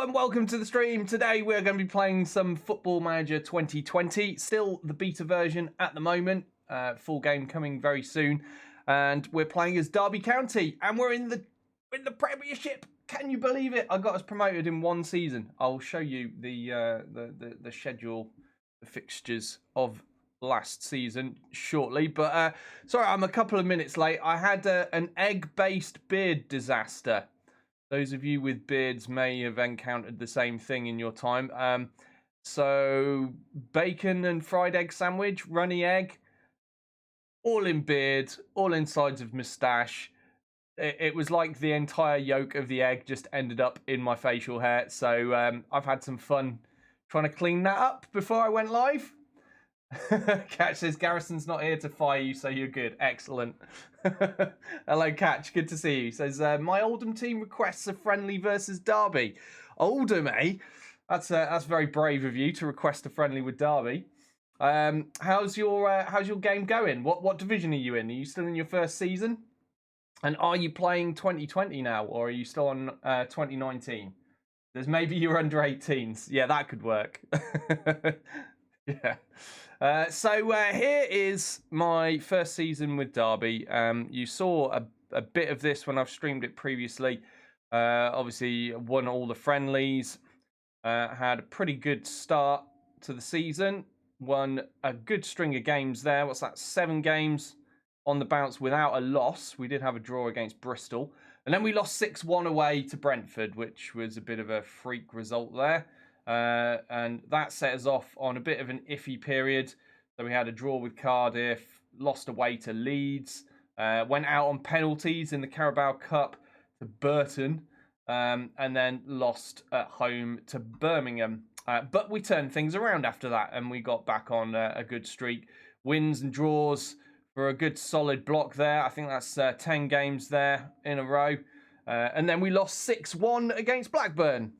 and welcome to the stream. Today we're going to be playing some Football Manager 2020. Still the beta version at the moment. Full game coming very soon. And we're playing as Derby County. And we're in the Premiership. Can you believe it? I got us promoted in one season. I'll show you the schedule, the fixtures of last season shortly. But sorry, I'm a couple of minutes late. I had an egg-based beard disaster. Those of you with beards may have encountered the same thing in your time. So bacon and fried egg sandwich, runny egg, all in beard, all in sides of moustache. It was like the entire yolk of the egg just ended up in my facial hair. So I've had some fun trying to clean that up before I went live. Catch says, Garrison's not here to fire you, so you're good. Excellent. Hello, Catch. Good to see you. Says, my Oldham team requests a friendly versus Derby. Oldham, eh? That's very brave of you to request a friendly with Derby. How's your game going? What division are you in? Are you still in your first season? And are you playing 2020 now, or are you still on 2019? There's maybe you're under 18s. Yeah, that could work. Yeah. So here is my first season with Derby. You saw a bit of this when I've streamed it previously. Obviously, won all the friendlies. Had a pretty good start to the season. Won a good string of games there. What's that? 7 games on the bounce without a loss. We did have a draw against Bristol. And then we lost 6-1 away to Brentford, which was a bit of a freak result there. And that set us off on a bit of an iffy period. So we had a draw with Cardiff, lost away to Leeds, went out on penalties in the Carabao Cup to Burton, and then lost at home to Birmingham. But we turned things around after that, and we got back on a good streak. Wins and draws for a good solid block there. I think that's 10 games there in a row. And then we lost 6-1 against Blackburn.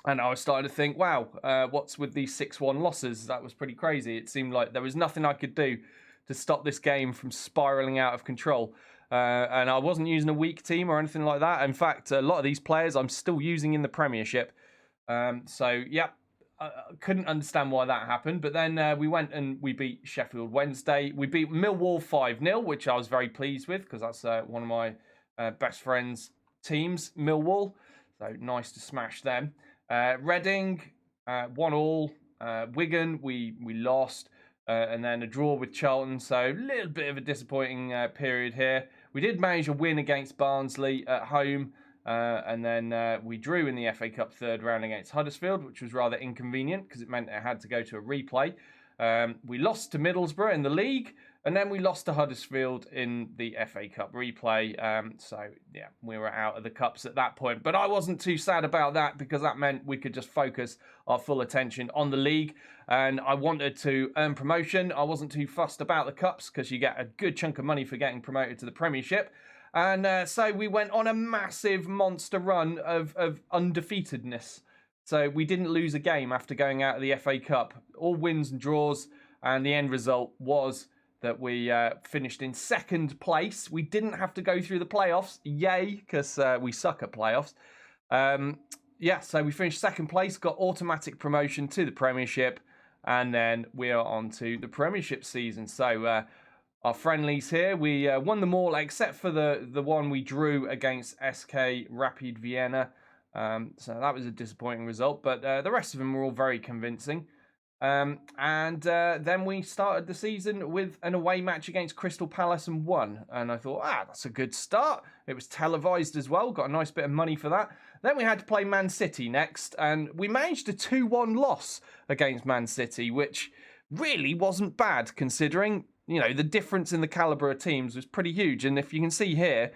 And I was starting to think, wow, what's with these 6-1 losses? That was pretty crazy. It seemed like there was nothing I could do to stop this game from spiraling out of control. And I wasn't using a weak team or anything like that. In fact, a lot of these players I'm still using in the Premiership. So, yeah, I couldn't understand why that happened. But then we went and we beat Sheffield Wednesday. We beat Millwall 5-0, which I was very pleased with because that's one of my best friends' teams, Millwall. So nice to smash them. Reading, 1-1. Wigan, we lost. And then a draw with Charlton. So a little bit of a disappointing period here. We did manage a win against Barnsley at home. And then we drew in the FA Cup third round against Huddersfield, which was rather inconvenient because it meant it had to go to a replay. We lost to Middlesbrough in the league. And then we lost to Huddersfield in the FA Cup replay. So, yeah, we were out of the Cups at that point. But I wasn't too sad about that because that meant we could just focus our full attention on the league. And I wanted to earn promotion. I wasn't too fussed about the Cups because you get a good chunk of money for getting promoted to the Premiership. And so we went on a massive monster run of undefeatedness. So we didn't lose a game after going out of the FA Cup. All wins and draws. And the end result was that we finished in second place. We didn't have to go through the playoffs. Yay, because we suck at playoffs. Yeah, so we finished second place, got automatic promotion to the Premiership, and then we are on to the Premiership season. So our friendlies here, we won them all except for the one we drew against SK Rapid Vienna. So that was a disappointing result, but the rest of them were all very convincing. And then we started the season with an away match against Crystal Palace and won. And I thought, that's a good start. It was televised as well. Got a nice bit of money for that. Then we had to play Man City next. And we managed a 2-1 loss against Man City, which really wasn't bad considering, you know, the difference in the calibre of teams was pretty huge. And if you can see here,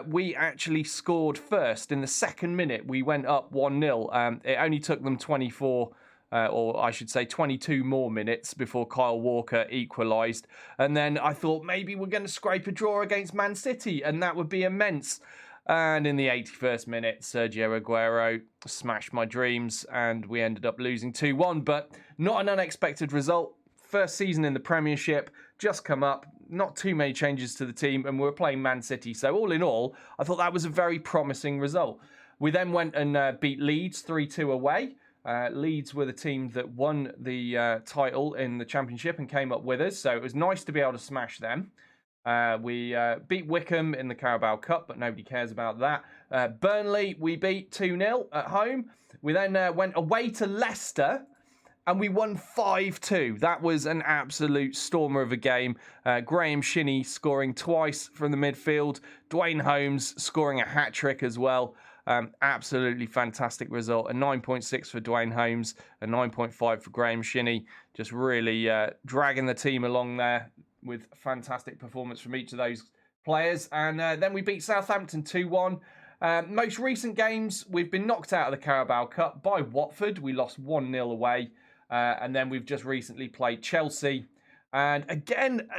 we actually scored first. In the second minute, we went up 1-0. It only took them 24 or I should say 22 more minutes before Kyle Walker equalised. And then I thought maybe we're going to scrape a draw against Man City and that would be immense. And in the 81st minute, Sergio Aguero smashed my dreams and we ended up losing 2-1. But not an unexpected result. First season in the Premiership, just come up, not too many changes to the team, and we were playing Man City. So all in all, I thought that was a very promising result. We then went and beat Leeds 3-2 away. Leeds were the team that won the title in the Championship and came up with us, so it was nice to be able to smash them. We beat Wickham in the Carabao Cup, but nobody cares about that. Burnley, we beat 2-0 at home. We then went away to Leicester, and we won 5-2. That was an absolute stormer of a game. Graham Shinney scoring twice from the midfield. Dwayne Holmes scoring a hat-trick as well. Absolutely fantastic result. A 9.6 for Dwayne Holmes, a 9.5 for Graham Shinney. Just really dragging the team along there with fantastic performance from each of those players. And then we beat Southampton 2-1. Most recent games, we've been knocked out of the Carabao Cup by Watford. We lost 1-0 away. And then we've just recently played Chelsea. And again,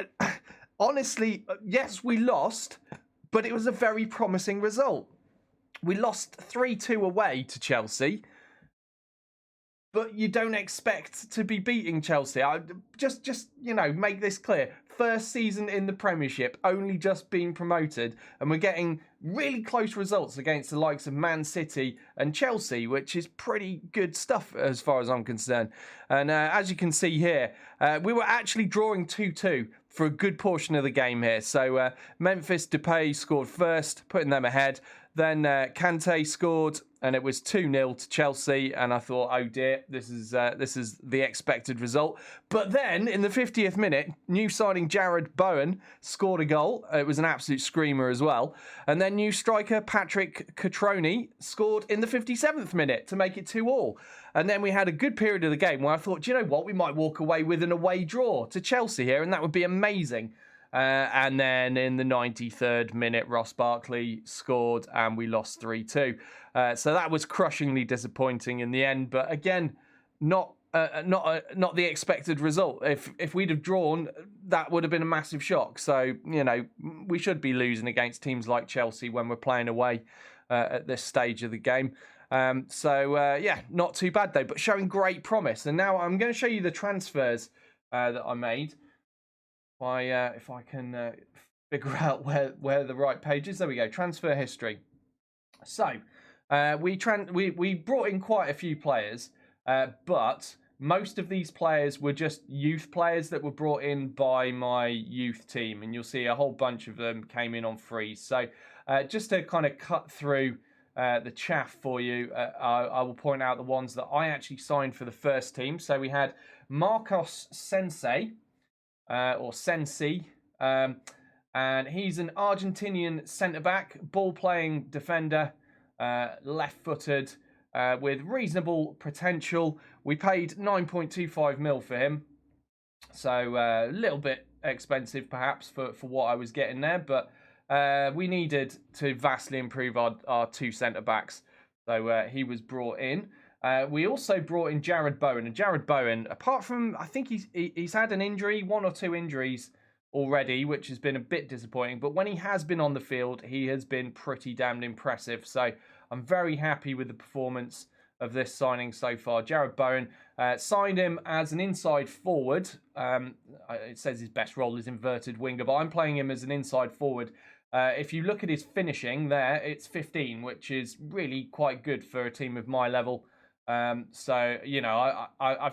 honestly, yes, we lost, but it was a very promising result. We lost 3-2 away to Chelsea, but you don't expect to be beating Chelsea. I just make this clear. First season in the Premiership, only just being promoted, and we're getting really close results against the likes of Man City and Chelsea, which is pretty good stuff as far as I'm concerned. And as you can see here, we were actually drawing 2-2 for a good portion of the game here. So Memphis Depay scored first, putting them ahead. Then Kante scored, and it was 2-0 to Chelsea. And I thought, oh dear, this is the expected result. But then in the 50th minute, new signing Jared Bowen scored a goal. It was an absolute screamer as well. And then new striker Patrick Catroni scored in the 57th minute to make it 2-2. And then we had a good period of the game where I thought, do you know what? We might walk away with an away draw to Chelsea here, and that would be amazing. And then in the 93rd minute, Ross Barkley scored and we lost 3-2. So that was crushingly disappointing in the end. But again, not the expected result. If we'd have drawn, that would have been a massive shock. So, we should be losing against teams like Chelsea when we're playing away at this stage of the game. Not too bad though, but showing great promise. And now I'm going to show you the transfers that I made. If I can figure out where the right page is. There we go. Transfer history. So we brought in quite a few players, but most of these players were just youth players that were brought in by my youth team, and you'll see a whole bunch of them came in on free. So just to kind of cut through the chaff for you, I will point out the ones that I actually signed for the first team. So we had Marcos Sensei. Or Sensi, and he's an Argentinian centre-back, ball-playing defender, left-footed, with reasonable potential. We paid 9.25 mil for him, so a little bit expensive perhaps for what I was getting there, but we needed to vastly improve our two centre-backs, so he was brought in. We also brought in Jared Bowen, and Jared Bowen, apart from, I think he's had an injury, 1 or 2 injuries already, which has been a bit disappointing, but when he has been on the field, he has been pretty damned impressive, so I'm very happy with the performance of this signing so far. Jared Bowen, signed him as an inside forward. It says his best role is inverted winger, but I'm playing him as an inside forward. If you look at his finishing there, it's 15, which is really quite good for a team of my level. I've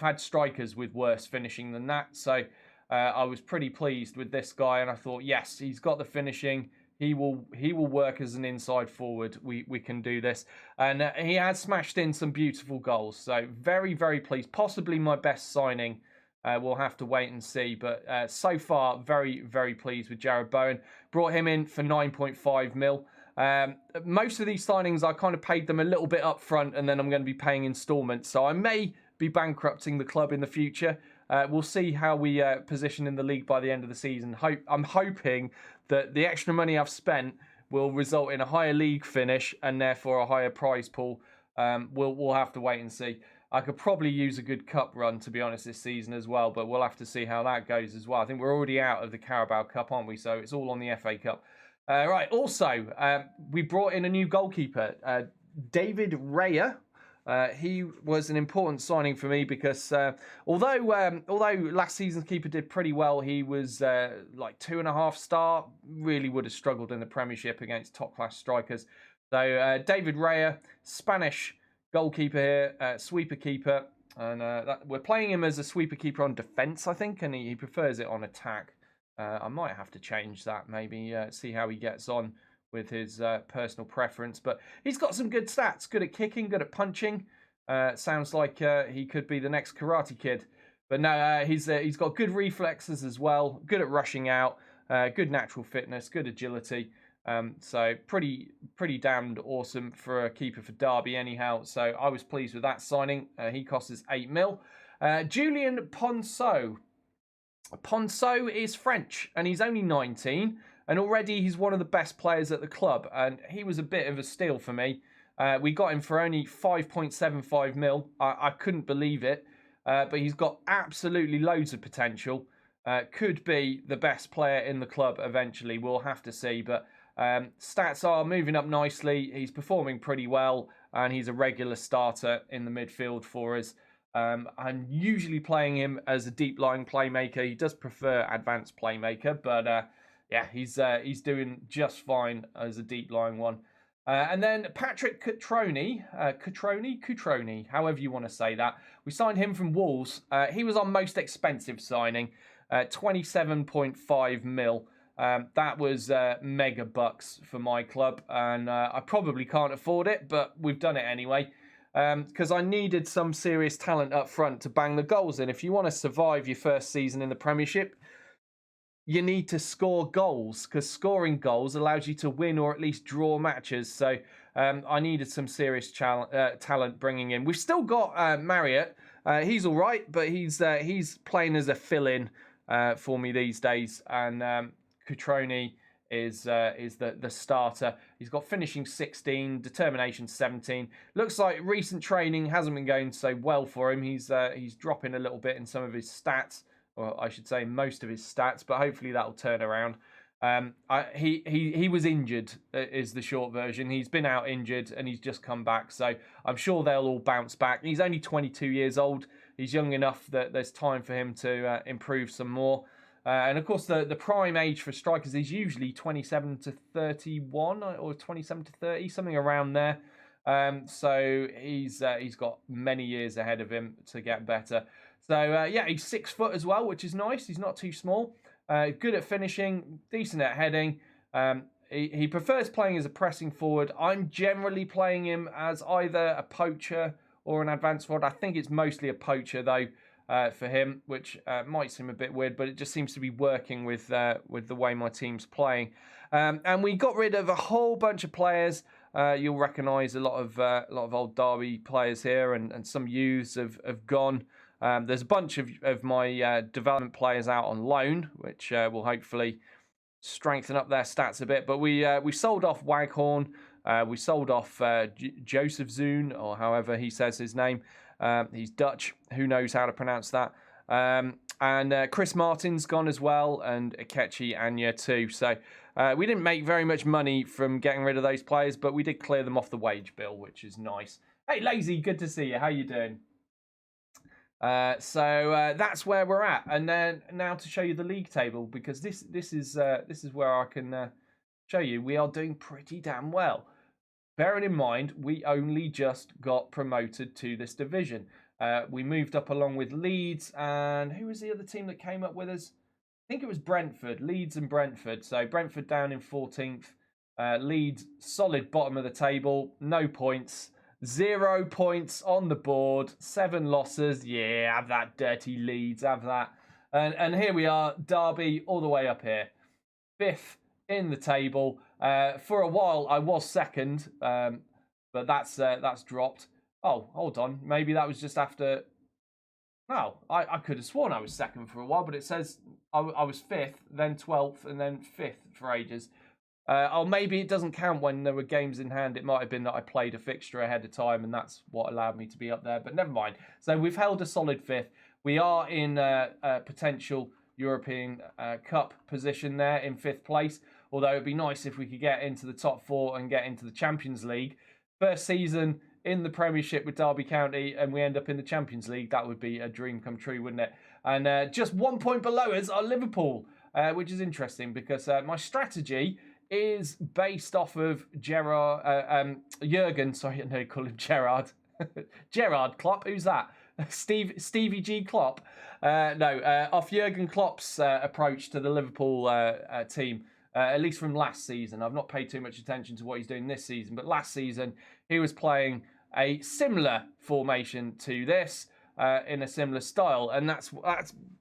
had strikers with worse finishing than that. So I was pretty pleased with this guy, and I thought, yes, he's got the finishing. He will work as an inside forward. We can do this, and he has smashed in some beautiful goals. So very, very pleased. Possibly my best signing. We'll have to wait and see, but so far very, very pleased with Jared Bowen. Brought him in for 9.5 mil. Most of these signings, I kind of paid them a little bit up front, and then I'm going to be paying installments. So I may be bankrupting the club in the future. We'll see how we position in the league by the end of the season. I'm hoping that the extra money I've spent will result in a higher league finish and therefore a higher prize pool. We'll have to wait and see. I could probably use a good cup run, to be honest, this season as well, but we'll have to see how that goes as well. I think we're already out of the Carabao Cup, aren't we? So it's all on the FA Cup. Right, also, we brought in a new goalkeeper, David Raya. He was an important signing for me because although last season's keeper did pretty well, he was like 2.5 star, really would have struggled in the Premiership against top-class strikers. So David Raya, Spanish goalkeeper here, sweeper keeper. And we're playing him as a sweeper keeper on defence, I think, and he prefers it on attack. I might have to change that, maybe see how he gets on with his personal preference. But he's got some good stats. Good at kicking, good at punching. Sounds like he could be the next Karate Kid. But no, he's got good reflexes as well. Good at rushing out. Good natural fitness. Good agility. So pretty damned awesome for a keeper for Derby anyhow. So I was pleased with that signing. He costs us 8 mil. Julian Ponceau. Ponceau is French and he's only 19. And already he's one of the best players at the club. And he was a bit of a steal for me. We got him for only 5.75 mil. I couldn't believe it. But he's got absolutely loads of potential. Could be the best player in the club eventually. We'll have to see. But stats are moving up nicely. He's performing pretty well. And he's a regular starter in the midfield for us. I'm usually playing him as a deep line playmaker. He does prefer advanced playmaker. But yeah, he's doing just fine as a deep line one. And then Patrick Cutrone, however you want to say that. We signed him from Wolves. He was our most expensive signing, 27.5 mil. That was mega bucks for my club, and I probably can't afford it, but we've done it anyway. Because I needed some serious talent up front to bang the goals in. If you want to survive your first season in the Premiership, you need to score goals, because scoring goals allows you to win or at least draw matches. So I needed some serious talent bringing in. We've still got Marriott. He's all right, but he's playing as a fill-in for me these days. And Cutrone is the starter. He's got finishing 16, determination 17. Looks like recent training hasn't been going so well for him. He's dropping a little bit in some of his stats. Or I should say most of his stats, but hopefully that'll turn around. He was injured, is the short version. He's been out injured and he's just come back. So I'm sure they'll all bounce back. He's only 22 years old. He's young enough that there's time for him to improve some more. And of course, the prime age for strikers is usually 27 to 31 or 27 to 30, something around there. So he's got many years ahead of him to get better. So, yeah, he's 6 foot as well, which is nice. He's not too small. Good at finishing, decent at heading. He prefers playing as a pressing forward. I'm generally playing him as either a poacher or an advanced forward. I think it's mostly a poacher, though, for him, which might seem a bit weird, but it just seems to be working with the way my team's playing. And we got rid of a whole bunch of players. You'll recognise a lot of old Derby players here, and some youths have gone. There's a bunch of my development players out on loan, which will hopefully strengthen up their stats a bit. But we sold off Waghorn. We sold off Joseph Zoon, or however he says his name. He's Dutch. Who knows how to pronounce that? And Chris Martin's gone as well, and Akechi Anya too. So we didn't make very much money from getting rid of those players, but we did clear them off the wage bill, which is nice. Hey, Lazy, good to see you. How you doing? So that's where we're at, and then now to show you the league table, because this is where I can show you we are doing pretty damn well. Bearing in mind we only just got promoted to this division. We moved up along with Leeds, and who was the other team that came up with us? I think it was Brentford, Leeds and Brentford. So Brentford down in 14th, Leeds solid bottom of the table, no points. 0 points on the board, 7 losses. Yeah, have that, dirty Leeds, have that. And here we are, Derby, all the way up here. 5th in the table. For a while, I was 2nd, but that's dropped. Oh, hold on. Maybe that was just after... No, I could have sworn I was 2nd for a while, but it says I was 5th, then 12th, and then 5th for ages. Oh, maybe it doesn't count when there were games in hand. It might have been that I played a fixture ahead of time, and that's what allowed me to be up there. But never mind. So we've held a solid 5th. We are in a potential European Cup position there in 5th place. Although it'd be nice if we could get into the top 4 and get into the Champions League. First season in the Premiership with Derby County, and we end up in the Champions League. That would be a dream come true, wouldn't it? And just 1 point below us are Liverpool, which is interesting because my strategy is based off of Jurgen. Sorry, I know you call him Gerard. Gerard Klopp. Who's that? Stevie G Klopp. No, off Jurgen Klopp's approach to the Liverpool team. At least from last season. I've not paid too much attention to what he's doing this season, but last season he was playing a similar formation to this in a similar style, and that's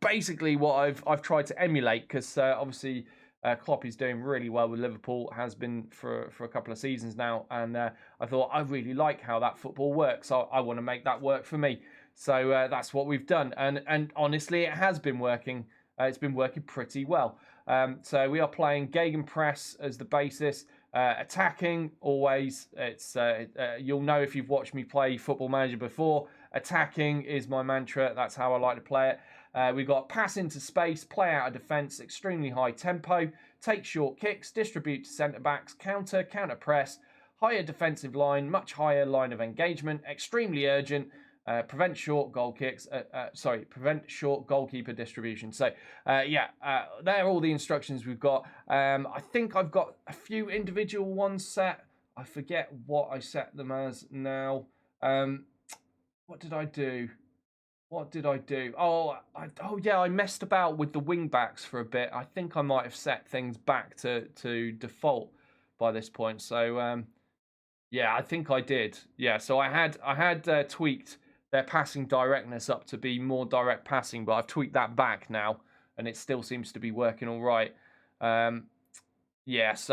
basically what I've tried to emulate, because obviously Klopp is doing really well with Liverpool, has been for a couple of seasons now, and I thought I really like how that football works. So I want to make that work for me. So that's what we've done, and honestly, it has been working. It's been working pretty well. So we are playing gegenpress as the basis. Attacking, always. It's you'll know if you've watched me play Football Manager before. Attacking is my mantra. That's how I like to play it. We've got pass into space, play out of defence, extremely high tempo, take short kicks, distribute to centre-backs, counter press, higher defensive line, much higher line of engagement, extremely urgent, prevent short goal kicks. Prevent short goalkeeper distribution. So, they're all the instructions we've got. I think I've got a few individual ones set. I forget what I set them as now. What did I do? I messed about with the wing backs for a bit. I think I might have set things back to default by this point. So, I think I did. Yeah, so I had tweaked their passing directness up to be more direct passing, but I've tweaked that back now, and it still seems to be working all right. It's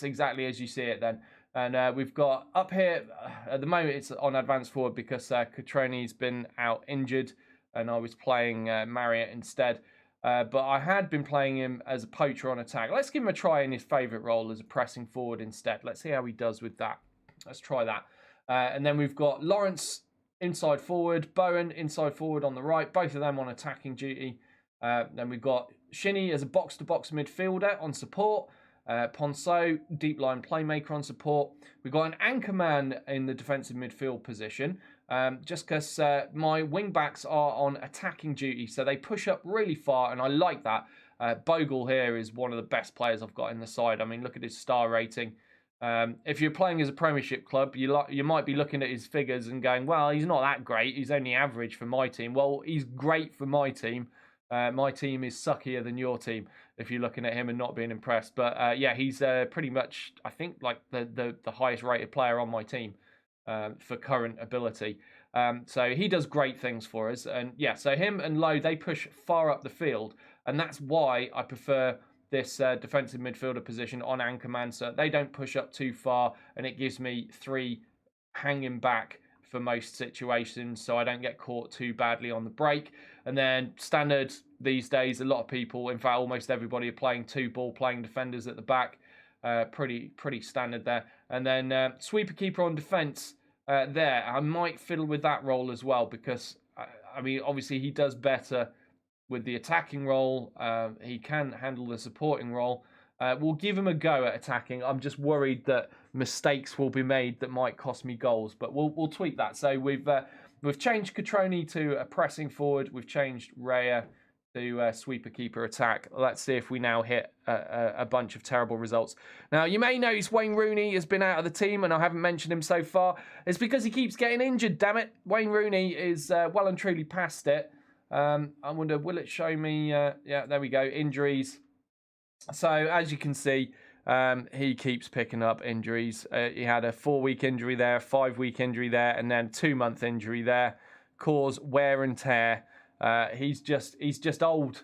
exactly as you see it then. And we've got up here, at the moment it's on advanced forward because Catroni's been out injured, and I was playing Marriott instead. But I had been playing him as a poacher on attack. Let's give him a try in his favourite role as a pressing forward instead. Let's see how he does with that. Let's try that. And then we've got Lawrence inside forward, Bowen inside forward on the right, both of them on attacking duty. Then we've got Shinnie as a box-to-box midfielder on support. Ponceau, deep line playmaker on support. We've got an anchor man in the defensive midfield position, just because my wing backs are on attacking duty, so they push up really far, and I like that. Bogle here is one of the best players I've got in the side. I mean, look at his star rating. If you're playing as a Premiership club, you might be looking at his figures and going, well, he's not that great. He's only average for my team. Well, he's great for my team. My team is suckier than your team if you're looking at him and not being impressed. But he's pretty much, I think, like the highest rated player on my team for current ability. So he does great things for us. And so him and Lowe, they push far up the field. And that's why I prefer this defensive midfielder position on anchorman, so they don't push up too far, and it gives me 3 hanging back for most situations, so I don't get caught too badly on the break. And then standard these days, a lot of people, in fact almost everybody, are playing 2 ball playing defenders at the back. Pretty standard there. And then sweeper keeper on defence there. I might fiddle with that role as well, because I mean obviously he does better with the attacking role. He can handle the supporting role. We'll give him a go at attacking. I'm just worried that mistakes will be made that might cost me goals, but we'll tweak that. So we've changed Catroni to a pressing forward. We've changed Raya to sweeper keeper attack. Let's see if we now hit a bunch of terrible results. Now, you may notice Wayne Rooney has been out of the team, and I haven't mentioned him so far. It's because he keeps getting injured, damn it. Wayne Rooney is well and truly past it. I wonder, will it show me? Yeah, there we go. Injuries. So as you can see, he keeps picking up injuries. He had a 4-week injury there, 5-week injury there, and then 2-month injury there. Cause wear and tear. He's just old.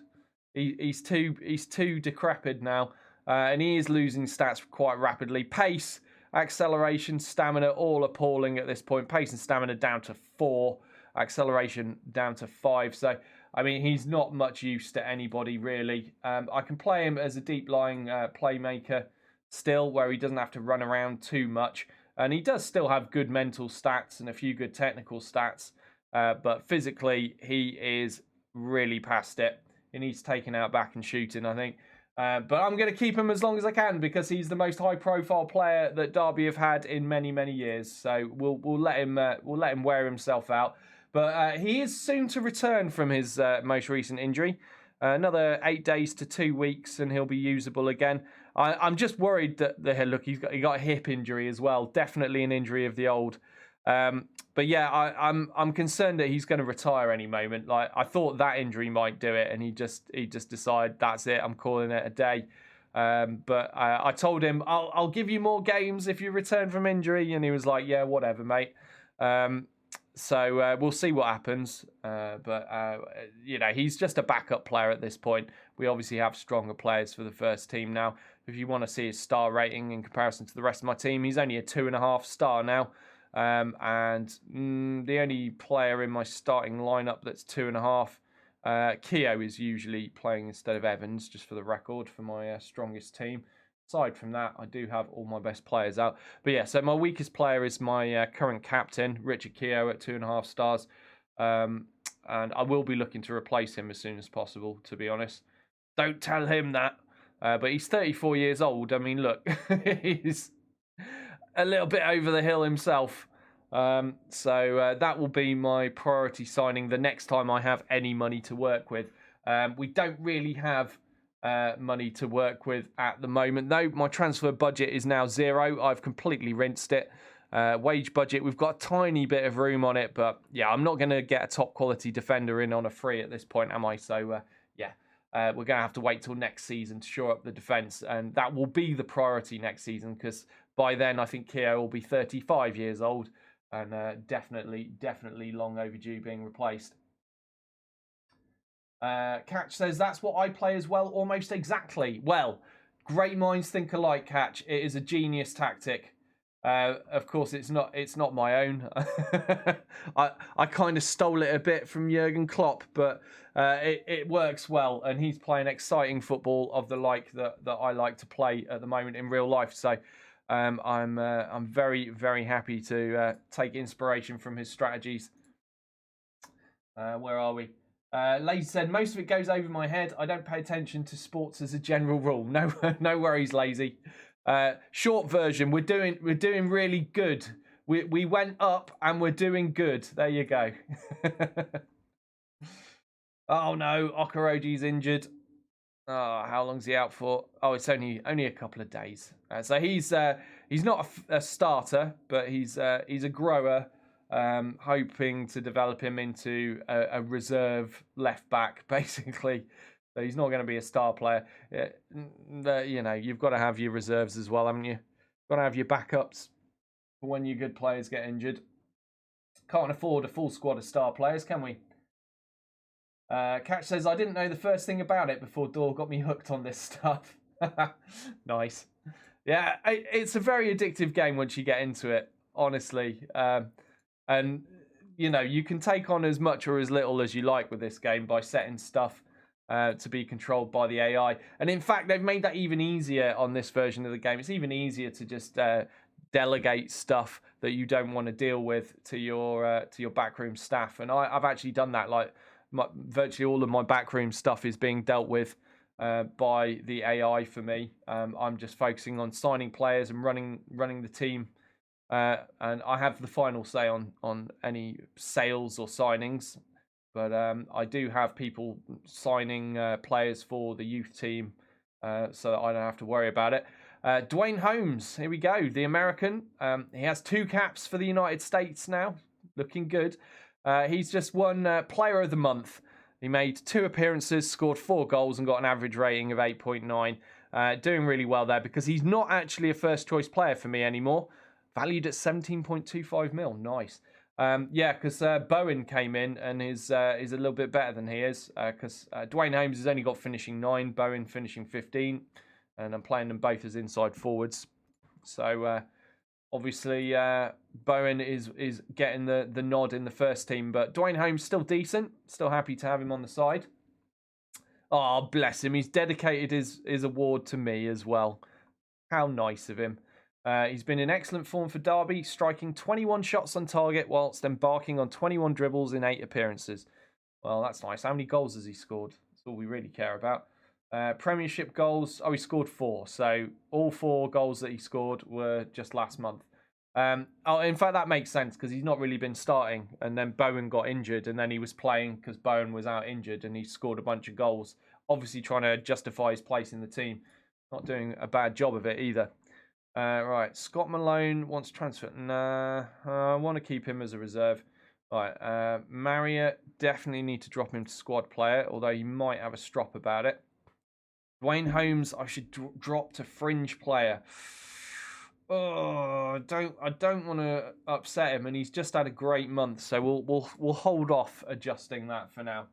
He's too decrepit now, and he is losing stats quite rapidly. Pace, acceleration, stamina, all appalling at this point. Pace and stamina down to 4. Acceleration down to 5. So, I mean, he's not much use to anybody, really. I can play him as a deep-lying playmaker still, where he doesn't have to run around too much. And he does still have good mental stats and a few good technical stats. But physically, he is really past it. He needs taking out back and shooting, I think. But I'm going to keep him as long as I can, because he's the most high-profile player that Derby have had in many, many years. So we'll let him wear himself out. But he is soon to return from his most recent injury. Another 8 days to 2 weeks, and he'll be usable again. I'm just worried that he got a hip injury as well. Definitely an injury of the old. But yeah, I'm concerned that he's going to retire any moment. Like I thought that injury might do it, and he just decided that's it. I'm calling it a day. But I told him I'll give you more games if you return from injury, and he was like, yeah, whatever, mate. So we'll see what happens. But he's just a backup player at this point. We obviously have stronger players for the first team now. If you want to see his star rating in comparison to the rest of my team, he's only a 2.5 star now. And the only player in my starting lineup that's 2.5, Keogh is usually playing instead of Evans, just for the record, for my strongest team. Aside from that, I do have all my best players out. But yeah, so my weakest player is my current captain, Richard Keogh, at 2.5 stars. And I will be looking to replace him as soon as possible, to be honest. Don't tell him that. But he's 34 years old. I mean, look, he's a little bit over the hill himself. So that will be my priority signing the next time I have any money to work with. We don't really have money to work with at the moment, though. My transfer budget is now 0. I've completely rinsed it. Wage budget, we've got a tiny bit of room on it, but yeah, I'm not going to get a top quality defender in on a free at this point, am I? So we're going to have to wait till next season to shore up the defence, and that will be the priority next season, because by then I think Keogh will be 35 years old and definitely long overdue being replaced. Catch says, that's what I play as well, almost exactly. Well, great minds think alike, Catch. It is a genius tactic. Of course, it's not my own. I kind of stole it a bit from Jurgen Klopp, but it works well, and he's playing exciting football of the like that I like to play at the moment in real life. So I'm very, very happy to take inspiration from his strategies. Where are we? Lazy said, most of it goes over my head. I don't pay attention to sports as a general rule. No, no worries, Lazy. Short version, we're doing really good. We went up and we're doing good. There you go. Oh no, Okoroji's injured. Oh, how long's he out for? Oh, it's only a couple of days. So he's not a starter, but he's a grower. Hoping to develop him into a reserve left back, basically. So he's not going to be a star player. You've got to have your reserves as well, haven't you? Got to have your backups for when your good players get injured. Can't afford a full squad of star players, can we? Catch says, I didn't know the first thing about it before Dor got me hooked on this stuff. Nice. Yeah, it's a very addictive game once you get into it, honestly. And, you can take on as much or as little as you like with this game by setting stuff to be controlled by the AI. And in fact, they've made that even easier on this version of the game. It's even easier to just delegate stuff that you don't want to deal with to your backroom staff. And I've actually done that. Like virtually all of my backroom stuff is being dealt with by the AI for me. I'm just focusing on signing players and running the team. And I have the final say on any sales or signings. But I do have people signing players for the youth team so that I don't have to worry about it. Dwayne Holmes, here we go, the American. He has 2 caps for the United States now. Looking good. He's just won Player of the Month. He made 2 appearances, scored 4 goals and got an average rating of 8.9. Doing really well there because he's not actually a first-choice player for me anymore. Valued at 17.25 mil. Nice. Because Bowen came in and is a little bit better than he is. Because Dwayne Holmes has only got finishing 9, Bowen finishing 15. And I'm playing them both as inside forwards. So obviously Bowen is getting the nod in the first team. But Dwayne Holmes still decent. Still happy to have him on the side. Oh, bless him. He's dedicated his award to me as well. How nice of him. He's been in excellent form for Derby, striking 21 shots on target whilst embarking on 21 dribbles in 8 appearances. Well, that's nice. How many goals has he scored? That's all we really care about. Premiership goals, he scored 4. So all 4 goals that he scored were just last month. In fact, that makes sense because he's not really been starting. And then Bowen got injured and then he was playing because Bowen was out injured and he scored a bunch of goals. Obviously trying to justify his place in the team. Not doing a bad job of it either. Right, Scott Malone wants to transfer. Nah, I want to keep him as a reserve. Right, Marriott, definitely need to drop him to squad player, although he might have a strop about it. Dwayne Holmes, I should drop to fringe player. Oh, I don't want to upset him, and he's just had a great month, so we'll hold off adjusting that for now.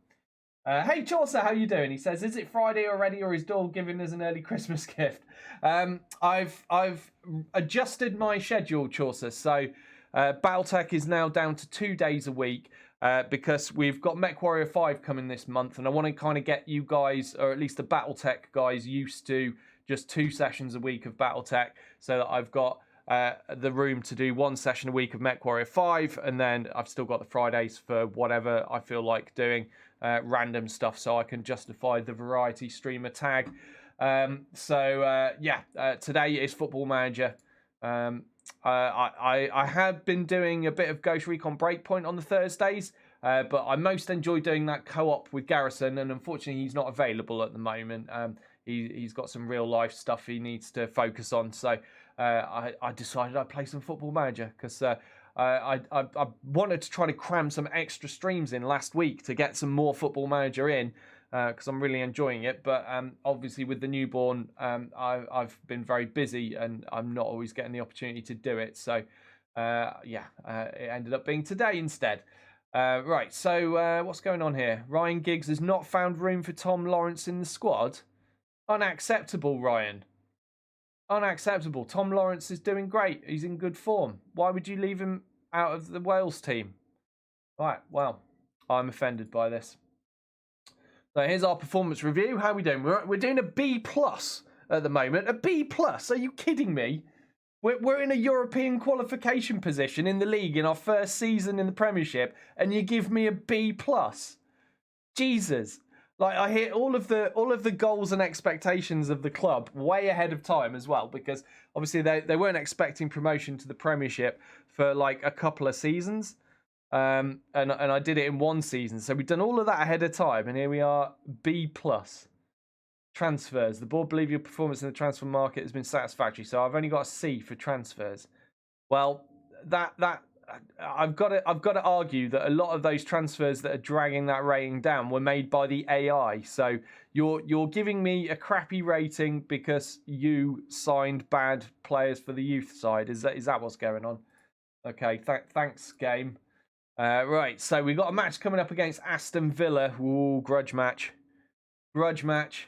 Hey Chaucer, how you doing? He says, is it Friday already, or is Dawn giving us an early Christmas gift? I've adjusted my schedule, Chaucer. So Battletech is now down to 2 days a week because we've got MechWarrior 5 coming this month, and I want to kind of get you guys, or at least the Battletech guys, used to just 2 sessions a week of Battletech, so that I've got the room to do 1 session a week of MechWarrior 5, and then I've still got the Fridays for whatever I feel like doing. Random stuff, so I can justify the variety streamer tag. Today is Football Manager. I have been doing a bit of Ghost Recon Breakpoint on the Thursdays, but I most enjoy doing that co-op with Garrison, and unfortunately he's not available at the moment. He's got some real life stuff he needs to focus on, so I decided I'd play some Football Manager because I wanted to try to cram some extra streams in last week to get some more Football Manager in because I'm really enjoying it. But obviously with the newborn, I've been very busy and I'm not always getting the opportunity to do it. So it ended up being today instead. Right, so what's going on here? Ryan Giggs has not found room for Tom Lawrence in the squad. Unacceptable, Ryan. Unacceptable. Tom Lawrence is doing great. He's in good form. Why would you leave him out of the Wales team? Right, well, I'm offended by this. So here's our performance review. How are we doing? We're doing a B+ at the moment. A B+? Are you kidding me? We're in a European qualification position in the league in our first season in the Premiership, and you give me a B+. Jesus. Like, I hit all of the goals and expectations of the club way ahead of time as well, because obviously they weren't expecting promotion to the Premiership for like a couple of seasons, and I did it in 1 season, so we've done all of that ahead of time, and here we are, B+. Transfers. The board believe your performance in the transfer market has been satisfactory, so I've only got a C for transfers. Well, that I've got to argue that a lot of those transfers that are dragging that rating down were made by the AI. So you're giving me a crappy rating because you signed bad players for the youth side. Is that what's going on? Okay, thanks, game. Right, so we've got a match coming up against Aston Villa. Ooh, grudge match. Grudge match.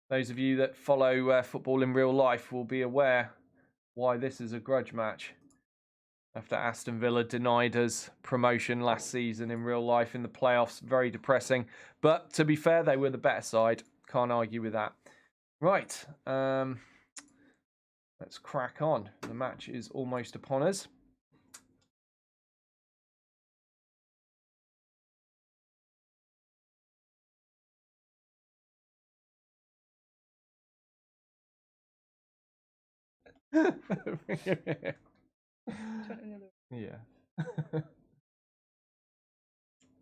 Those of you that follow football in real life will be aware why this is a grudge match. After Aston Villa denied us promotion last season in real life in the playoffs. Very depressing. But to be fair, they were the better side. Can't argue with that. Right. Let's crack on. The match is almost upon us. Yeah.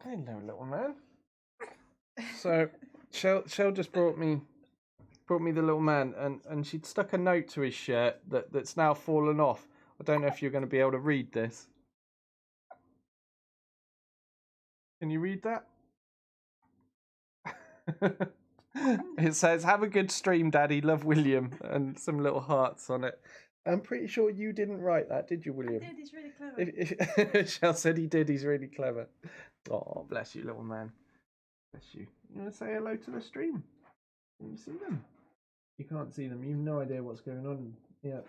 Hello, little man. So, Shell just brought me the little man, and she'd stuck a note to his shirt that's now fallen off. I don't know if you're going to be able to read this. Can you read that? It says, "Have a good stream, Daddy. Love, William," and some little hearts on it. I'm pretty sure you didn't write that, did you, William? I did. He's really clever. Shell said he did. He's really clever. Oh, bless you, little man. Bless you. You want to say hello to the stream? Can you see them? You can't see them. You've no idea what's going on. Yeah,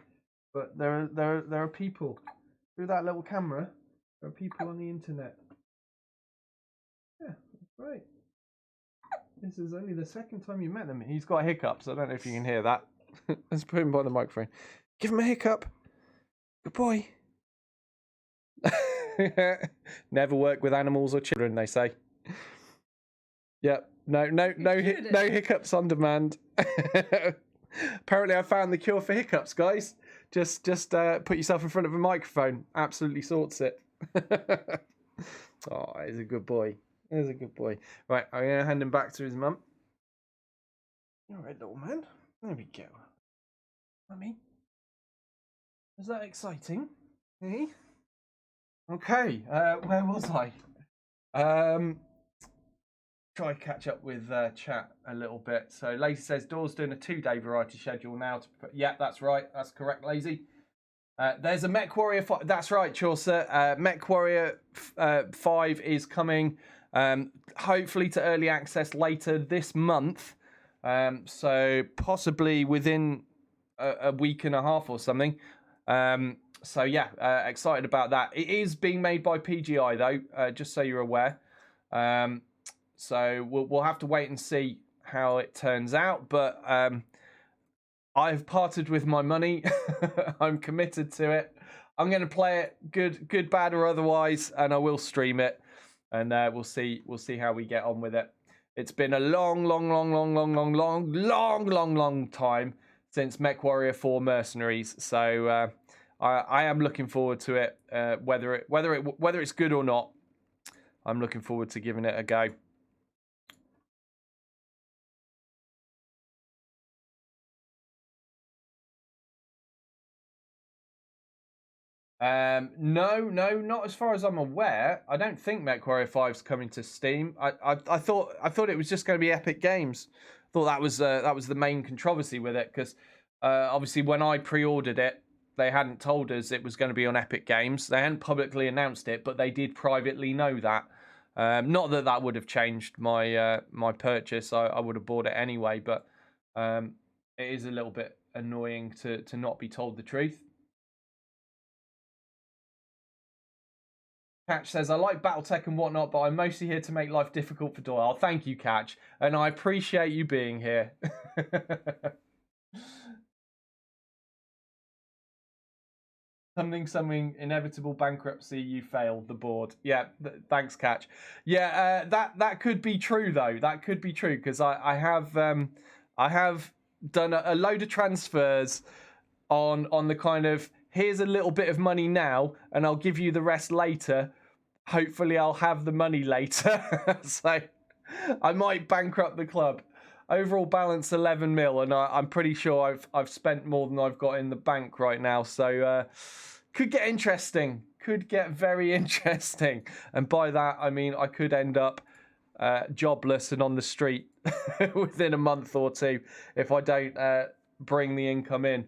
but there are people through that little camera. There are people on the internet. Yeah, right. This is only the second time you met them. He's got hiccups. I don't know if you can hear that. Let's put him by the microphone. Give him a hiccup. Good boy. Never work with animals or children, they say. Yep. No hiccups on demand. Apparently I found the cure for hiccups, guys. Just put yourself in front of a microphone. Absolutely sorts it. Oh, he's a good boy. He's a good boy. Right, I'm going to hand him back to his mum. All right, little man. There we go. Mummy, is that exciting? Eh? Okay, where was I? Try catch up with chat a little bit. So Lazy says Door's doing a 2-day variety schedule now. Yeah, that's right. That's correct, Lazy. There's a Mech Warrior 5. That's right, Chaucer. Mech Warrior 5 is coming hopefully to early access later this month. So possibly within a week and a half or something. So yeah, excited about that. It is being made by PGI though, just so you're aware. So we'll have to wait and see how it turns out. But I've parted with my money. I'm committed to it. I'm going to play it, good, bad, or otherwise, and I will stream it. And we'll see how we get on with it. It's been a long time since Mech Warrior 4 Mercenaries. So I am looking forward to it. Whether it's good or not, I'm looking forward to giving it a go. No, not as far as I'm aware. I don't think MechWarrior 5's coming to Steam. I thought it was just going to be Epic Games. I thought that was the main controversy with it, because obviously when I pre-ordered it, they hadn't told us it was going to be on Epic Games. They hadn't publicly announced it, but they did privately know that. Not that that would have changed my my purchase. I would have bought it anyway, but it is a little bit annoying to not be told the truth. Catch says, I like Battletech and whatnot, but I'm mostly here to make life difficult for Doyle. Thank you, Catch. And I appreciate you being here. Something, inevitable bankruptcy, you failed the board. Yeah, thanks, Catch. Yeah, that could be true, though. That could be true, because I have done a load of transfers on the kind of, here's a little bit of money now, and I'll give you the rest later. Hopefully, I'll have the money later. So, I might bankrupt the club. Overall balance 11 mil, and I'm pretty sure I've spent more than I've got in the bank right now. So, could get interesting. Could get very interesting. And by that, I mean I could end up jobless and on the street within a month or two if I don't bring the income in.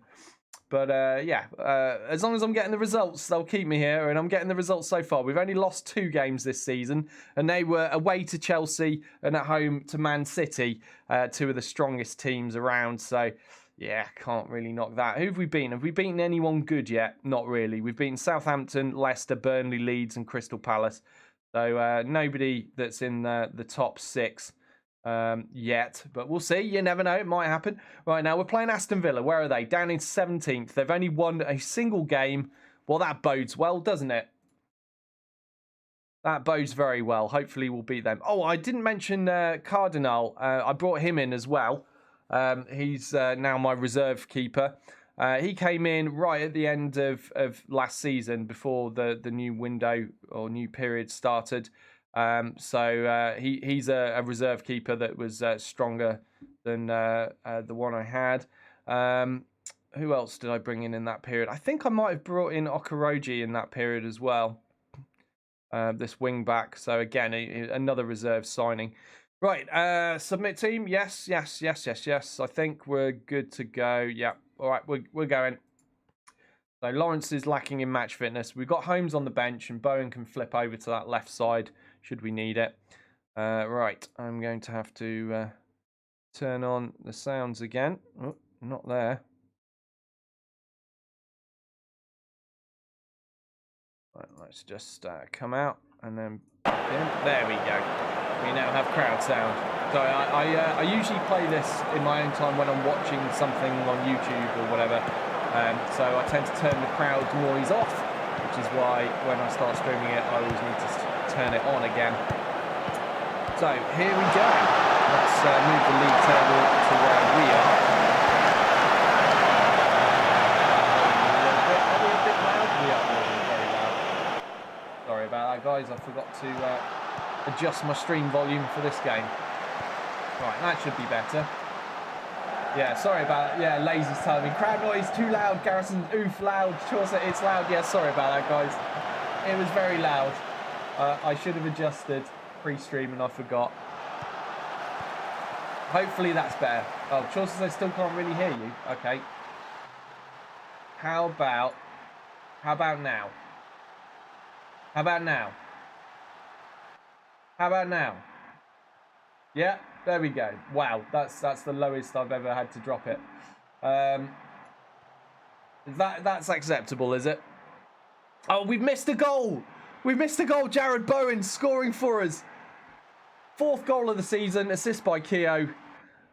But yeah, as long as I'm getting the results, they'll keep me here, and I'm getting the results so far. We've only lost 2 games this season, and they were away to Chelsea and at home to Man City, 2 of the strongest teams around. So yeah, can't really knock that. Who have we beaten? Have we beaten anyone good yet? Not really. We've beaten Southampton, Leicester, Burnley, Leeds, and Crystal Palace. So nobody that's in the top 6. Yet, but we'll see. You never know, it might happen. Right now we're playing Aston Villa. Where are they? Down in 17th. They've only won a single game. Well, that bodes well, doesn't it? That bodes very well. Hopefully we'll beat them. Oh, I didn't mention Cardinal. I brought him in as well. He's now my reserve keeper. He came in right at the end of last season, before the new window or new period started. So he's a reserve keeper that was stronger than the one I had. Who else did I bring in that period? I think I might have brought in Okoroji in that period as well. This wing back. So again, another reserve signing. Right, submit team. Yes. I think we're good to go. Yeah. All right, we're going. So Lawrence is lacking in match fitness. We've got Holmes on the bench, and Bowen can flip over to that left side should we need it. Right, I'm going to have to turn on the sounds again. Oh, not there. Right, let's just come out and then there we go. We now have crowd sound. So I usually play this in my own time when I'm watching something on YouTube or whatever. So I tend to turn the crowd noise off, which is why when I start streaming it, I always need to turn it on again. So here we go. Let's move the league table to where we are. Are we a bit loud? We are very loud. Sorry about that, guys. I forgot to adjust my stream volume for this game. Right, that should be better. Yeah, sorry about that. Yeah, lazy timing. Crowd noise, too loud. Garrison, oof, loud. Chaucer, it's loud. Yeah, sorry about that, guys. It was very loud. I should have adjusted pre-stream and I forgot. Hopefully that's better. Oh, Chaucer says still can't really hear you. Okay. How about now? How about now? How about now? Yeah, there we go. Wow, that's the lowest I've ever had to drop it. That's acceptable, is it? Oh, we've missed a goal. We've missed a goal. Jared Bowen scoring for us. 4th goal of the season, assist by Keogh.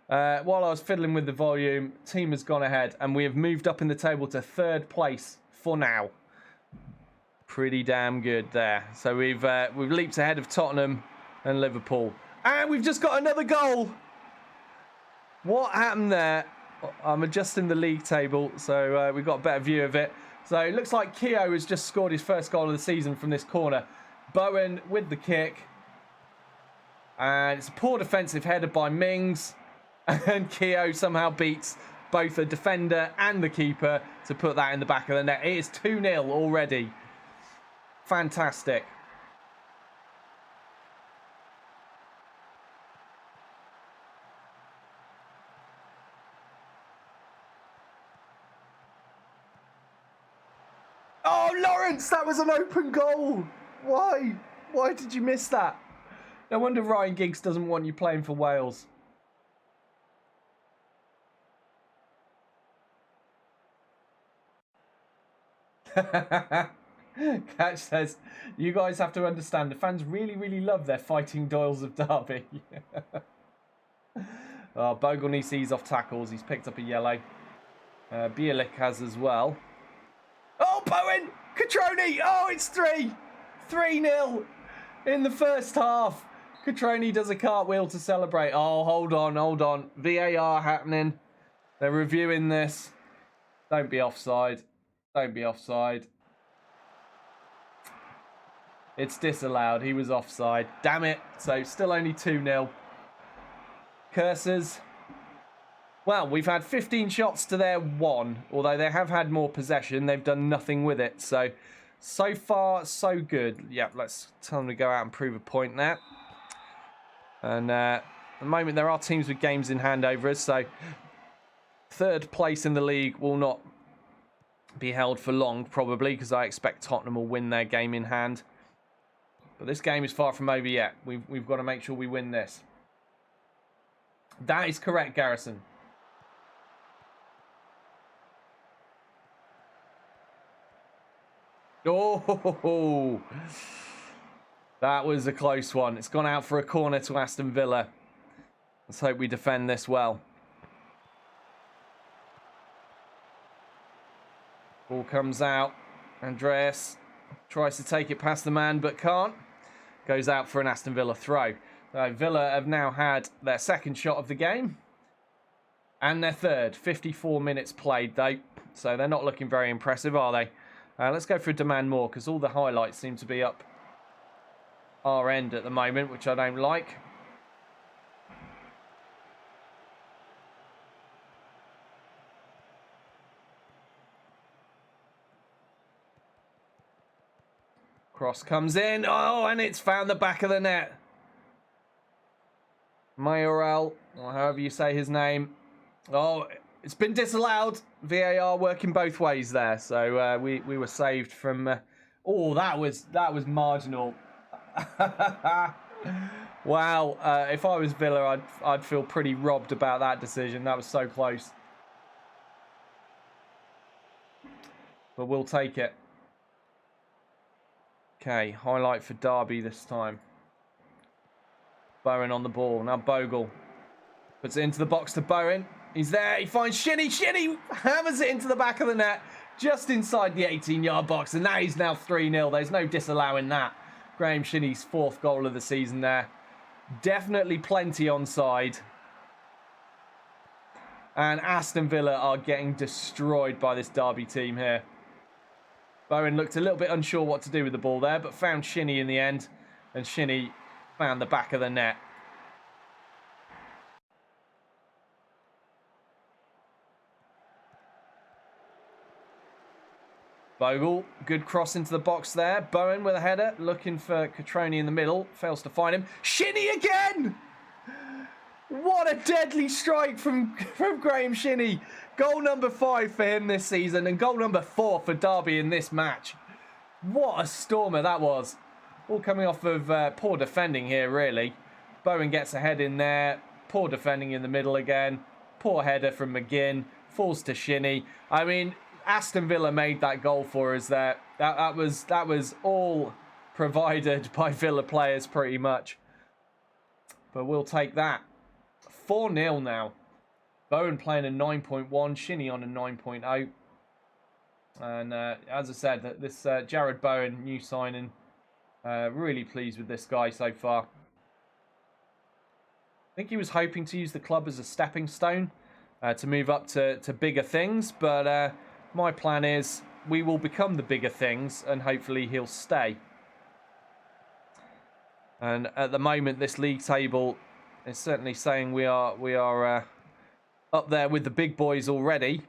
While I was fiddling with the volume, team has gone ahead and we have moved up in the table to 3rd place for now. Pretty damn good there. So we've leaped ahead of Tottenham and Liverpool. And we've just got another goal. What happened there? I'm adjusting the league table so we've got a better view of it. So it looks like Keogh has just scored his 1st goal of the season from this corner. Bowen with the kick. And it's a poor defensive header by Mings. And Keogh somehow beats both the defender and the keeper to put that in the back of the net. It is 2-0 already. Fantastic. Oh, Lawrence, that was an open goal. Why? Why did you miss that? No wonder Ryan Giggs doesn't want you playing for Wales. Catch says, you guys have to understand, the fans really, really love their fighting Doyles of Derby. Oh, Bogle needs to ease off tackles. He's picked up a yellow. Bielik has as well. Oh, Bowen! Catroni! Oh, it's 3-0 in the 1st half. Catroni does a cartwheel to celebrate. Oh, hold on. VAR happening. They're reviewing this. Don't be offside. It's disallowed. He was offside. Damn it. So still only 2-0. Cursors. Well, we've had 15 shots to their 1. Although they have had more possession. They've done nothing with it. So far, so good. Yeah, let's tell them to go out and prove a point there. And at the moment, there are teams with games in hand over us. So 3rd place in the league will not be held for long, probably, because I expect Tottenham will win their game in hand. But this game is far from over yet. We've got to make sure we win this. That is correct, Garrison. Oh, that was a close one. It's gone out for a corner to Aston Villa. Let's hope we defend this well. Ball comes out. Andreas tries to take it past the man, but can't. Goes out for an Aston Villa throw. Villa have now had their 2nd shot of the game. And their 3rd. 54 minutes played, though. So they're not looking very impressive, are they? Let's go for a demand more, because all the highlights seem to be up our end at the moment, which I don't like. Cross comes in. Oh, and it's found the back of the net. Mayoral, or however you say his name. Oh, it's been disallowed. VAR working both ways there. So we were saved from... oh, that was marginal. Wow. If I was Villa, I'd feel pretty robbed about that decision. That was so close. But we'll take it. Okay, highlight for Derby this time. Bowen on the ball. Now Bogle puts it into the box to Bowen. He's there. He finds Shinnie. Shinnie hammers it into the back of the net just inside the 18-yard box. And that is now 3-0. There's no disallowing that. Graham Shinnie's 4th goal of the season there. Definitely plenty onside. And Aston Villa are getting destroyed by this Derby team here. Bowen looked a little bit unsure what to do with the ball there, but found Shinnie in the end. And Shinnie found the back of the net. Bogle, good cross into the box there. Bowen with a header, looking for Catroni in the middle. Fails to find him. Shinnie again! What a deadly strike from Graham Shinnie. Goal number 5 for him this season and goal number 4 for Derby in this match. What a stormer that was. All coming off of poor defending here, really. Bowen gets a head in there. Poor defending in the middle again. Poor header from McGinn. Falls to Shinnie. I mean, Aston Villa made that goal for us there. That was all provided by Villa players pretty much. But we'll take that. 4-0 now. Bowen playing a 9.1. Shinnie on a 9.0. And as I said, this Jared Bowen, new signing. Really pleased with this guy so far. I think he was hoping to use the club as a stepping stone to move up to bigger things. But my plan is we will become the bigger things and hopefully he'll stay. And at the moment, this league table is certainly saying we are up there with the big boys already.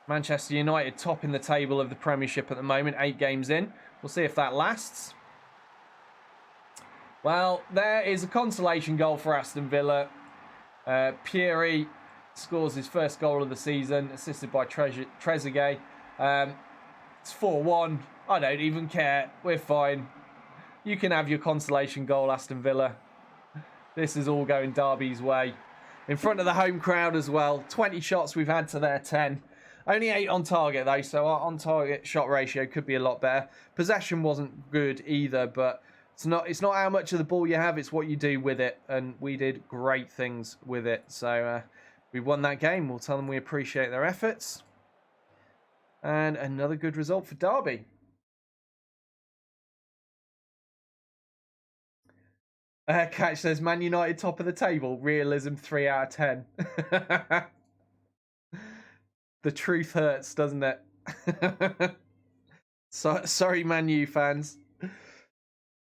Manchester United topping the table of the Premiership at the moment, 8 games in. We'll see if that lasts. Well, there is a consolation goal for Aston Villa. Pieri scores his first goal of the season, assisted by Trezeguet. It's 4-1. I don't even care. We're fine. You can have your consolation goal, Aston Villa. This is all going Derby's way. In front of the home crowd as well. 20 shots we've had to their 10. Only 8 on target though, so our on-target shot ratio could be a lot better. Possession wasn't good either, but it's not how much of the ball you have, it's what you do with it, and we did great things with it. So we won that game. We'll tell them we appreciate their efforts. And another good result for Derby. Catch says, Man United top of the table. Realism 3 out of 10. The truth hurts, doesn't it? Sorry, Man U fans.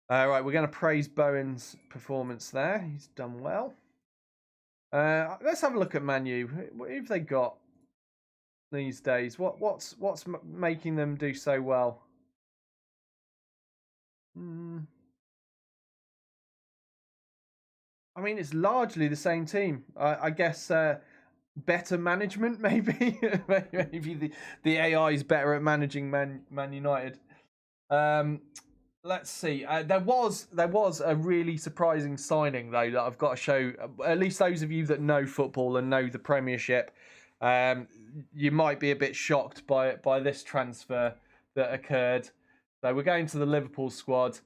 Right, we're going to praise Bowen's performance there. He's done well. Let's have a look at Man U. What have they got these days? What's making them do so well? I mean, it's largely the same team. I guess better management, maybe. Maybe the AI is better at managing Man United. Let's see. There was a really surprising signing though that I've got to show. At least those of you that know football and know the Premiership, you might be a bit shocked by this transfer that occurred. So we're going to the Liverpool squad,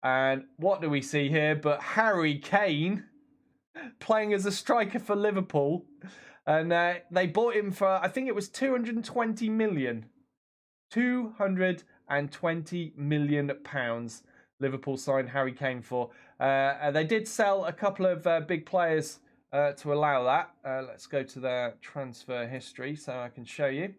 and what do we see here? But Harry Kane playing as a striker for Liverpool, and they bought him for, I think it was 220 million. 220 million pounds Liverpool signed Harry Kane for. They did sell a couple of big players to allow that. Let's go to their transfer history so I can show you.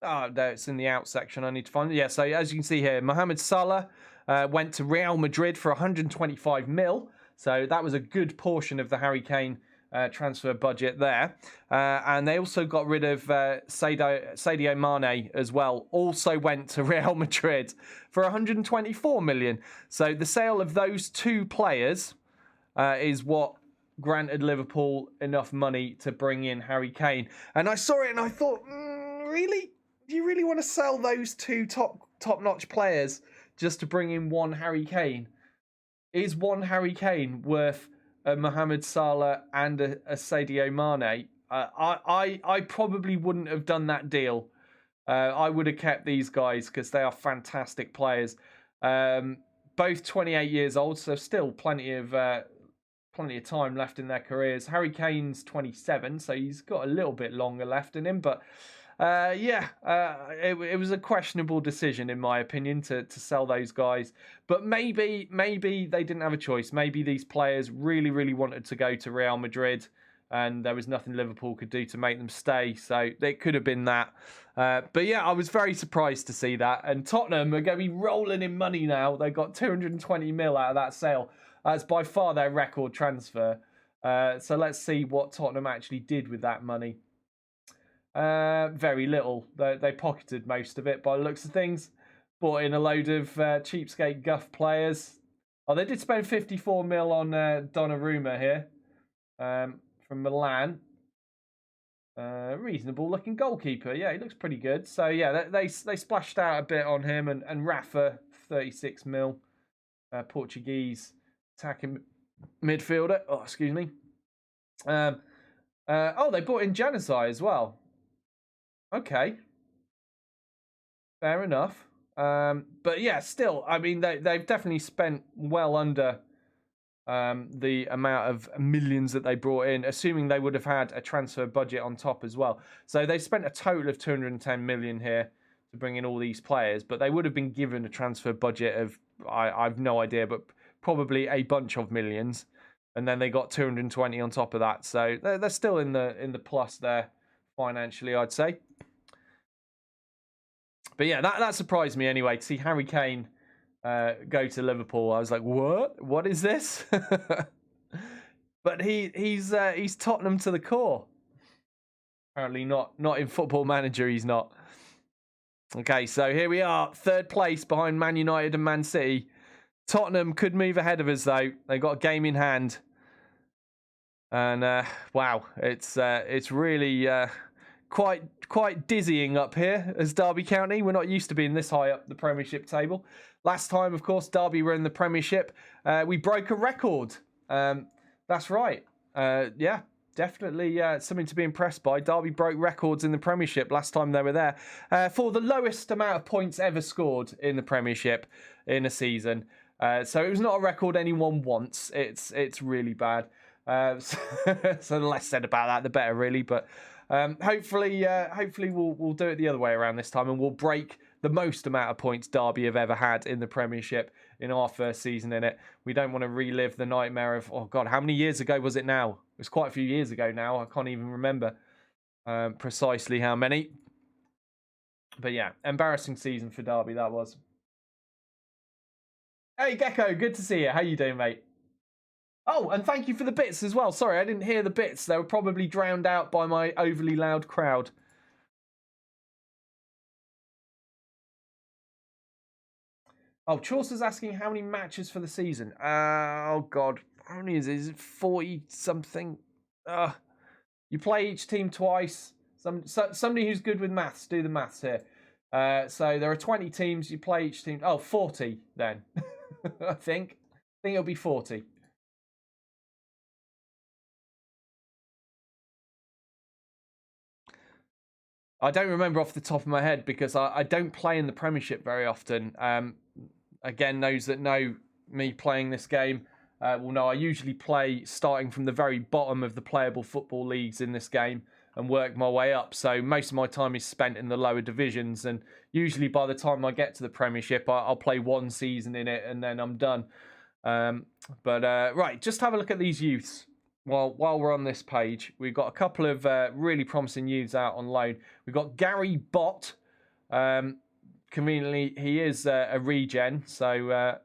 No, it's in the out section. I need to find it. Yeah, so as you can see here, Mohamed Salah went to Real Madrid for 125 mil. So that was a good portion of the Harry Kane transfer budget there. And they also got rid of Sadio Mane as well. Also went to Real Madrid for 124 million. So the sale of those two players is what granted Liverpool enough money to bring in Harry Kane. And I saw it and I thought, really? Do you really want to sell those two top-notch players just to bring in one Harry Kane? Is one Harry Kane worth a Mohamed Salah and a Sadio Mane? I probably wouldn't have done that deal. I would have kept these guys because they are fantastic players. Both 28 years old, so still plenty of time left in their careers. Harry Kane's 27, so he's got a little bit longer left in him, but it was a questionable decision in my opinion to sell those guys. But maybe they didn't have a choice. Maybe these players really wanted to go to Real Madrid and there was nothing Liverpool could do to make them stay. So it could have been that. But yeah, I was very surprised to see that. And Tottenham are going to be rolling in money now. They got 220 mil out of that sale. That's by far their record transfer. So let's see what Tottenham actually did with that money. Very little. They pocketed most of it by the looks of things. Bought in a load of cheapskate guff players. Oh, they did spend 54 mil on Donnarumma here from Milan. Reasonable looking goalkeeper. Yeah, he looks pretty good. So yeah, they splashed out a bit on him, and Rafa, 36 mil, Portuguese attacking midfielder. Oh, excuse me. They bought in Januzaj as well. Okay, fair enough. But yeah, still, I mean, they've definitely spent well under the amount of millions that they brought in, assuming they would have had a transfer budget on top as well. So they spent a total of 210 million here to bring in all these players, but they would have been given a transfer budget of, I've no idea, but probably a bunch of millions. And then they got 220 on top of that. So they're still in the plus there financially, I'd say. But yeah, that surprised me anyway, to see Harry Kane go to Liverpool. I was like, what? What is this? But he's Tottenham to the core. Apparently not in Football Manager, he's not. Okay, so here we are, third place behind Man United and Man City. Tottenham could move ahead of us though. They got a game in hand, and wow, it's really quite dizzying up here as Derby County. We're not used to being this high up the Premiership table. Last time, of course, Derby were in the Premiership. We broke a record. That's right. Yeah, definitely something to be impressed by. Derby broke records in the Premiership last time they were there for the lowest amount of points ever scored in the Premiership in a season. So it was not a record anyone wants. It's really bad. So the less said about that, the better, really. But hopefully we'll do it the other way around this time, and we'll break the most amount of points Derby have ever had in the Premiership in our first season in it. We don't want to relive the nightmare of, oh God, how many years ago was it now? It was quite a few years ago now. I can't even remember precisely how many. But yeah, embarrassing season for Derby that was. Hey Gecko, good to see you. How you doing, mate? Oh, and thank you for the bits as well. Sorry, I didn't hear the bits. They were probably drowned out by my overly loud crowd. Oh, Chaucer's asking how many matches for the season. Oh, God. How many is it? Is it 40-something? You play each team twice. Somebody who's good with maths, do the maths here. So there are 20 teams. You play each team. Oh, 40 then. I think it'll be 40. I don't remember off the top of my head because I don't play in the Premiership very often. Again, those that know me playing this game will know I usually play starting from the very bottom of the playable football leagues in this game and work my way up. So most of my time is spent in the lower divisions, and usually by the time I get to the Premiership, I'll play one season in it and then I'm done. Right, just have a look at these youths. While we're on this page, we've got a couple of really promising youths out on loan. We've got Gary Bott. Conveniently, he is a regen, so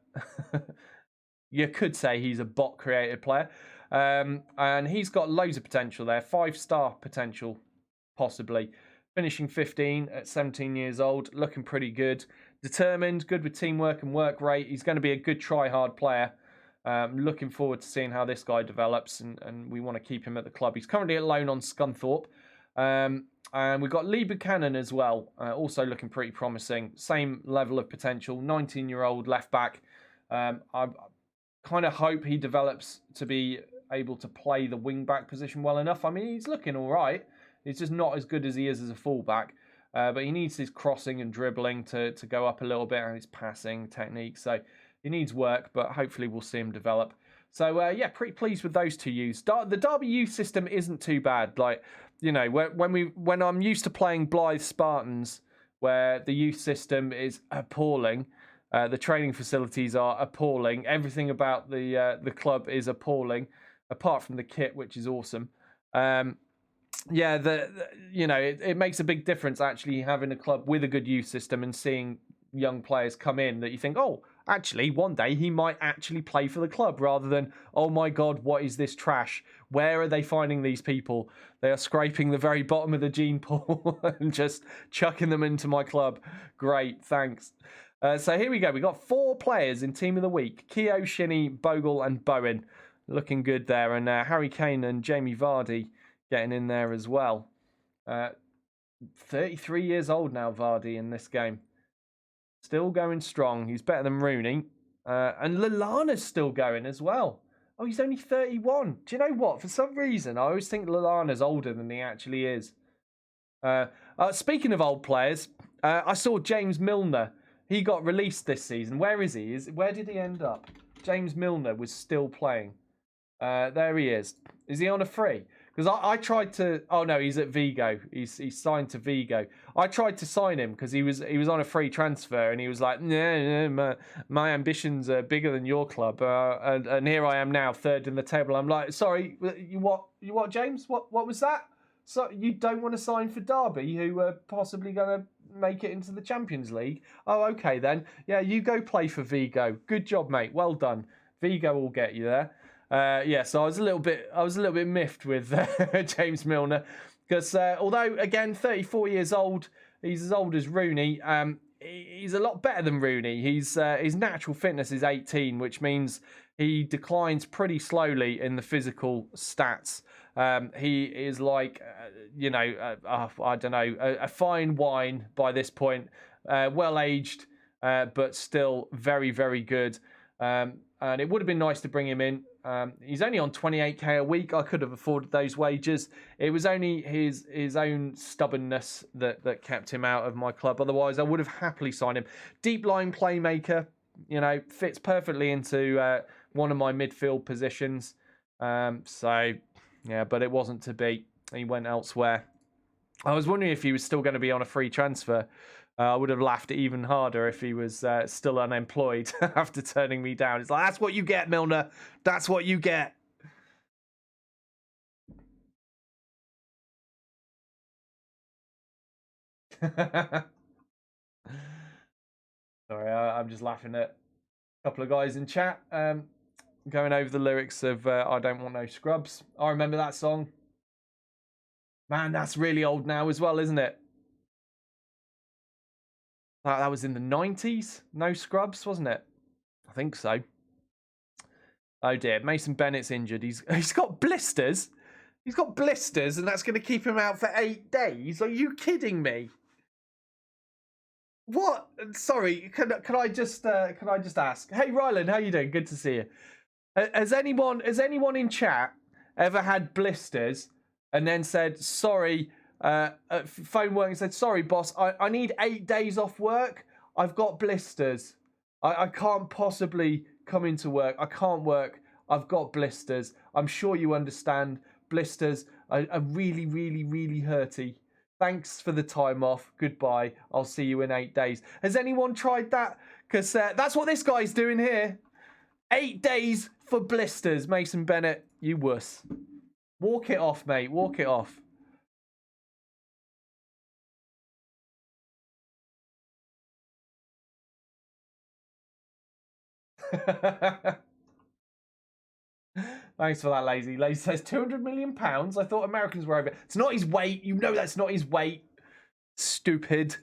you could say he's a bot-created player. And he's got loads of potential there, 5-star potential, possibly. Finishing 15 at 17 years old, looking pretty good. Determined, good with teamwork and work rate. He's going to be a good try-hard player. Looking forward to seeing how this guy develops, and we want to keep him at the club. He's currently at loan on Scunthorpe. And we've got Lee Buchanan as well, also looking pretty promising. Same level of potential, 19-year-old left-back. I kind of hope he develops to be able to play the wing-back position well enough. I mean, he's looking all right. He's just not as good as he is as a full-back. But he needs his crossing and dribbling to go up a little bit, and his passing technique. So he needs work, but hopefully we'll see him develop. So, yeah, pretty pleased with those two youths. The Derby youth system isn't too bad. Like, you know, when I'm used to playing Blythe Spartans, where the youth system is appalling, the training facilities are appalling, everything about the club is appalling, apart from the kit, which is awesome. Yeah, it makes a big difference actually having a club with a good youth system and seeing young players come in that you think, oh, actually, one day he might actually play for the club rather than, oh my God, what is this trash? Where are they finding these people? They are scraping the very bottom of the gene pool and just chucking them into my club. Great, thanks. So here we go. We got 4 players in Team of the Week. Keogh, Shinnie, Bogle and Bowen. Looking good there. And Harry Kane and Jamie Vardy getting in there as well. 33 years old now, Vardy, in this game. Still going strong. He's better than Rooney. And Lallana's still going as well. Oh, he's only 31. Do you know what? For some reason, I always think Lallana's older than he actually is. Speaking of old players, I saw James Milner. He got released this season. Where is he? Where did he end up? James Milner was still playing. There he is. Is he on a free? Because I tried to. Oh no, he's at Vigo. He's signed to Vigo. I tried to sign him because he was on a free transfer, and he was like, "No, my ambitions are bigger than your club." And here I am now, third in the table. I'm like, sorry, you what, James? What was that? So you don't want to sign for Derby, who are possibly going to make it into the Champions League? Oh, okay then. Yeah, you go play for Vigo. Good job, mate. Well done. Vigo will get you there. So I was a little bit miffed with James Milner because although again 34 years old, he's as old as Rooney. He's a lot better than Rooney. His natural fitness is 18, which means he declines pretty slowly in the physical stats. He is like, I don't know, a fine wine by this point, well aged, but still very, very good. And it would have been nice to bring him in. He's only on 28k a week. I could have afforded those wages. It was only his own stubbornness that kept him out of my club. Otherwise, I would have happily signed him. Deep line playmaker, fits perfectly into one of my midfield positions. But it wasn't to be. He went elsewhere. I was wondering if he was still going to be on a free transfer. I would have laughed even harder if he was still unemployed after turning me down. It's like, that's what you get, Milner. That's what you get. Sorry, I'm just laughing at a couple of guys in chat going over the lyrics of I Don't Want No Scrubs. I remember that song. Man, that's really old now as well, isn't it? That was in the 90s. No Scrubs, wasn't it? I think so. Oh dear, Mason Bennett's injured. He's got blisters. He's got blisters, and that's going to keep him out for 8 days. Are you kidding me? What? Sorry, can I just ask? Hey, Ryland, how you doing? Good to see you. Has anyone in chat ever had blisters and then said sorry? Phone work and said, sorry, boss, I need 8 days off work. I've got blisters. I can't possibly come into work. I can't work. I've got blisters. I'm sure you understand. Blisters are really, really, really hurty. Thanks for the time off. Goodbye. I'll see you in 8 days. Has anyone tried that? Because that's what this guy's doing here. 8 days for blisters. Mason Bennett, you wuss. Walk it off, mate. Walk it off. Thanks for that, Lazy. Lazy says £200 million. I thought Americans were over. It's not his weight. You know that's not his weight. Stupid.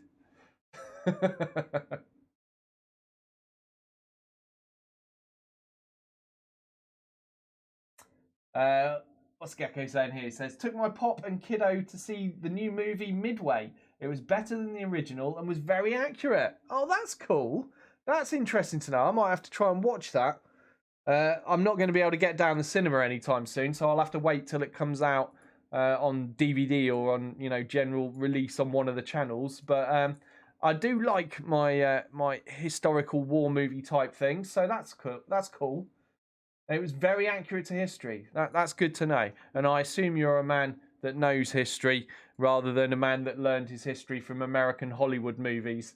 What's Gecko saying here? He says, took my pop and kiddo to see the new movie Midway. It was better than the original and was very accurate. Oh, that's cool. That's interesting to know. I might have to try and watch that. I'm not going to be able to get down the cinema anytime soon, so I'll have to wait till it comes out on DVD or on general release on one of the channels. But I do like my my historical war movie type things, so that's cool. That's cool. It was very accurate to history. That's good to know. And I assume you're a man that knows history rather than a man that learned his history from American Hollywood movies.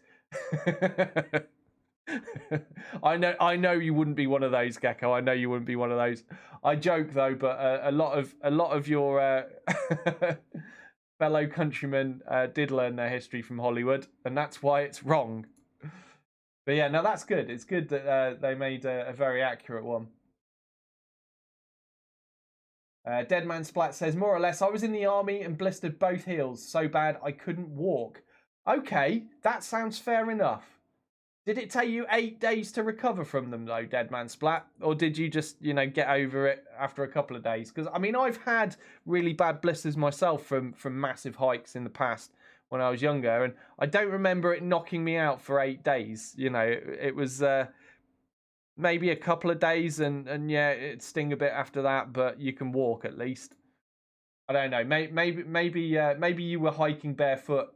I know you wouldn't be one of those, Gecko. I know you wouldn't be one of those. I joke though, but a lot of your fellow countrymen did learn their history from Hollywood, and that's why it's wrong. But yeah, no, that's good. It's good that they made a very accurate one. Dead Man Splat says, more or less, I was in the army and blistered both heels so bad I couldn't walk. Okay, that sounds fair enough. Did it take you 8 days to recover from them, though, Dead Man Splat? Or did you just, get over it after a couple of days? Because, I mean, I've had really bad blisters myself from massive hikes in the past when I was younger, and I don't remember it knocking me out for 8 days. It was maybe a couple of days, and yeah, it'd sting a bit after that, but you can walk at least. I don't know. Maybe you were hiking barefoot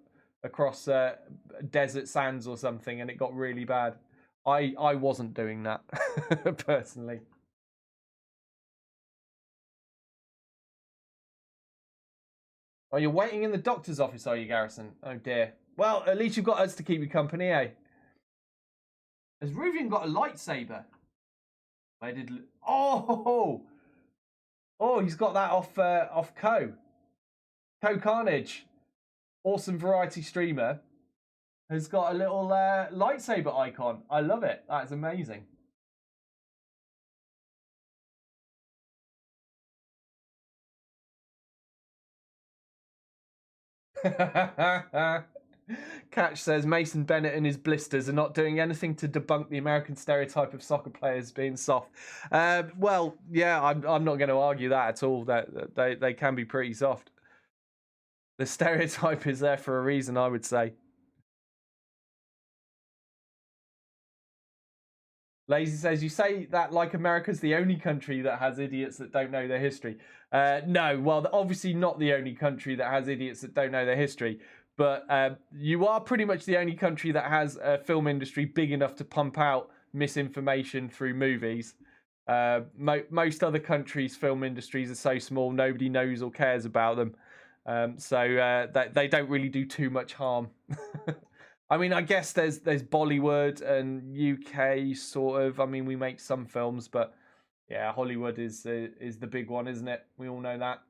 across desert sands or something, and it got really bad. I wasn't doing that personally. Oh, you're waiting in the doctor's office, are you, Garrison? Oh dear. Well, at least you've got us to keep you company, eh? Has Ruvian got a lightsaber? Where did? Oh, he's got that off Co Carnage. Awesome variety streamer has got a little lightsaber icon. I love it. That's amazing. Catch says Mason Bennett and his blisters are not doing anything to debunk the American stereotype of soccer players being soft. Well, yeah, I'm not going to argue that at all. That they can be pretty soft. The stereotype is there for a reason, I would say. Lazy says, you say that like America's the only country that has idiots that don't know their history. No, well, obviously not the only country that has idiots that don't know their history. But you are pretty much the only country that has a film industry big enough to pump out misinformation through movies. Most other countries' film industries are so small, nobody knows or cares about them. So they don't really do too much harm. I mean, I guess there's Bollywood and UK sort of. I mean, we make some films, but yeah, Hollywood is the big one, isn't it? We all know that.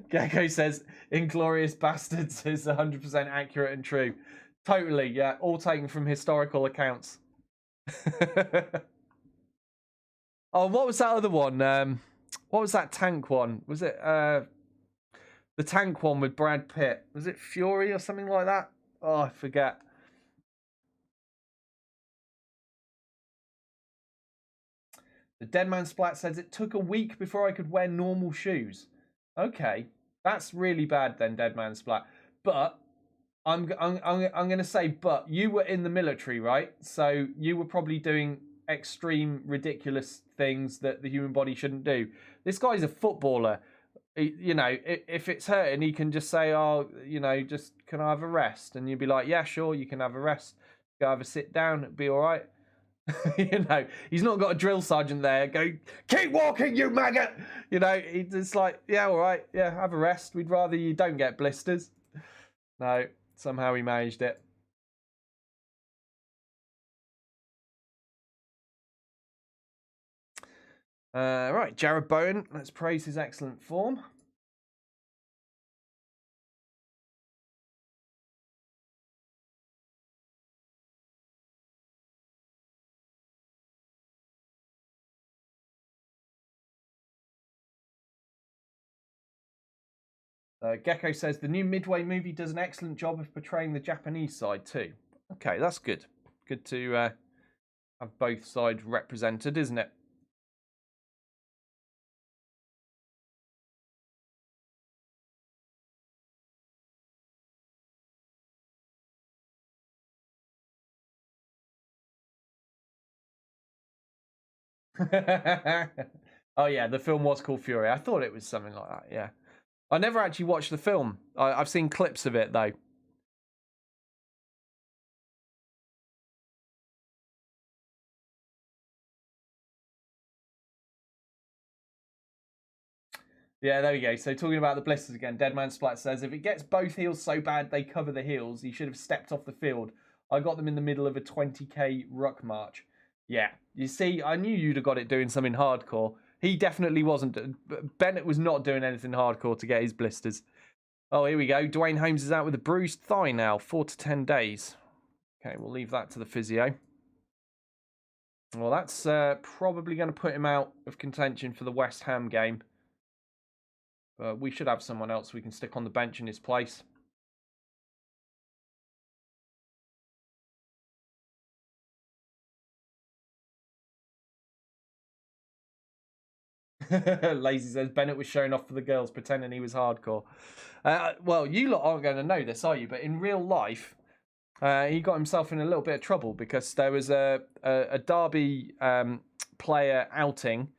Gecko says Inglorious Bastards is 100% accurate and true. Totally, yeah. All taken from historical accounts. Oh, what was that other one? What was that tank one? Was it the tank one with Brad Pitt? Was it Fury or something like that? Oh, I forget. The Dead Man Splat says it took a week before I could wear normal shoes. Okay, that's really bad then, Dead Man Splat. But I'm going to say, but you were in the military, right? So you were probably doing extreme, ridiculous things that the human body shouldn't do. This guy's a footballer. If it's hurting, he can just say, oh, just can I have a rest? And you'd be like, yeah, sure, you can have a rest. Go have a sit down, it'll be all right. He's not got a drill sergeant there going, keep walking, you maggot. It's like, yeah, all right, yeah, have a rest. We'd rather you don't get blisters. No, somehow he managed it. Right, Jared Bowen, let's praise his excellent form. Gecko says the new Midway movie does an excellent job of portraying the Japanese side too. Okay, that's good. Good to have both sides represented, isn't it? Oh yeah, the film was called Fury. I thought it was something like that. Yeah, I never actually watched the film. I've seen clips of it though. Yeah, there we go. So talking about the blisters again, Deadman Splat says, if it gets both heels so bad they cover the heels, he should have stepped off the field. I got them in the middle of a 20k ruck march. Yeah, you see, I knew you'd have got it doing something hardcore. He definitely wasn't. Bennett was not doing anything hardcore to get his blisters. Oh, here we go. Dwayne Holmes is out with a bruised thigh now, 4 to 10 days. Okay, we'll leave that to the physio. Well, that's probably going to put him out of contention for the West Ham game. But we should have someone else we can stick on the bench in his place. Lazy says Bennett was showing off for the girls, pretending he was hardcore. Well, you lot aren't going to know this, are you? But in real life, he got himself in a little bit of trouble because there was a Derby player outing,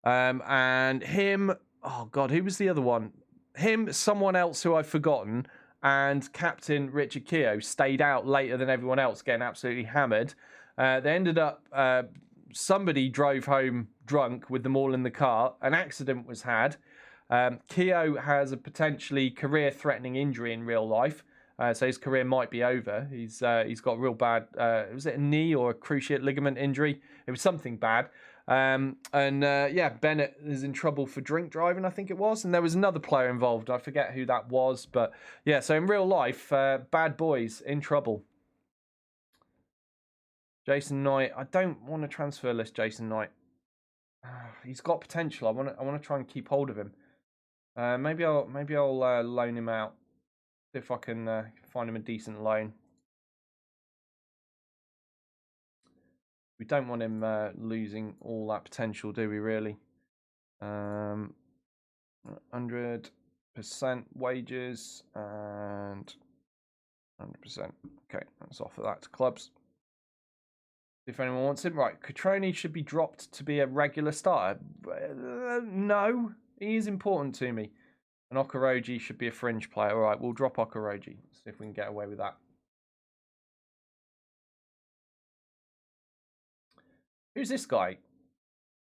and him. Oh God, who was the other one? Him, someone else who I've forgotten, and Captain Richard Keogh stayed out later than everyone else, getting absolutely hammered. They ended up. Somebody drove home drunk with them all in the car. An accident was had. Keogh has a potentially career-threatening injury in real life, so his career might be over. He's got real bad. Was it a knee or a cruciate ligament injury? It was something bad. Yeah, Bennett is in trouble for drink driving, I think it was, and there was another player involved. I forget who that was, but yeah. So in real life, bad boys in trouble. Jason Knight. I don't want to transfer list Jason Knight. He's got potential. I want to try and keep hold of him. Maybe I'll loan him out if I can find him a decent loan. We don't want him losing all that potential, do we? Really? 100% wages and 100%. Okay, let's offer that to clubs. If anyone wants him, right? Catroni should be dropped to be a regular starter. No, he is important to me. And Okoroji should be a fringe player. All right, we'll drop Okoroji. See if we can get away with that. Who's this guy?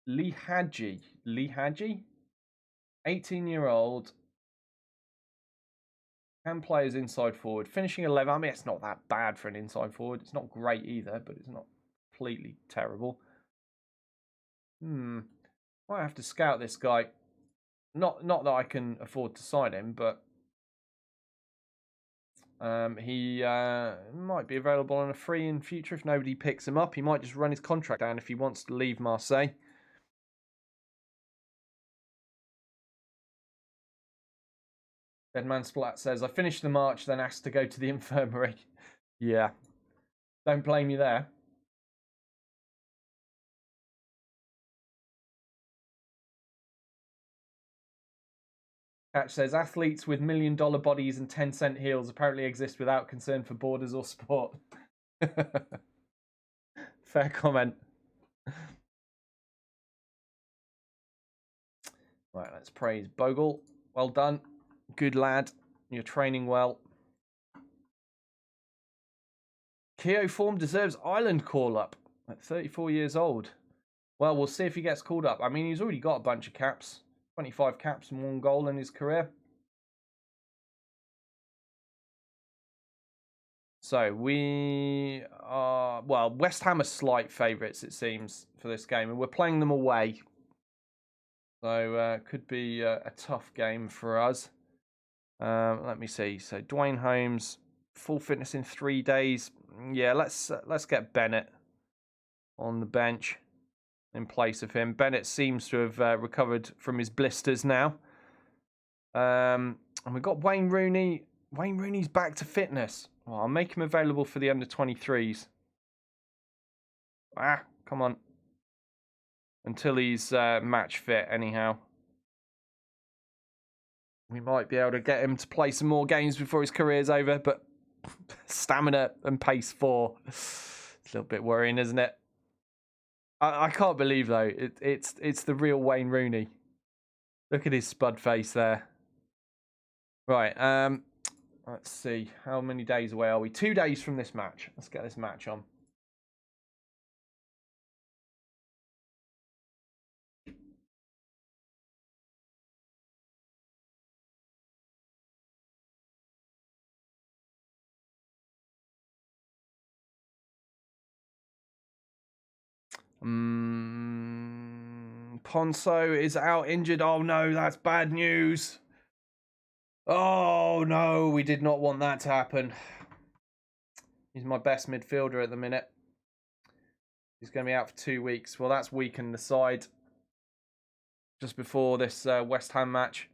Lee Hadji. 18-year-old. Can play as inside forward. Finishing 11. I mean, it's not that bad for an inside forward. It's not great either, but it's not completely terrible. Might have to scout this guy. Not that I can afford to sign him, but he might be available on a free in future if nobody picks him up. He might just run his contract down if he wants to leave Marseille. Deadman Splat says, I finished the march, then asked to go to the infirmary. Yeah. Don't blame you there. Catch says, athletes with $1 million bodies and 10-cent heels apparently exist without concern for borders or sport. Fair comment. Right, let's praise Bogle. Well done. Good lad. You're training well. Keogh form deserves Island call-up at 34 years old. Well, we'll see if he gets called up. I mean, he's already got a bunch of caps. 25 caps and 1 goal in his career. So we are, well, West Ham are slight favourites, it seems, for this game. And we're playing them away. So could be a tough game for us. Let me see. So Dwayne Holmes, full fitness in 3 days. Yeah, let's get Bennett on the bench in place of him. Bennett seems to have recovered from his blisters now. And we've got Wayne Rooney. Wayne Rooney's back to fitness. Well, I'll make him available for the under-23s. Come on. Until he's match fit, anyhow. We might be able to get him to play some more games before his career's over, but stamina and pace 4. It's a little bit worrying, isn't it? I can't believe, though, it's the real Wayne Rooney. Look at his spud face there. Right, let's see. How many days away are we? 2 days from this match. Let's get this match on. Ponso is out injured. Oh no, that's bad news. Oh, no, we did not want that to happen. He's my best midfielder at the minute. He's going to be out for 2 weeks. Well, that's weakened the side just before this West Ham match.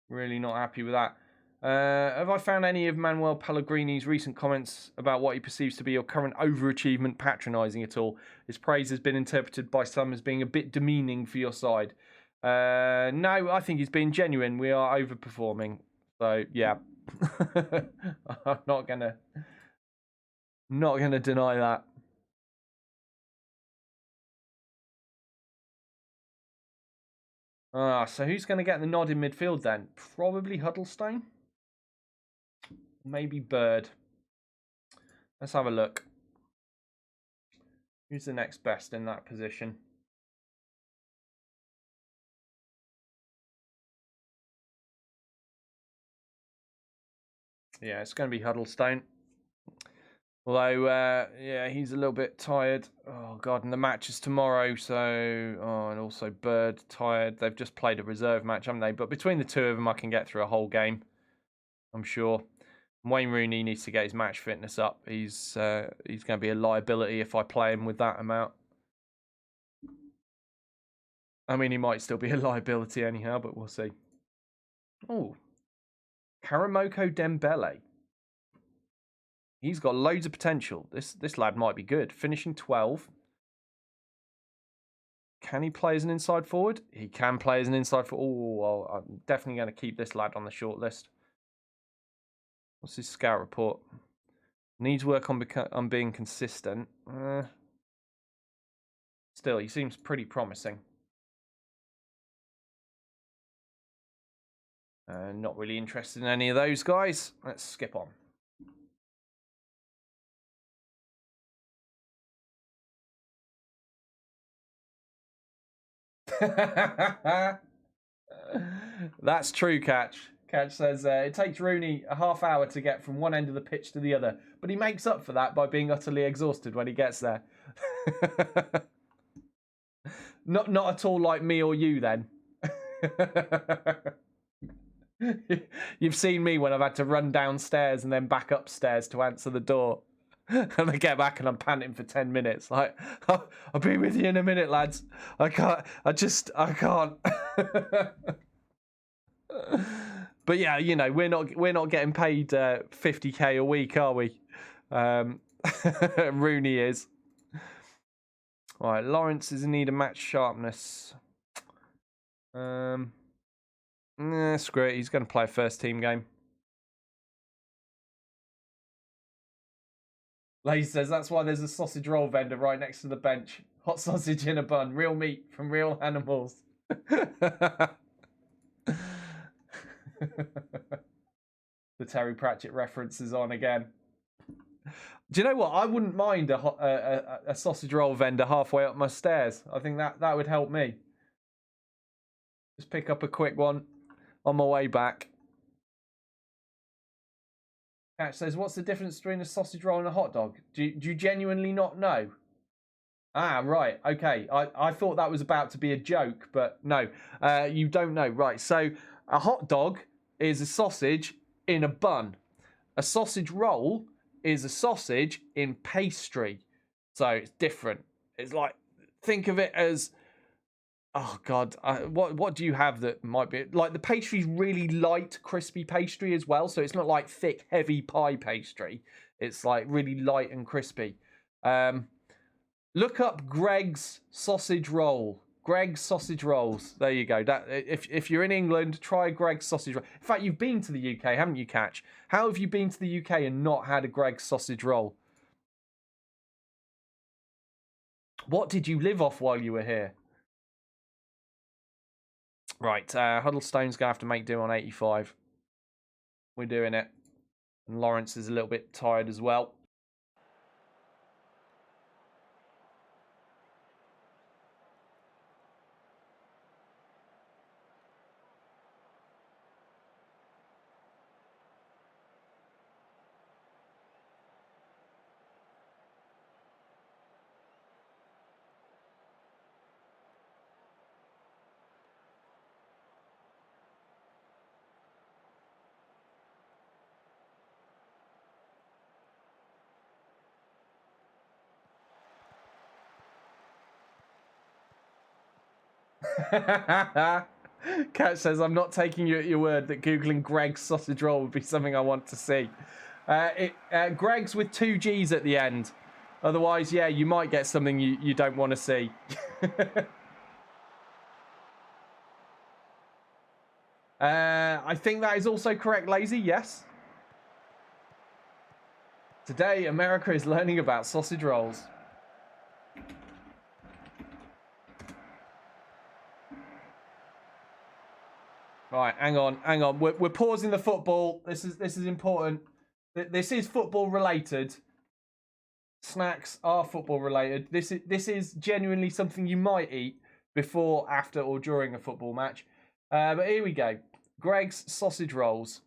Really not happy with that. Have I found any of Manuel Pellegrini's recent comments about what he perceives to be your current overachievement patronising at all? His praise has been interpreted by some as being a bit demeaning for your side. No, I think he's being genuine. We are overperforming. So, yeah. I'm not gonna deny that. So who's going to get the nod in midfield then? Probably Huddlestone? Maybe Bird. Let's have a look. Who's the next best in that position? Yeah, it's going to be Huddlestone. Although, yeah, he's a little bit tired. Oh, God, and the match is tomorrow, so... Oh, and also Bird, tired. They've just played a reserve match, haven't they? But between the two of them, I can get through a whole game, I'm sure. Wayne Rooney needs to get his match fitness up. He's going to be a liability if I play him with that amount. I mean, he might still be a liability anyhow, but we'll see. Oh, Karamoko Dembele. He's got loads of potential. This lad might be good. Finishing 12. Can he play as an inside forward? He can play as an inside forward. Oh, well, I'm definitely going to keep this lad on the short list. What's his scout report? Needs work on being consistent. Still, he seems pretty promising. Not really interested in any of those guys. Let's skip on. That's true, Catch. Catch says it takes Rooney a half hour to get from one end of the pitch to the other, but he makes up for that by being utterly exhausted when he gets there. Not at all like me or you, then. You've seen me when I've had to run downstairs and then back upstairs to answer the door. And I get back and I'm panting for 10 minutes. Like, I'll be with you in a minute, lads. I can't. But yeah, you know, we're not getting paid 50k a week, are we? Rooney is. All right, Lawrence is in need of match sharpness. Screw it. He's going to play a first team game. Lazy says that's why there's a sausage roll vendor right next to the bench. Hot sausage in a bun, real meat from real animals. The Terry Pratchett reference is on again. Do you know what? I wouldn't mind a sausage roll vendor halfway up my stairs. I think that would help me. Just pick up a quick one on my way back. Catch says, what's the difference between a sausage roll and a hot dog? Do you genuinely not know? Ah, right. Okay. I thought that was about to be a joke, but no. You don't know. Right. So a hot dog is a sausage in a bun. A sausage roll is a sausage in pastry. So it's different. It's like, think of it as... Oh, God. What do you have that might be... Like, the pastry's really light, crispy pastry as well. So it's not like thick, heavy pie pastry. It's like really light and crispy. Look up Greg's sausage roll. Greg's sausage rolls. There you go. That if you're in England, try Greg's sausage roll. In fact, you've been to the UK, haven't you, Catch? How have you been to the UK and not had a Greg's sausage roll? What did you live off while you were here? Right, Huddlestone's going to have to make do on 85. We're doing it. And Lawrence is a little bit tired as well. Kat says, I'm not taking you at your word that Googling Greg's sausage roll would be something I want to see. Greg's with 2 G's at the end. Otherwise, yeah, you might get something you don't want to see. I think that is also correct, Lazy, yes. Today, America is learning about sausage rolls. Right, hang on. We're pausing the football. This is important. This is football related. Snacks are football related. This is genuinely something you might eat before, after, or during a football match. But here we go. Greg's sausage rolls.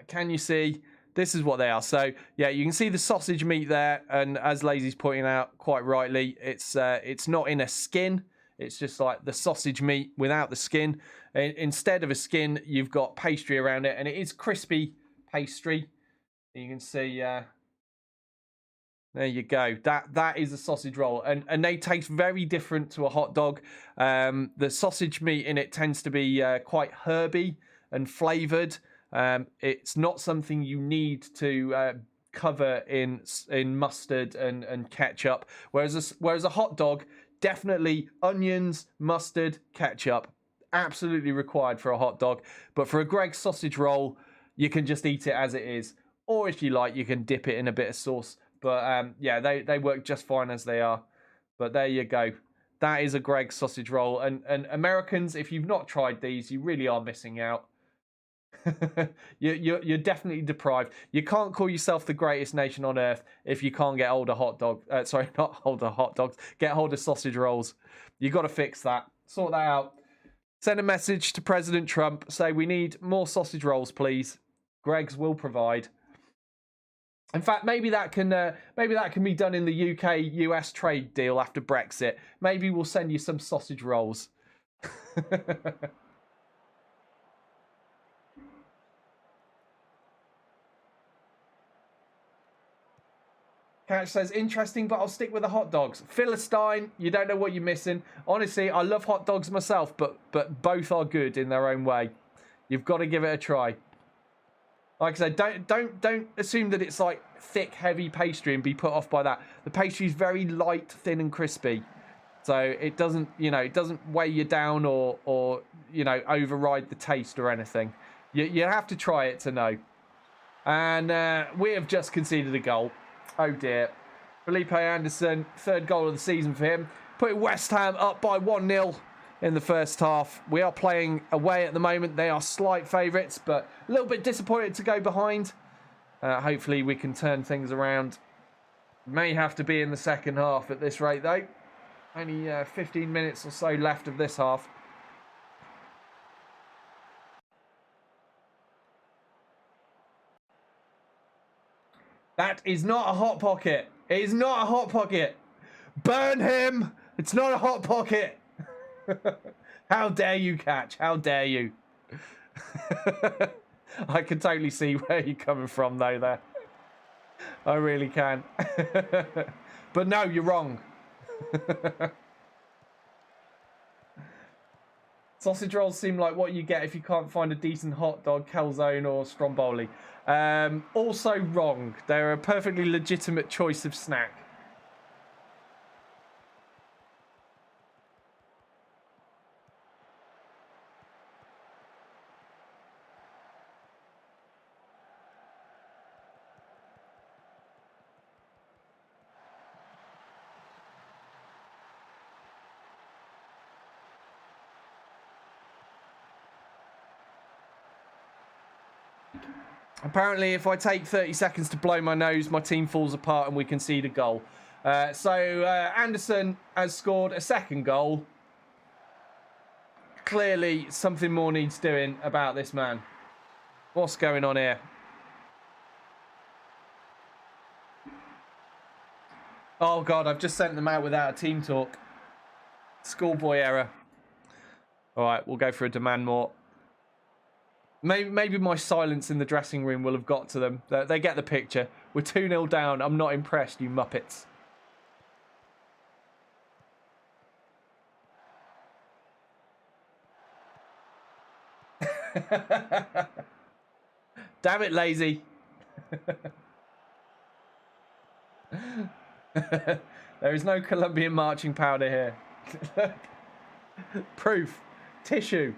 Can you see? This is what they are. So yeah, you can see the sausage meat there, and as Lazy's pointing out quite rightly, it's not in a skin. It's just like the sausage meat without the skin. Instead of a skin, you've got pastry around it, and it is crispy pastry. You can see. There you go. That is a sausage roll, and they taste very different to a hot dog. The sausage meat in it tends to be quite herby and flavoured. It's not something you need to cover in mustard and ketchup. Whereas a hot dog, definitely onions, mustard, ketchup, absolutely required for a hot dog. But for a Greg's sausage roll, you can just eat it as it is, or if you like, you can dip it in a bit of sauce. But yeah, they work just fine as they are. But there you go. That is a Greg's sausage roll. And Americans, if you've not tried these, you really are missing out. You're definitely deprived. You can't call yourself the greatest nation on earth if you can't get hold of hot dog. Sorry, not hold of hot dogs. Get hold of sausage rolls. You got to fix that. Sort that out. Send a message to President Trump. Say we need more sausage rolls, please. Greg's will provide. In fact, maybe that can be done in the UK-US trade deal after Brexit. Maybe we'll send you some sausage rolls. Catch says, interesting, but I'll stick with the hot dogs. Philistine, you don't know what you're missing. Honestly, I love hot dogs myself, but both are good in their own way. You've got to give it a try. Like I said, don't assume that it's like thick, heavy pastry and be put off by that. The pastry is very light, thin, and crispy, so it doesn't weigh you down or override the taste or anything. You have to try it to know. And we have just conceded a goal. Oh dear. Felipe Anderson, 3rd goal of the season for him, putting West Ham up by 1-0. In the first half. We are playing away at the moment. They are slight favourites, but a little bit disappointed to go behind. Hopefully we can turn things around. May have to be in the second half at this rate, though. Only 15 minutes or so left of this half. That is not a hot pocket. It is not a hot pocket. Burn him. It's not a hot pocket. How dare you, Catch? How dare you? I can totally see where you're coming from, though, there. I really can. But no, you're wrong. Sausage rolls seem like what you get if you can't find a decent hot dog, calzone, or stromboli. Also wrong. They're a perfectly legitimate choice of snack. Apparently, if I take 30 seconds to blow my nose, my team falls apart and we concede a goal. So Anderson has scored a 2nd goal. Clearly, something more needs doing about this man. What's going on here? Oh, God, I've just sent them out without a team talk. Schoolboy error. All right, we'll go for a demand more. Maybe my silence in the dressing room will have got to them. They get the picture. We're 2-0 down. I'm not impressed, you muppets. Damn it, lazy. There is no Colombian marching powder here. Proof. Tissue.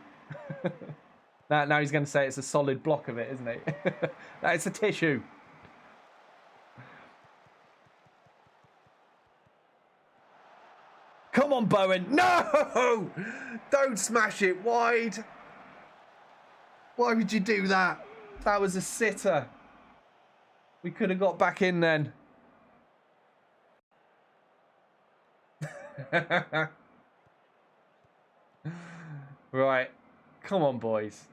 Now he's going to say it's a solid block of it, isn't he? No, it's a tissue. Come on, Bowen. No! Don't smash it wide. Why would you do that? That was a sitter. We could have got back in then. Right. Come on, boys.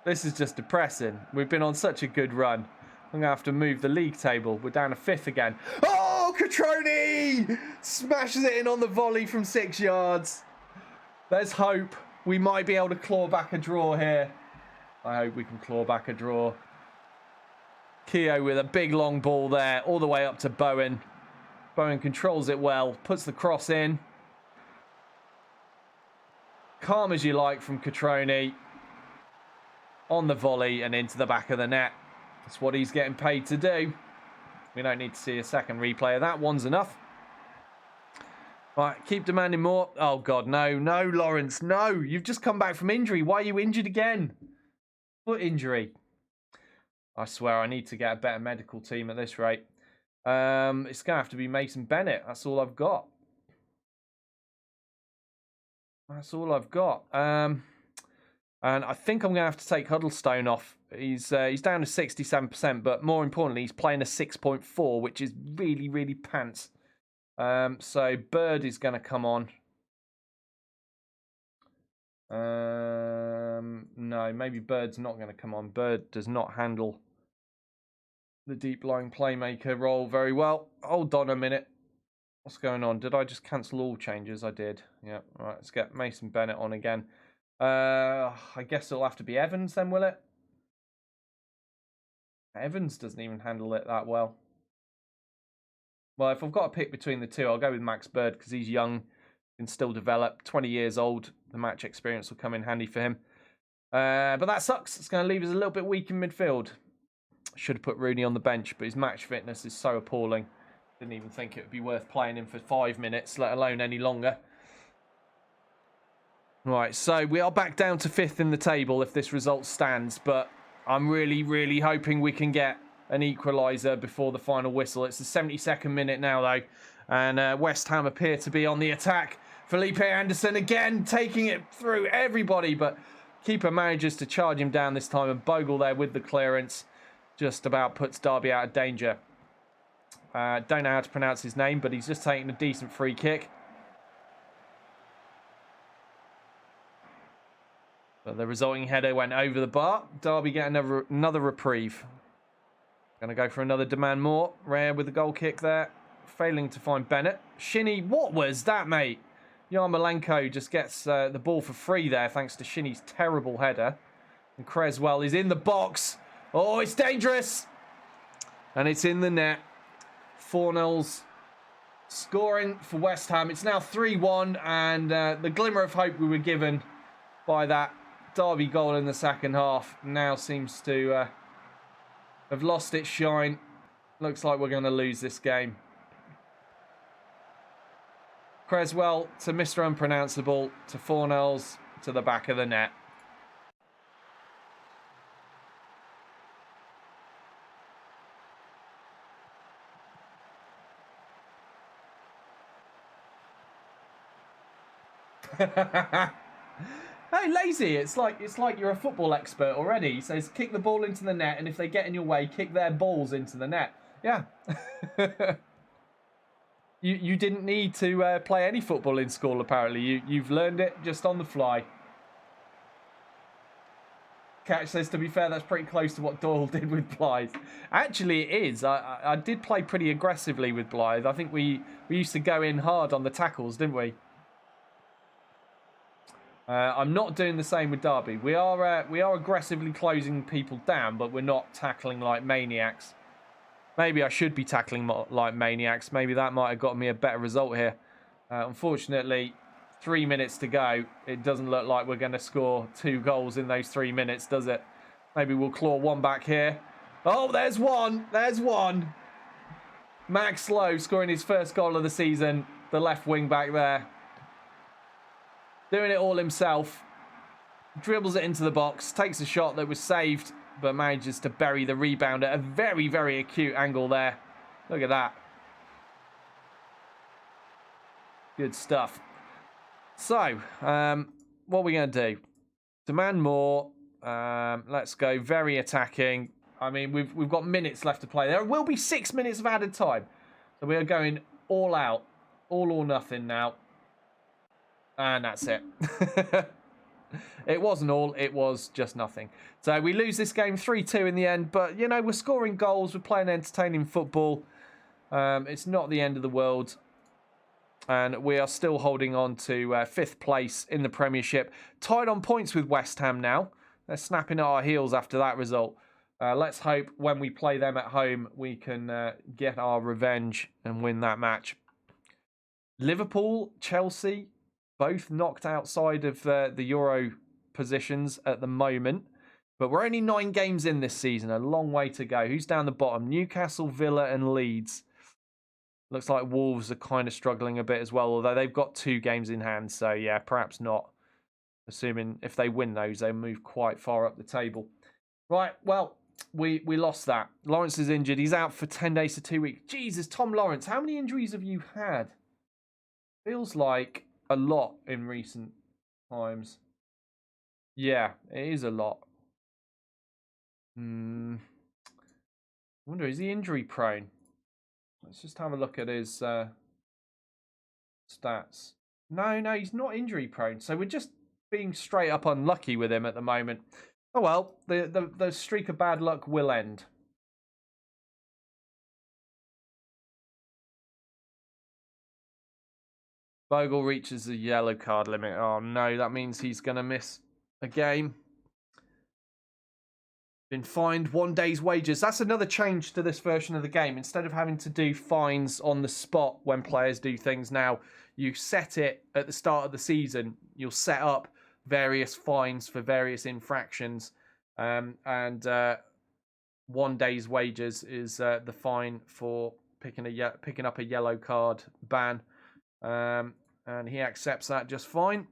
This is just depressing. We've been on such a good run. I'm going to have to move the league table. We're down to 5th again. Oh, Catroni! Smashes it in on the volley from 6 yards. There's hope. We might be able to claw back a draw here. I hope we can claw back a draw. Keogh with a big long ball there, all the way up to Bowen. Bowen controls it well, puts the cross in. Calm as you like from Catroni. On the volley and into the back of the net. That's what he's getting paid to do. We don't need to see a second replay of that. One's enough. Right, keep demanding more. Oh, God, no. No, Lawrence, no. You've just come back from injury. Why are you injured again? Foot injury. I swear I need to get a better medical team at this rate. It's going to have to be Mason Bennett. That's all I've got. That's all I've got. And I think I'm going to have to take Huddlestone off. He's down to 67%, but more importantly, he's playing a 6.4, which is really, really pants. So Bird is going to come on. No, maybe Bird's not going to come on. Bird does not handle the deep-lying playmaker role very well. Hold on a minute. What's going on? Did I just cancel all changes? I did. Yeah, right, let's get Mason Bennett on again. I guess it'll have to be Evans then, will it? Evans doesn't even handle it that well. Well, if I've got to pick between the two, I'll go with Max Bird because he's young, can still develop. 20 years old, the match experience will come in handy for him. But that sucks. It's going to leave us a little bit weak in midfield. Should have put Rooney on the bench, but his match fitness is so appalling. Didn't even think it would be worth playing him for 5 minutes, let alone any longer. Right, so we are back down to 5th in the table if this result stands, but I'm really, really hoping we can get an equaliser before the final whistle. It's the 72nd minute now, though, and West Ham appear to be on the attack. Felipe Anderson again taking it through everybody, but keeper manages to charge him down this time, and Bogle there with the clearance just about puts Derby out of danger. Don't know how to pronounce his name, but he's just taking a decent free kick. But the resulting header went over the bar. Derby get another reprieve. Going to go for another demand more. Rare with the goal kick there. Failing to find Bennett. Shinnie, what was that, mate? Yarmolenko just gets the ball for free there thanks to Shinnie's terrible header. And Creswell is in the box. Oh, it's dangerous. And it's in the net. 4-0's scoring for West Ham. It's now 3-1. And the glimmer of hope we were given by that Derby goal in the second half now seems to have lost its shine. Looks like we're going to lose this game. Creswell to Mr. Unpronounceable, to 4-0's to the back of the net. Hey, lazy! It's like you're a football expert already. He says, kick the ball into the net, and if they get in your way, kick their balls into the net. Yeah. You didn't need to play any football in school, apparently. You've learned it just on the fly. Catch says, to be fair, that's pretty close to what Doyle did with Blythe. Actually, it is. I did play pretty aggressively with Blythe. I think we used to go in hard on the tackles, didn't we? I'm not doing the same with Derby. We are aggressively closing people down, but we're not tackling like maniacs. Maybe I should be tackling like maniacs. Maybe that might have got me a better result here. Unfortunately, 3 minutes to go. It doesn't look like we're going to score 2 goals in those 3 minutes, does it? Maybe we'll claw one back here. Oh, there's one. There's one. Max Lowe scoring his first goal of the season. The left wing back there. Doing it all himself. Dribbles it into the box. Takes a shot that was saved, but manages to bury the rebound at a very, very acute angle there. Look at that. Good stuff. So, what are we going to do? Demand more. Let's go very attacking. I mean, we've got minutes left to play. There will be 6 minutes of added time. So we are going all out. All or nothing now. And that's it. It wasn't all. It was just nothing. So we lose this game 3-2 in the end. But, you know, we're scoring goals. We're playing entertaining football. It's not the end of the world. And we are still holding on to 5th place in the Premiership. Tied on points with West Ham now. They're snapping at our heels after that result. Let's hope when we play them at home, we can get our revenge and win that match. Liverpool, Chelsea, both knocked outside of the Euro positions at the moment. But we're only 9 games in this season. A long way to go. Who's down the bottom? Newcastle, Villa and Leeds. Looks like Wolves are kind of struggling a bit as well, although they've got 2 games in hand. So, yeah, perhaps not. Assuming if they win those, they move quite far up the table. Right, well, we lost that. Lawrence is injured. He's out for 10 days to 2 weeks. Jesus, Tom Lawrence, how many injuries have you had? Feels like a lot in recent times. Yeah, it is a lot. I wonder, is he injury prone? Let's just have a look at his stats. No, he's not injury prone. So we're just being straight up unlucky with him at the moment. Oh well, the streak of bad luck will end. Bogle reaches the yellow card limit. Oh no, that means he's going to miss a game. Been fined 1 day's wages. That's another change to this version of the game. Instead of having to do fines on the spot when players do things now, you set it at the start of the season. You'll set up various fines for various infractions. And 1 day's wages is the fine for picking up a yellow card ban. And he accepts that just fine.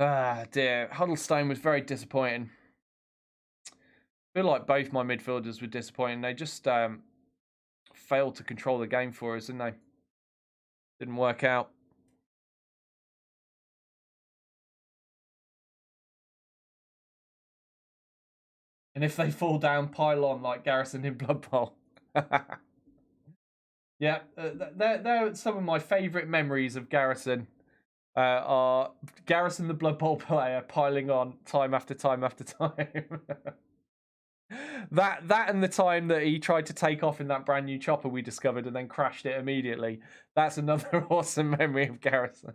Ah, dear. Huddlestone was very disappointing. I feel like both my midfielders were disappointing. They just failed to control the game for us, didn't they? Didn't work out. And if they fall down, pile on like Garrison in Blood Bowl. Yeah, they're some of my favourite memories of Garrison. Are Garrison the Blood Bowl player piling on time after time after time. that and the time that he tried to take off in that brand new chopper we discovered and then crashed it immediately. That's another awesome memory of Garrison.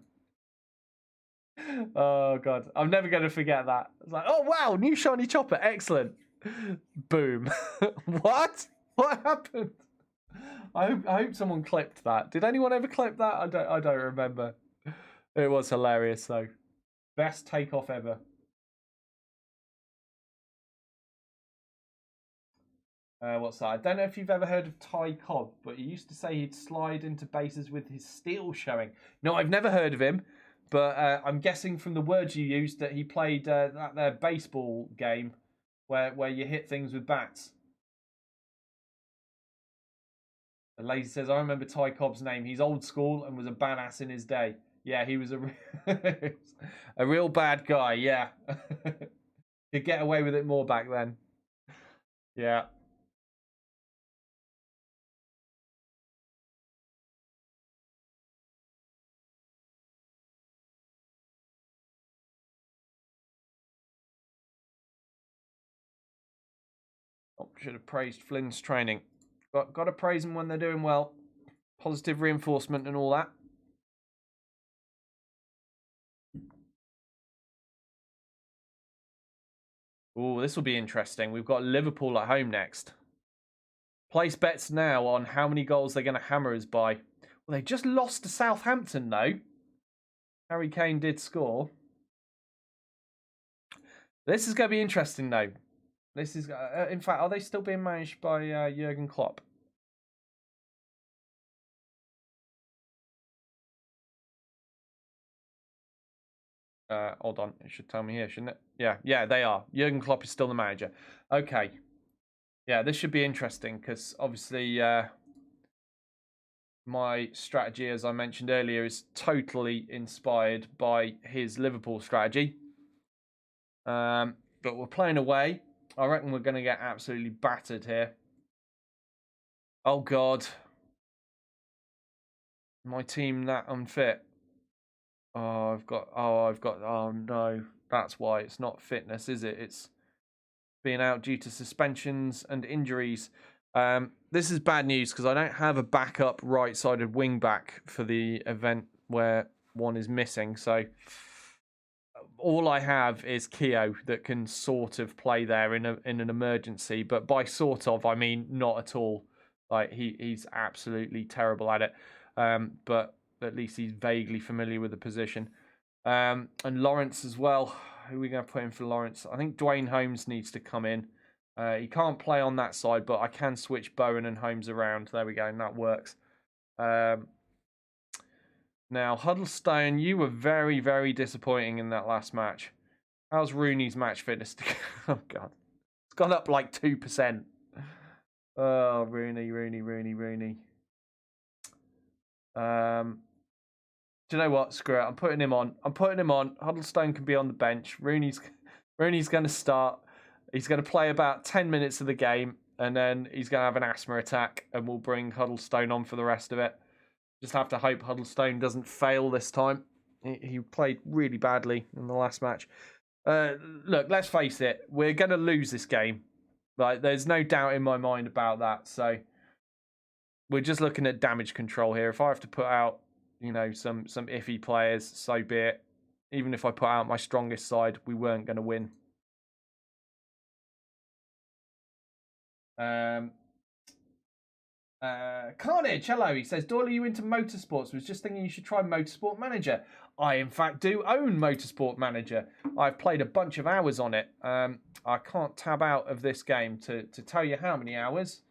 Oh god, I'm never going to forget that. It's like, oh wow, new shiny chopper, excellent. Boom. What happened? I hope someone clipped that. Did anyone ever clip that? I don't remember. It was hilarious though. Best takeoff ever. What's that? I don't know if you've ever heard of Ty Cobb, but he used to say he'd slide into bases with his steel showing. No, I've never heard of him, but I'm guessing from the words you used that he played that baseball game where you hit things with bats. The lady says, I remember Ty Cobb's name. He's old school and was a badass in his day. Yeah, he was a real bad guy, yeah. Could get away with it more back then. Yeah. Oh, should have praised Flynn's training. Got to praise them when they're doing well. Positive reinforcement and all that. Oh, this will be interesting. We've got Liverpool at home next. Place bets now on how many goals they're going to hammer us by. Well, they just lost to Southampton, though. Harry Kane did score. This is going to be interesting, though. This is, in fact, are they still being managed by Jurgen Klopp? Hold on, it should tell me here, shouldn't it? Yeah, they are. Jurgen Klopp is still the manager. Okay. Yeah, this should be interesting because obviously my strategy, as I mentioned earlier, is totally inspired by his Liverpool strategy. But we're playing away. I reckon we're going to get absolutely battered here. Oh, God. My team that unfit. Oh no. That's why it's not fitness, is it? It's being out due to suspensions and injuries. This is bad news because I don't have a backup right-sided wing back for the event where one is missing. So all I have is Keo that can sort of play there in an emergency. But by sort of, I mean not at all. Like he's absolutely terrible at it. But at least he's vaguely familiar with the position. And Lawrence as well. Who are we going to put in for Lawrence? I think Dwayne Holmes needs to come in. He can't play on that side, but I can switch Bowen and Holmes around. There we go, and that works. Now, Huddlestone, you were very, very disappointing in that last match. How's Rooney's match fitness? Oh, God. It's gone up like 2%. Oh, Rooney. Do you know what? Screw it. I'm putting him on. Huddlestone can be on the bench. Rooney's going to start. He's going to play about 10 minutes of the game, and then he's going to have an asthma attack, and we'll bring Huddlestone on for the rest of it. Just have to hope Huddlestone doesn't fail this time. He played really badly in the last match. Look, let's face it. We're going to lose this game. Like, there's no doubt in my mind about that. So we're just looking at damage control here. If I have to put out, some iffy players, so be it. Even if I put out my strongest side, we weren't going to win. Carnage, hello. He says, Doyle, are you into motorsports? Was just thinking you should try Motorsport Manager. I, in fact, do own Motorsport Manager. I've played a bunch of hours on it. I can't tab out of this game to tell you how many hours,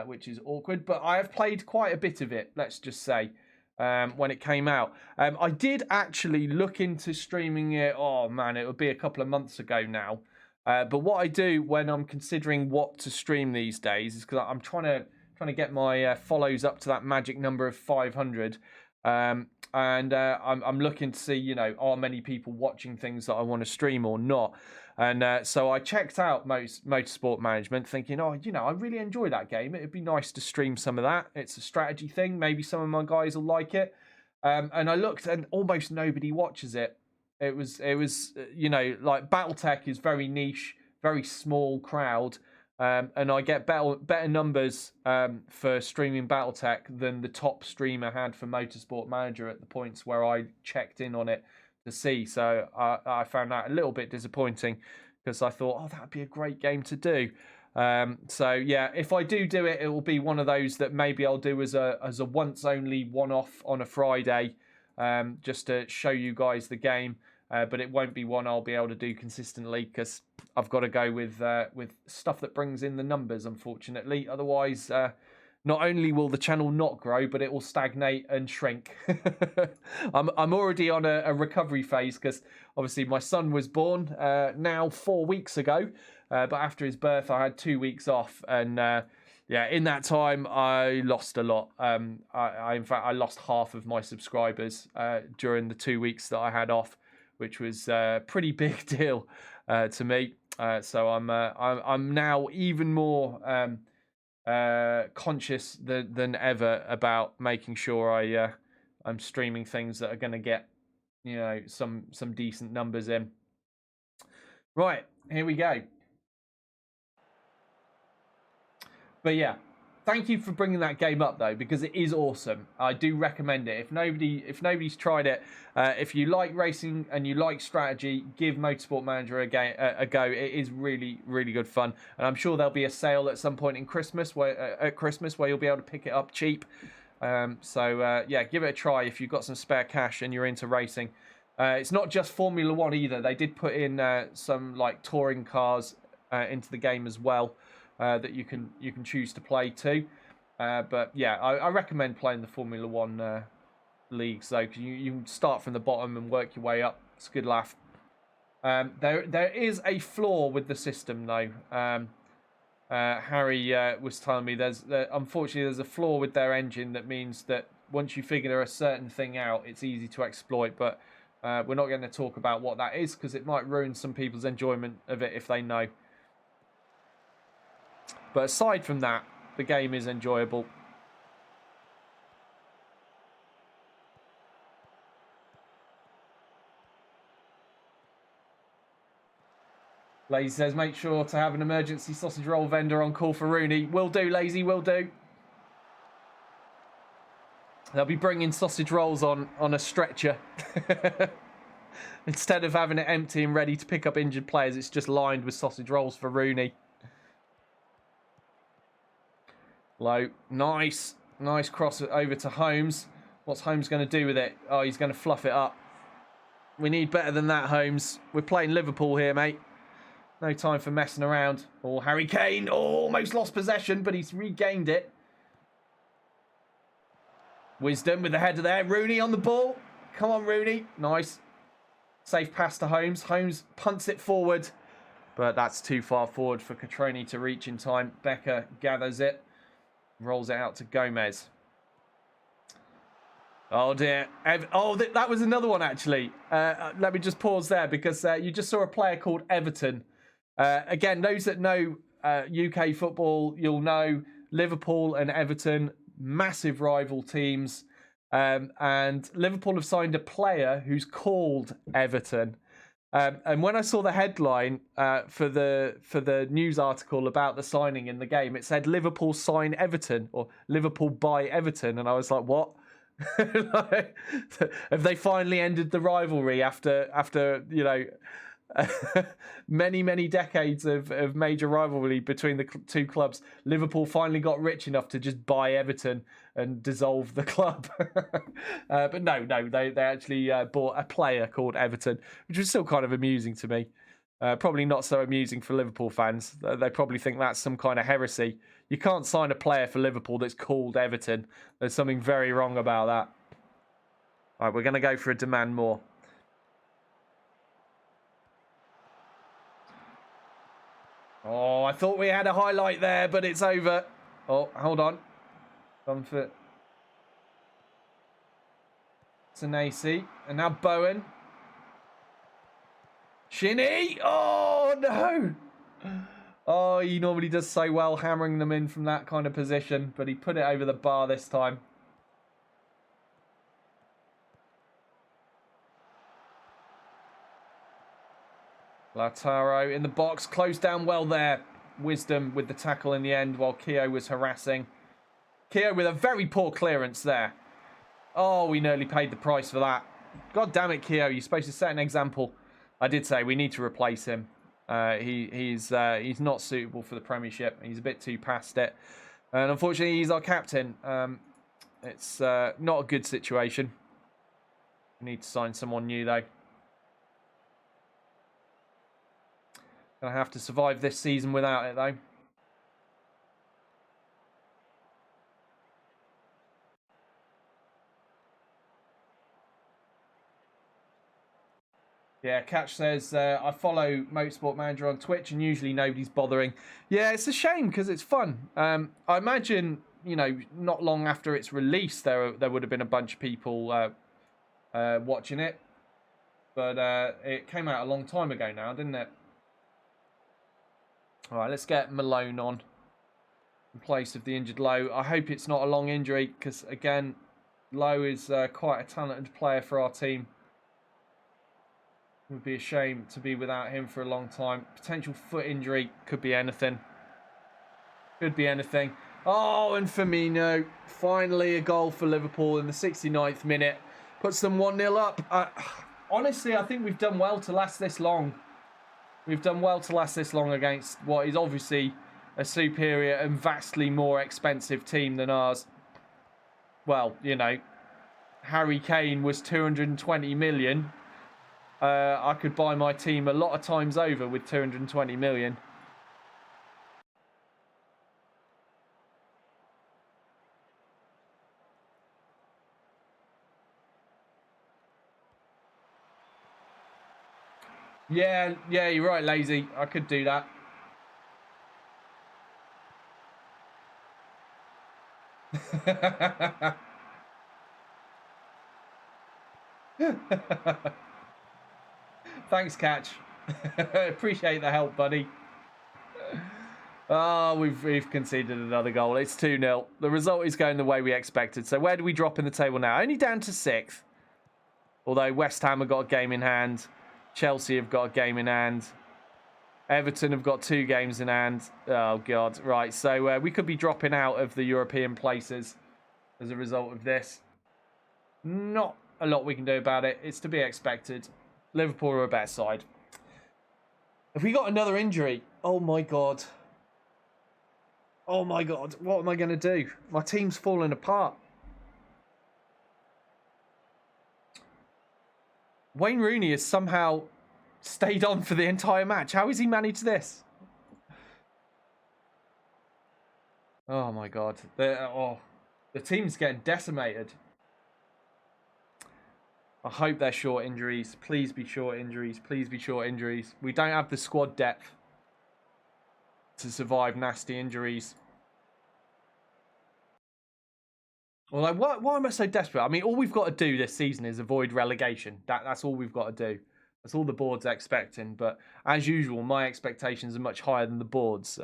which is awkward. But I have played quite a bit of it, let's just say, when it came out. I did actually look into streaming it. Oh, man, it would be a couple of months ago now. But what I do when I'm considering what to stream these days is because I'm trying to get my follows up to that magic number of 500. I'm looking to see, are many people watching things that I want to stream or not. And so I checked out Motorsport Management thinking, I really enjoy that game. It'd be nice to stream some of that. It's a strategy thing. Maybe some of my guys will like it. And I looked and almost nobody watches it. It was like Battletech is very niche, very small crowd. And I get better numbers for streaming Battletech than the top streamer had for Motorsport Manager at the points where I checked in on it to see. So I found that a little bit disappointing because I thought, that would be a great game to do. So yeah, if I do it, it will be one of those that maybe I'll do as a once only one-off on a Friday, just to show you guys the game. But it won't be one I'll be able to do consistently because I've got to go with stuff that brings in the numbers, unfortunately. Otherwise, not only will the channel not grow, but it will stagnate and shrink. I'm already on a recovery phase because obviously my son was born now 4 weeks ago. But after his birth, I had 2 weeks off. And in that time, I lost a lot. In fact, I lost half of my subscribers during the 2 weeks that I had off, which was a pretty big deal to me. So I'm now even more conscious than ever about making sure I'm streaming things that are going to get some decent numbers in. Right, here we go. But yeah, thank you for bringing that game up though, because it is awesome. I do recommend it. If nobody's tried it, if you like racing and you like strategy, give Motorsport Manager a go. It is really, really good fun, and I'm sure there'll be a sale at some point in Christmas where you'll be able to pick it up cheap. Yeah, give it a try if you've got some spare cash and you're into racing. It's not just Formula One either. They did put in some like touring cars into the game as well that you can choose to play too. But yeah, I recommend playing the Formula One leagues though, because you can start from the bottom and work your way up. It's a good laugh. There is a flaw with the system though. Harry was telling me unfortunately there's a flaw with their engine that means that once you figure a certain thing out, it's easy to exploit. But we're not going to talk about what that is because it might ruin some people's enjoyment of it if they know. But aside from that, the game is enjoyable. Lazy says, make sure to have an emergency sausage roll vendor on call for Rooney. Will do, Lazy, will do. They'll be bringing sausage rolls on a stretcher. Instead of having it empty and ready to pick up injured players, it's just lined with sausage rolls for Rooney. Low. Nice. Nice cross over to Holmes. What's Holmes going to do with it? Oh, he's going to fluff it up. We need better than that, Holmes. We're playing Liverpool here, mate. No time for messing around. Oh, Harry Kane. Oh, almost lost possession, but he's regained it. Wisdom with the header there. Rooney on the ball. Come on, Rooney. Nice. Safe pass to Holmes. Holmes punts it forward. But that's too far forward for Catroni to reach in time. Becker gathers it. Rolls it out to Gomez. Oh, dear. That was another one, actually. Let me just pause there because you just saw a player called Everton. Again, those that know UK football, you'll know Liverpool and Everton, massive rival teams. And Liverpool have signed a player who's called Everton. And when I saw the headline for the news article about the signing in the game, it said Liverpool sign Everton or Liverpool buy Everton. And I was like, what? Like, have they finally ended the rivalry after you know many decades of major rivalry between the two clubs? Liverpool finally got rich enough to just buy Everton and dissolve the club. But no, they actually bought a player called Everton, which was still kind of amusing to me. Probably not so amusing for Liverpool fans. They probably think that's some kind of heresy. You can't sign a player for Liverpool that's called Everton. There's something very wrong about that. All right, we're going to go for a demand more. Oh, I thought we had a highlight there, but it's over. Oh, hold on. Comfort. Tanasi. And now Bowen. Shinny! Oh, no! Oh, he normally does so well hammering them in from that kind of position, but he put it over the bar this time. Lautaro in the box, closed down well there. Wisdom with the tackle in the end while Keogh was harassing. Keogh with a very poor clearance there. Oh, we nearly paid the price for that. God damn it, Keogh, you're supposed to set an example. I did say we need to replace him. He's not suitable for the Premiership. He's a bit too past it. And unfortunately, he's our captain. It's not a good situation. We need to sign someone new, though. Gonna have to survive this season without it, though. Yeah, Catch says, I follow Motorsport Manager on Twitch and usually nobody's bothering. Yeah, it's a shame because it's fun. I imagine, you know, not long after its release, there would have been a bunch of people watching it. But it came out a long time ago now, didn't it? All right, let's get Malone on in place of the injured Lowe. I hope it's not a long injury because, again, Lowe is quite a talented player for our team. It would be a shame to be without him for a long time. Potential foot injury, could be anything. Could be anything. Oh, and Firmino. Finally a goal for Liverpool in the 69th minute. Puts them 1-0 up. Honestly, I think we've done well to last this long. We've done well to last this long against what is obviously a superior and vastly more expensive team than ours. Well, you know, Harry Kane was 220 million. I could buy my team a lot of times over with 220 million. Yeah, you're right, Lazy. I could do that. Thanks, Catch. Appreciate the help, buddy. Oh, we've conceded another goal. It's 2-0. The result is going the way we expected. So where do we drop in the table now? Only down to 6th. Although West Ham have got a game in hand. Chelsea have got a game in hand. Everton have got 2 games in hand. Oh, God. Right, so we could be dropping out of the European places as a result of this. Not a lot we can do about it. It's to be expected. Liverpool are a better side. Have we got another injury? Oh, my God. Oh, my God. What am I going to do? My team's falling apart. Wayne Rooney has somehow stayed on for the entire match. How has he managed this? Oh, my God. The team's getting decimated. I hope they're short injuries. Please be short injuries. Please be short injuries. We don't have the squad depth to survive nasty injuries. Well, why am I so desperate? I mean, all we've got to do this season is avoid relegation. That's all we've got to do. That's all the board's expecting. But as usual, my expectations are much higher than the board's.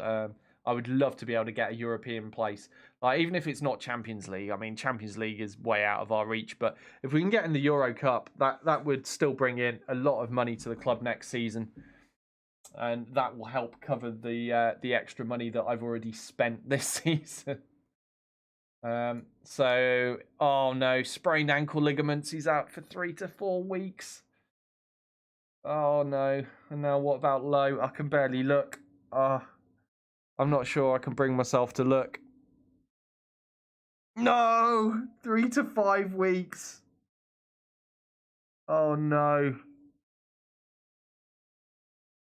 I would love to be able to get a European place. Like, even if it's not Champions League. I mean, Champions League is way out of our reach. But if we can get in the Euro Cup, that would still bring in a lot of money to the club next season. And that will help cover the extra money that I've already spent this season. So, oh no, sprained ankle ligaments. He's out for 3 to 4 weeks. Oh no. And now what about Lowe? I can barely look. I'm not sure I can bring myself to look. No! 3 to 5 weeks. Oh no.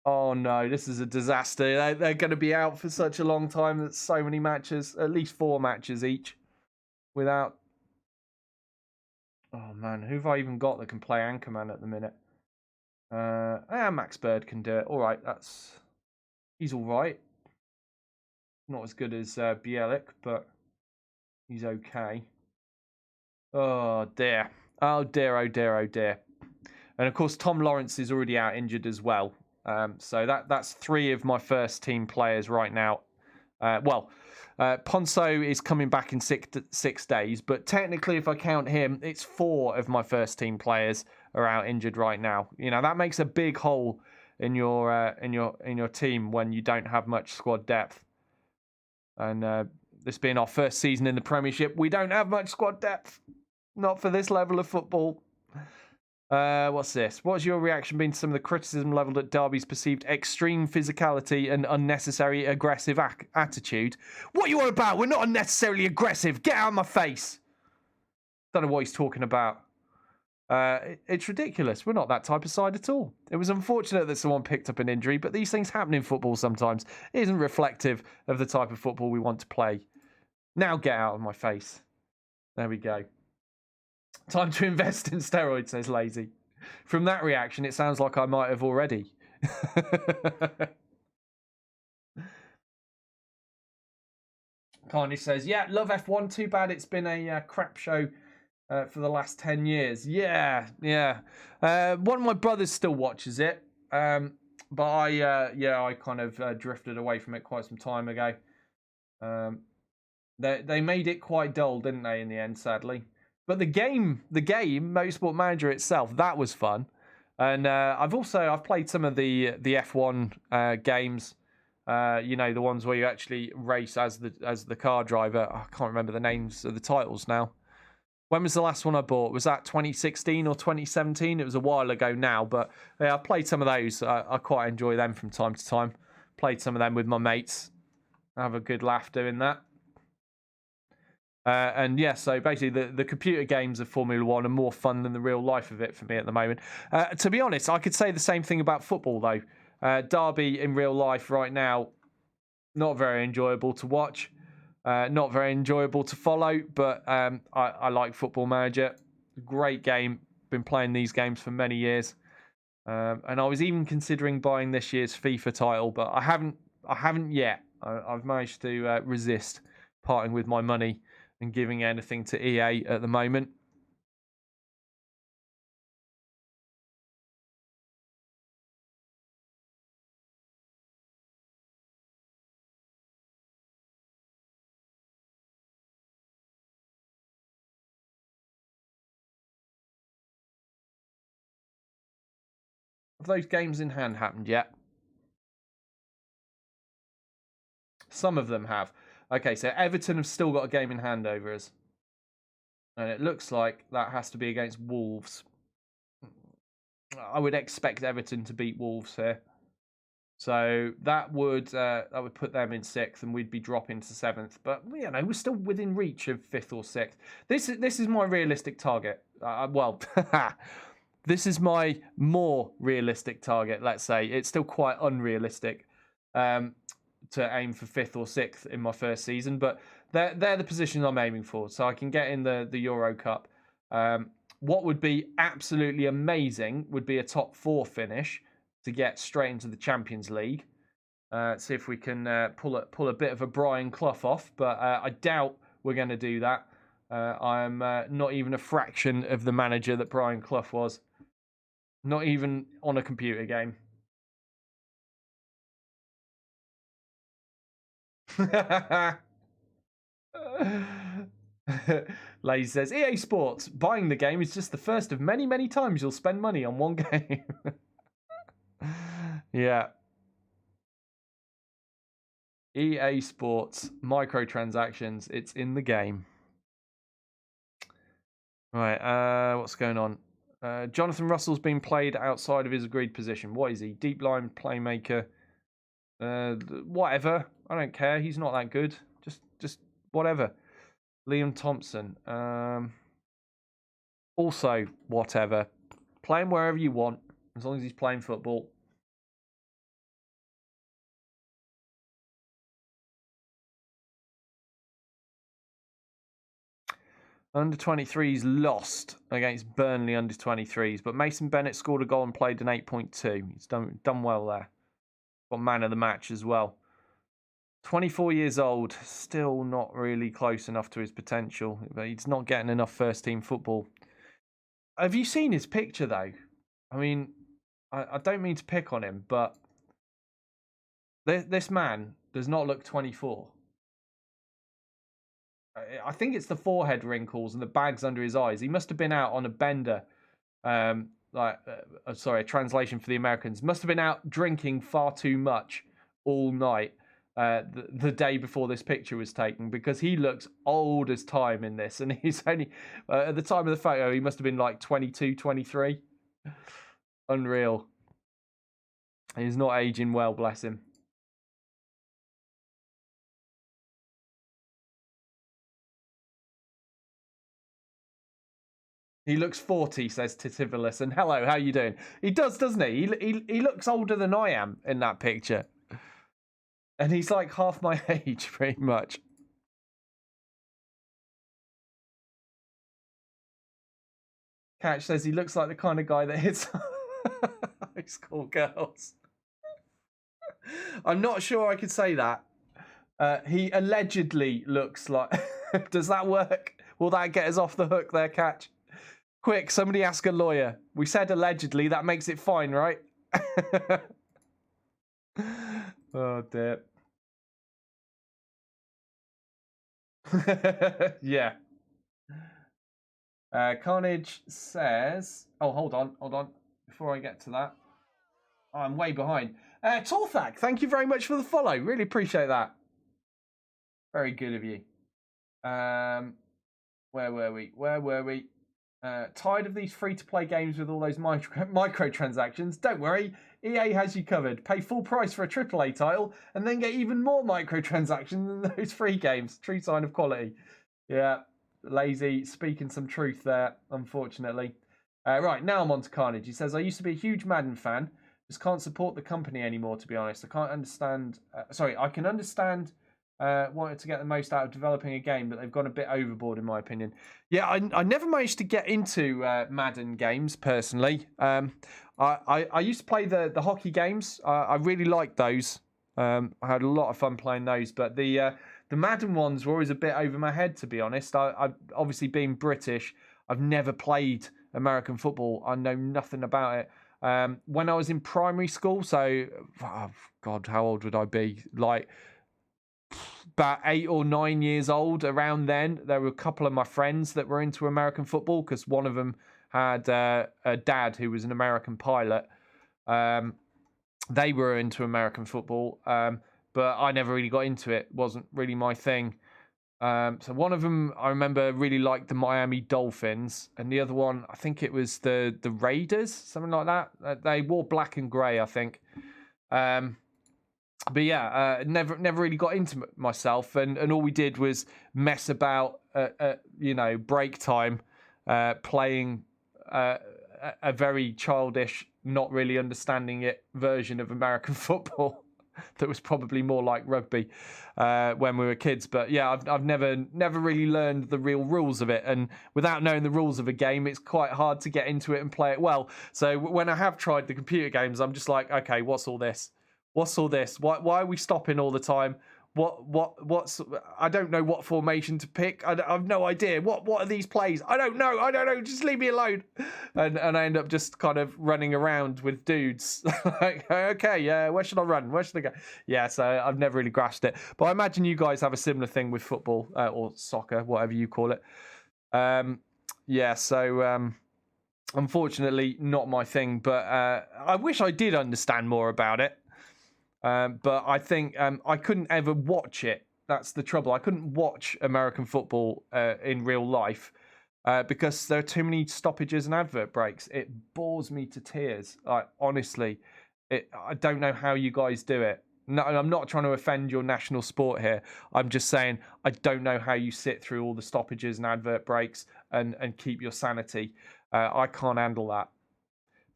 Oh no, this is a disaster. They're going to be out for such a long time. That's so many matches, at least 4 matches each. Without... Oh man, who have I even got that can play Anchorman at the minute? Max Bird can do it. All right, he's all right. Not as good as Bielik, but he's okay. Oh dear. Oh dear, oh dear, oh dear. And of course, Tom Lawrence is already out injured as well. So that's 3 of my first team players right now. Ponso is coming back in 6 days, but technically, if I count him, it's 4 of my first team players are out injured right now. You know, that makes a big hole in your team when you don't have much squad depth. And this being our first season in the Premiership, we don't have much squad depth. Not for this level of football. What's this? What's your reaction been to some of the criticism levelled at Derby's perceived extreme physicality and unnecessary aggressive attitude? What are you on about? We're not unnecessarily aggressive. Get out of my face. Don't know what he's talking about. It's ridiculous. We're not that type of side at all. It was unfortunate that someone picked up an injury, but these things happen in football sometimes. It isn't reflective of the type of football we want to play. Now get out of my face. There we go. Time to invest in steroids, says Lazy. From that reaction, it sounds like I might have already. Carnage says, yeah, love F1. Too bad it's been a crap show for the last 10 years. Yeah. One of my brothers still watches it. But I kind of drifted away from it quite some time ago. They made it quite dull, didn't they, in the end, sadly. But the game, Motorsport Manager itself, that was fun. And I've played some of the F1 games. The ones where you actually race as the car driver. I can't remember the names of the titles now. When was the last one I bought? Was that 2016 or 2017? It was a while ago now, but yeah, I played some of those. I quite enjoy them from time to time. Played some of them with my mates. Have a good laugh doing that. And yeah, so basically the computer games of Formula One are more fun than the real life of it for me at the moment. To be honest, I could say the same thing about football though. Derby in real life right now, not very enjoyable to watch. Not very enjoyable to follow, but I like Football Manager. Great game. Been playing these games for many years. And I was even considering buying this year's FIFA title, but I haven't yet. I've managed to resist parting with my money and giving anything to EA at the moment. Have those games in hand happened yet? Some of them have. Okay, so Everton have still got a game in hand over us. And it looks like that has to be against Wolves. I would expect Everton to beat Wolves here. So that would put them in 6th, and we'd be dropping to 7th. But we're still within reach of 5th or 6th. This is my realistic target. This is my more realistic target. Let's say it's still quite unrealistic to aim for 5th or 6th in my first season, but they're the positions I'm aiming for. So I can get in the Euro Cup. What would be absolutely amazing would be a top 4 finish to get straight into the Champions League. See if we can pull a bit of a Brian Clough off, but I doubt we're going to do that. I'm not even a fraction of the manager that Brian Clough was. Not even on a computer game. Lazy says, EA Sports, buying the game is just the first of many, many times you'll spend money on one game. Yeah. EA Sports, microtransactions, it's in the game. Right, what's going on? Jonathan Russell's been played outside of his agreed position. What is he? Deep line playmaker. Whatever. I don't care. He's not that good. Just whatever. Liam Thompson. Also, whatever. Play him wherever you want, as long as he's playing football. Under 23s lost against Burnley under 23s, but Mason Bennett scored a goal and played an 8.2. He's done well there. Got man of the match as well. 24 years old, still not really close enough to his potential, but he's not getting enough first team football. Have you seen his picture though? I mean, I don't mean to pick on him, but this man does not look 24. I think it's the forehead wrinkles and the bags under his eyes. He must have been out on a bender. A translation for the Americans. Must have been out drinking far too much all night the day before this picture was taken, because he looks old as time in this. And he's only, at the time of the photo, he must have been like 22, 23. Unreal. He's not aging well, bless him. He looks 40, says Titivolus. And hello, how you doing? He does, doesn't he? He looks older than I am in that picture. And he's like half my age, pretty much. Catch says he looks like the kind of guy that hits high school girls. I'm not sure I could say that. He allegedly looks like... Does that work? Will that get us off the hook there, Catch? Quick, somebody ask a lawyer. We said allegedly, that makes it fine, right? Oh, dear. Yeah. Carnage says... Oh, hold on. Before I get to that. Oh, I'm way behind. Torthak, thank you very much for the follow. Really appreciate that. Very good of you. Where were we? Tired of these free-to-play games with all those microtransactions? Don't worry, EA has you covered. Pay full price for a AAA title and then get even more microtransactions than those free games. True sign of quality. Yeah, lazy, speaking some truth there, unfortunately. Right, now I'm on to Carnage. He says, I used to be a huge Madden fan. Just can't support the company anymore, to be honest. I can't understand... I can understand... wanted to get the most out of developing a game, but they've gone a bit overboard in my opinion. Yeah, I never managed to get into Madden games personally. I used to play the hockey games. I really liked those. I had a lot of fun playing those, but the Madden ones were always a bit over my head, to be honest. I obviously being British, I've never played American football. I know nothing about it. When I was in primary school, so God, how old would I be? Like about 8 or 9 years old. Around then, there were a couple of my friends that were into American football because one of them had a dad who was an American pilot. They were into American football, but I never really got into it. Wasn't really my thing. So one of them, I remember, really liked the Miami Dolphins, and the other one, I think it was the Raiders, something like that. They wore black and grey, I think. But yeah, never really got into myself, and all we did was mess about, break time, playing a very childish, not really understanding it version of American football that was probably more like rugby when we were kids. But yeah, I've never really learned the real rules of it, and without knowing the rules of a game, it's quite hard to get into it and play it well. So when I have tried the computer games, I'm just like, okay, what's all this? What's all this? Why are we stopping all the time? What's? I don't know what formation to pick. I've no idea. What are these plays? I don't know. Just leave me alone. And I end up just kind of running around with dudes. Like, okay, yeah, where should I run? Where should I go? Yeah, so I've never really grasped it. But I imagine you guys have a similar thing with football or soccer, whatever you call it. Unfortunately, not my thing. But I wish I did understand more about it. But I think I couldn't ever watch it. That's the trouble. I couldn't watch American football in real life because there are too many stoppages and advert breaks. It bores me to tears. Honestly, I don't know how you guys do it. No, I'm not trying to offend your national sport here. I'm just saying I don't know how you sit through all the stoppages and advert breaks and keep your sanity. I can't handle that.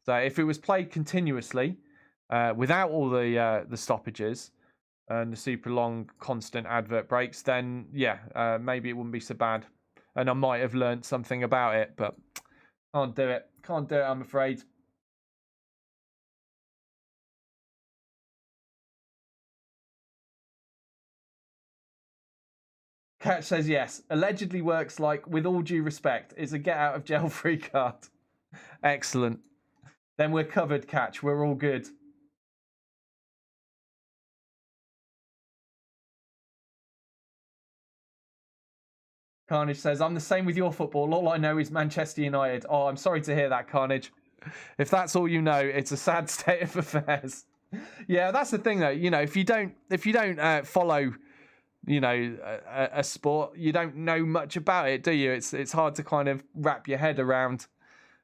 So if it was played continuously, without all the stoppages and the super long constant advert breaks, then yeah, maybe it wouldn't be so bad, and I might have learnt something about it. But can't do it. I'm afraid. Catch says yes. Allegedly works like, with all due respect, is a get out of jail free card. Excellent. Then we're covered, Catch. We're all good. Carnage says, I'm the same with your football. All I know is Manchester United. Oh, I'm sorry to hear that, Carnage. If that's all you know, it's a sad state of affairs. Yeah, that's the thing, though. You know, if you don't follow, a sport, you don't know much about it, do you? It's hard to kind of wrap your head around.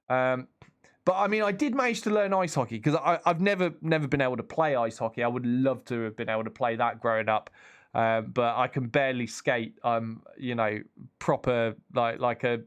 But I mean, I did manage to learn ice hockey because I've never been able to play ice hockey. I would love to have been able to play that growing up. But I can barely skate. I'm, proper like a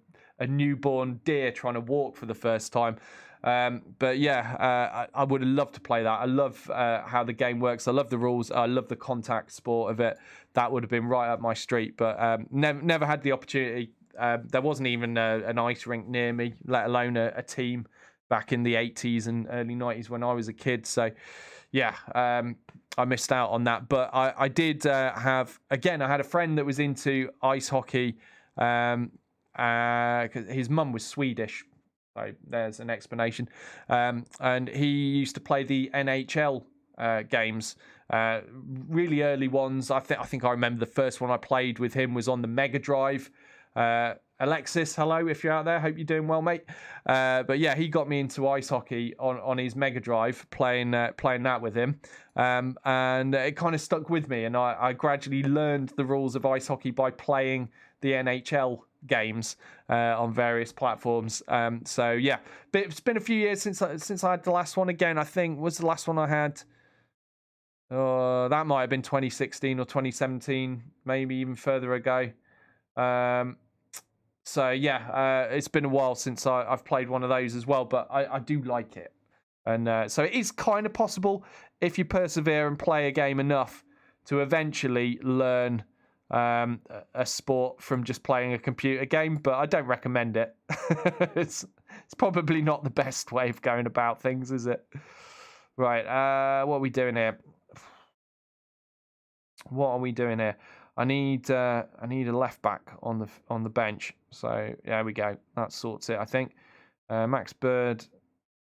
newborn deer trying to walk for the first time. But yeah, I would have loved to play that. I love how the game works. I love the rules. I love the contact sport of it. That would have been right up my street. But never had the opportunity. There wasn't even an ice rink near me, let alone a team back in the 80s and early 90s when I was a kid. So yeah, I missed out on that. But I did have, again, I had a friend that was into ice hockey. 'Cause his mum was Swedish. So there's an explanation. And he used to play the NHL games, really early ones. I think I remember the first one I played with him was on the Mega Drive. Alexis, hello if you're out there. Hope you're doing well, mate. But yeah, he got me into ice hockey on his Mega Drive, playing that with him, and it kind of stuck with me. And I gradually learned the rules of ice hockey by playing the NHL games on various platforms. So yeah, but it's been a few years since I had the last one. Again, I think was the last one I had. That might have been 2016 or 2017, maybe even further ago. So yeah, it's been a while since I've played one of those as well, but I do like it. And so it is kind of possible if you persevere and play a game enough to eventually learn a sport from just playing a computer game, but I don't recommend it. It's probably not the best way of going about things, is it? Right, what are we doing here? What are we doing here? I need a left back on the bench. So there we go. That sorts it, I think. Max Bird,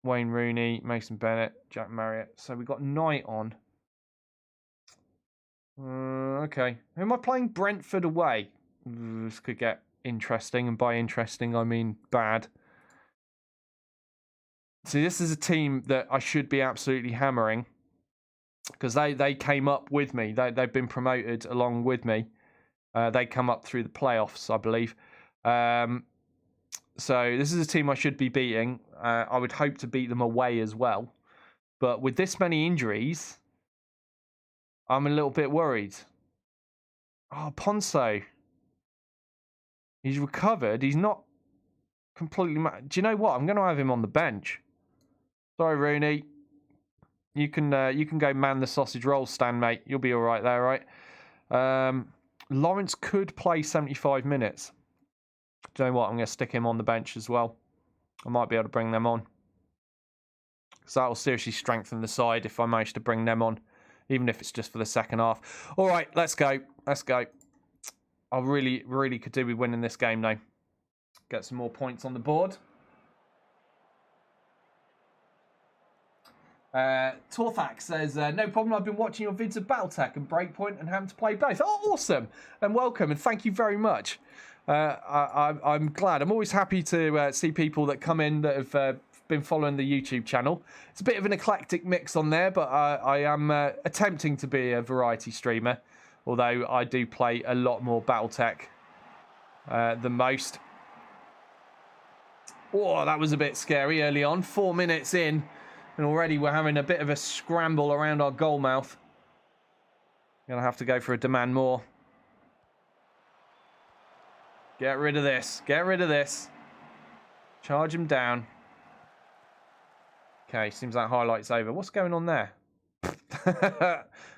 Wayne Rooney, Mason Bennett, Jack Marriott. So we got Knight on. Okay. Who am I playing? Brentford away. This could get interesting, and by interesting I mean bad. See, this is a team that I should be absolutely hammering, because they came up with me. They've been promoted along with me. They come up through the playoffs, I believe. So this is a team I should be beating. I would hope to beat them away as well. But with this many injuries, I'm a little bit worried. Oh, Ponso. He's recovered. He's not completely... Do you know what? I'm going to have him on the bench. Sorry, Rooney. You can go man the sausage roll stand, mate. You'll be all right there, right? Lawrence could play 75 minutes. Do you know what? I'm going to stick him on the bench as well. I might be able to bring them on. Because that will seriously strengthen the side if I manage to bring them on. Even if it's just for the second half. All right, let's go. Let's go. I really, really could do with winning this game now. Get some more points on the board. Torthak says, no problem, I've been watching your vids of Battletech and Breakpoint and having to play both. Oh, awesome. And welcome, and thank you very much. I'm glad. I'm always happy to see people that come in that have been following the YouTube channel. It's a bit of an eclectic mix on there, but I am attempting to be a variety streamer, although I do play a lot more Battletech than most. Oh, that was a bit scary early on. 4 minutes in, and already we're having a bit of a scramble around our goal mouth. Gonna have to go for a demand more. Get rid of this. Get rid of this. Charge him down. Okay, seems that highlight's over. What's going on there?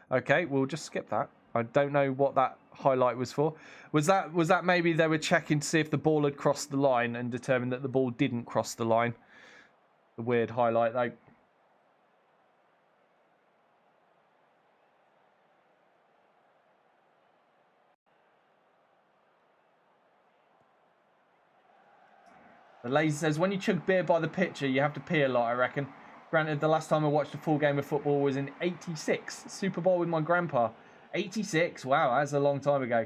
Okay, we'll just skip that. I don't know what that highlight was for. Was that maybe they were checking to see if the ball had crossed the line and determined that the ball didn't cross the line? The weird highlight, though. The Lazy says, when you chug beer by the pitcher, you have to pee a lot, I reckon. Granted, the last time I watched a full game of football was in '86. Super Bowl with my grandpa. 86? Wow, that's a long time ago.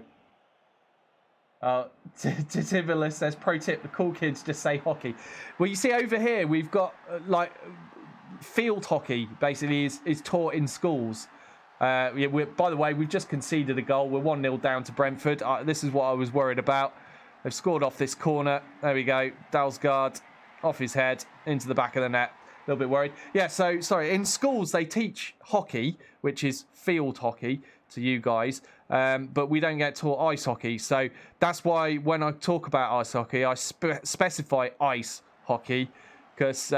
Titibulis says, pro tip, the cool kids just say hockey. Well, you see over here, we've got, field hockey, basically, is taught in schools. By the way, we've just conceded a goal. We're 1-0 down to Brentford. This is what I was worried about. They've scored off this corner. There we go. Dalsgaard off his head into the back of the net. A little bit worried. Yeah, so, sorry. In schools, they teach hockey, which is field hockey to you guys. But we don't get taught ice hockey. So that's why when I talk about ice hockey, I specify ice hockey. Because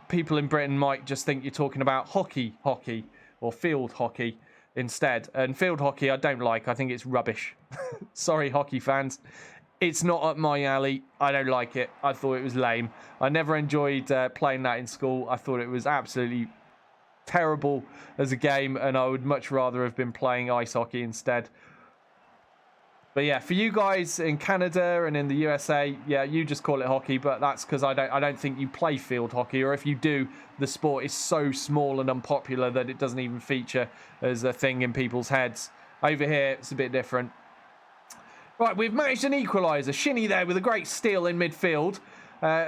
people in Britain might just think you're talking about hockey or field hockey instead. And field hockey I don't like. I think it's rubbish. Sorry, hockey fans. It's not up my alley. I don't like it. I thought it was lame. I never enjoyed playing that in school. I thought it was absolutely terrible as a game, and I would much rather have been playing ice hockey instead. But yeah, for you guys in Canada and in the USA, yeah, you just call it hockey, but that's because I don't think you play field hockey, or if you do, the sport is so small and unpopular that it doesn't even feature as a thing in people's heads. Over here, it's a bit different. Right, we've managed an equaliser. Shinnie there with a great steal in midfield.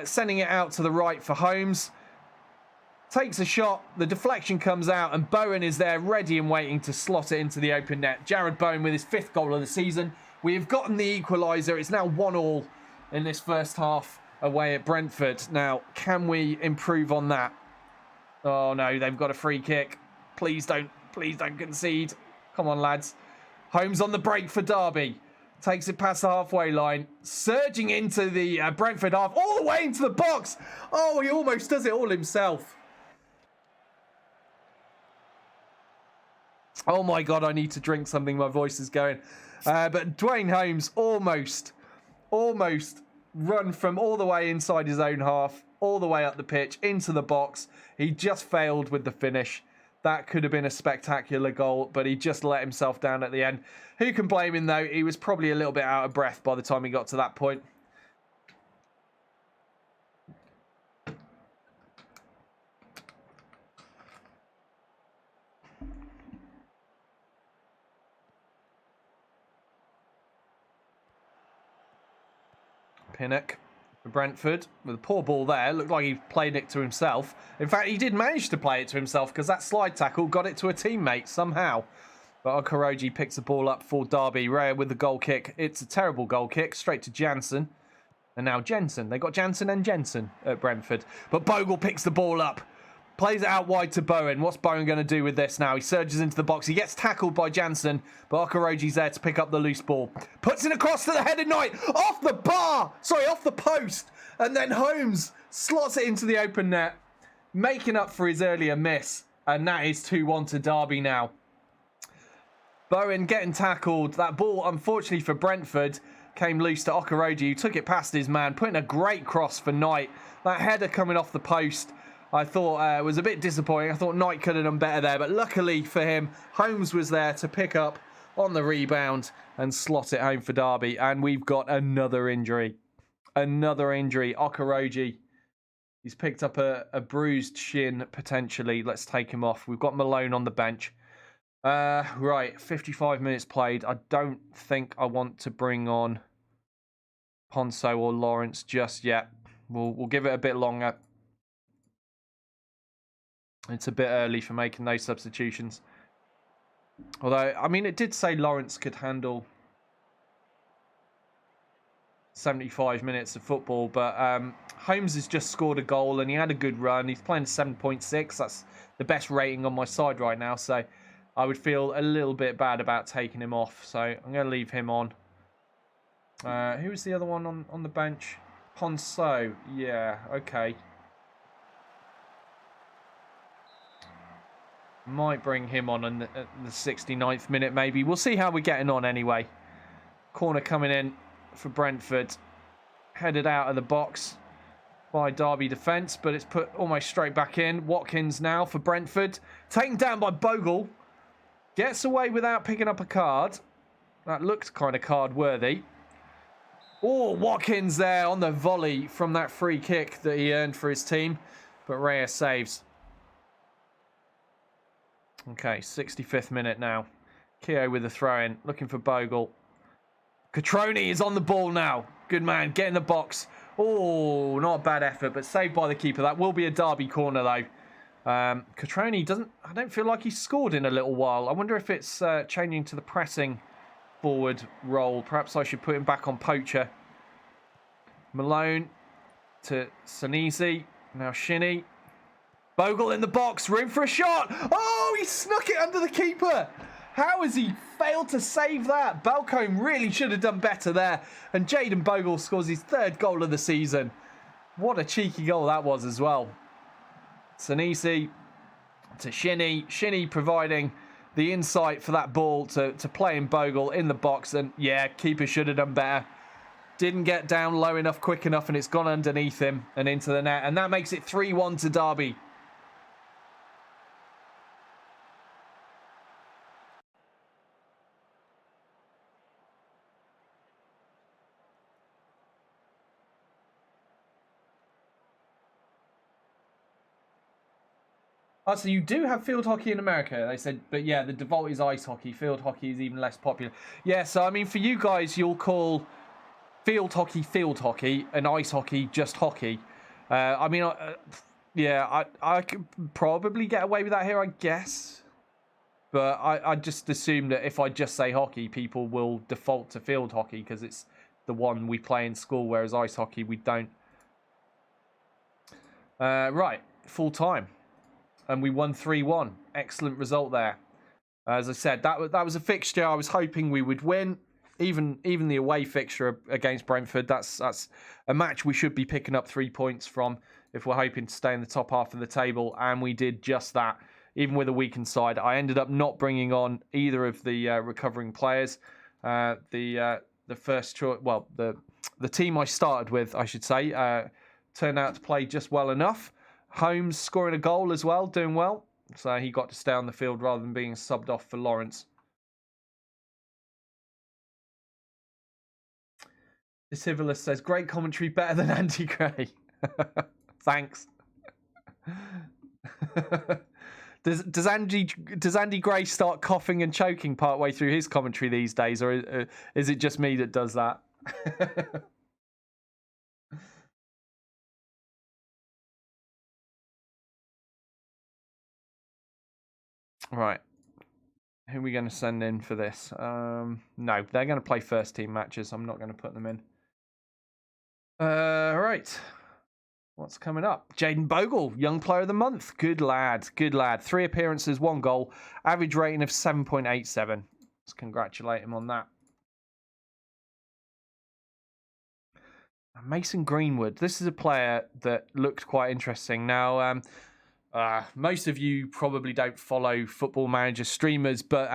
Sending it out to the right for Holmes. Takes a shot, the deflection comes out, and Bowen is there ready and waiting to slot it into the open net. Jared Bowen with his 5th goal of the season. We have gotten the equaliser. It's now 1-1 in this first half away at Brentford. Now, can we improve on that? Oh no, they've got a free kick. Please don't concede. Come on, lads. Holmes on the break for Derby. Takes it past the halfway line. Surging into the Brentford half. All the way into the box. Oh, he almost does it all himself. Oh my God, I need to drink something. My voice is going. But Dwayne Holmes almost run from all the way inside his own half, all the way up the pitch, into the box. He just failed with the finish. That could have been a spectacular goal, but he just let himself down at the end. Who can blame him, though? He was probably a little bit out of breath by the time he got to that point. Pinnock for Brentford with a poor ball there. Looked like he played it to himself. In fact, he did manage to play it to himself because that slide tackle got it to a teammate somehow. But Okoroji picks the ball up for Derby. Raya with the goal kick. It's a terrible goal kick. Straight to Jansen. And now Jensen. They got Jansen and Jensen at Brentford. But Bogle picks the ball up. Plays it out wide to Bowen. What's Bowen going to do with this now? He surges into the box. He gets tackled by Jansen, but Okoroji's there to pick up the loose ball. Puts it across to the head of Knight. Off the bar! Sorry, off the post. And then Holmes slots it into the open net, making up for his earlier miss. And that is 2-1 to Derby now. Bowen getting tackled. That ball, unfortunately for Brentford, came loose to Okoroji, who took it past his man, putting a great cross for Knight. That header coming off the post, I thought was a bit disappointing. I thought Knight could have done better there, but luckily for him, Holmes was there to pick up on the rebound and slot it home for Derby. And we've got another injury. Another injury. Okoroji. He's picked up a bruised shin, potentially. Let's take him off. We've got Malone on the bench. Right, 55 minutes played. I don't think I want to bring on Ponso or Lawrence just yet. We'll give it a bit longer. It's a bit early for making those substitutions. Although, I mean, it did say Lawrence could handle 75 minutes of football, but Holmes has just scored a goal and he had a good run. He's playing 7.6. That's the best rating on my side right now, so I would feel a little bit bad about taking him off. So I'm going to leave him on. Who was the other one on the bench? Ponso. Yeah, okay. Might bring him on at the 69th minute, maybe. We'll see how we're getting on anyway. Corner coming in for Brentford. Headed out of the box by Derby defence, but it's put almost straight back in. Watkins now for Brentford. Taken down by Bogle. Gets away without picking up a card. That looked kind of card-worthy. Oh, Watkins there on the volley from that free kick that he earned for his team. But Raya saves. Okay, 65th minute now. Keogh with the throw-in, looking for Bogle. Catroni is on the ball now. Good man, get in the box. Oh, not a bad effort, but saved by the keeper. That will be a Derby corner, though. Catroni doesn't... I don't feel like he's scored in a little while. I wonder if it's changing to the pressing forward role. Perhaps I should put him back on poacher. Malone to Sinisi. Now Shinnie. Bogle in the box, room for a shot. Oh, he snuck it under the keeper. How has he failed to save that? Balcombe really should have done better there. And Jayden Bogle scores his 3rd goal of the season. What a cheeky goal that was as well. Sinisi to Shinnie. Shinnie providing the insight for that ball to play in Bogle in the box. And yeah, keeper should have done better. Didn't get down low enough, quick enough, and it's gone underneath him and into the net. And that makes it 3-1 to Derby. Oh, so you do have field hockey in America, they said, but yeah, the default is ice hockey. Field hockey is even less popular. Yeah, so I mean, for you guys, you'll call field hockey, and ice hockey just hockey. I could probably get away with that here, I guess. But I just assume that if I just say hockey, people will default to field hockey because it's the one we play in school, whereas ice hockey we don't. Right, full time. And we won 3-1. Excellent result there. As I said, that was a fixture I was hoping we would win. Even the away fixture against Brentford, that's a match we should be picking up 3 points from if we're hoping to stay in the top half of the table, and we did just that. Even with a weakened side, I ended up not bringing on either of the recovering players. The first choice, well, the team I started with, I should say, turned out to play just well enough. Holmes scoring a goal as well, doing well. So he got to stay on the field rather than being subbed off for Lawrence. The Civilist says, great commentary, better than Andy Gray. Thanks. Does Andy Gray start coughing and choking partway through his commentary these days, or is it just me that does that? Right. Who are we going to send in for this? No, they're going to play first team matches. I'm not going to put them in. Right. What's coming up? Jaden Bogle, Young Player of the Month. Good lad. 3 appearances, 1 goal. Average rating of 7.87. Let's congratulate him on that. Mason Greenwood. This is a player that looked quite interesting. Now, most of you probably don't follow Football Manager streamers, but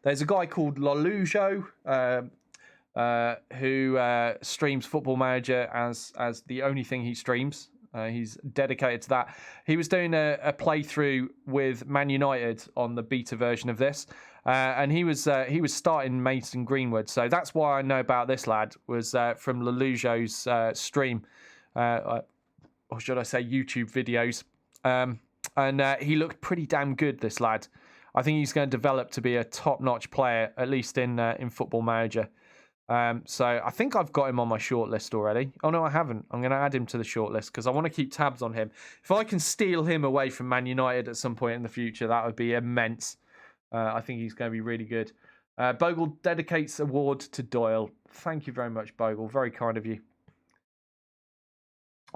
there's a guy called Lolujo who streams Football Manager as the only thing he streams. He's dedicated to that. He was doing a playthrough with Man United on the beta version of this, and he was starting Mason Greenwood. So that's why I know about this lad, was from Lolujo's stream, or should I say YouTube videos. And he looked pretty damn good, this lad. I think he's going to develop to be a top-notch player, at least in Football Manager. So I think I've got him on my shortlist already. Oh, no, I haven't. I'm going to add him to the shortlist because I want to keep tabs on him. If I can steal him away from Man United at some point in the future, that would be immense. I think he's going to be really good. Bogle dedicates award to Doyle. Thank you very much, Bogle. Very kind of you.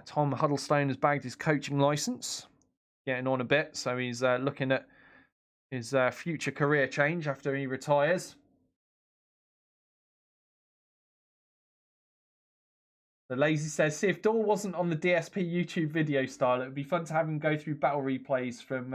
Tom Huddlestone has bagged his coaching license. Getting on a bit, so he's looking at his future career change after he retires. The Lazy says, see if Doyle wasn't on the DSP YouTube video style, it would be fun to have him go through battle replays from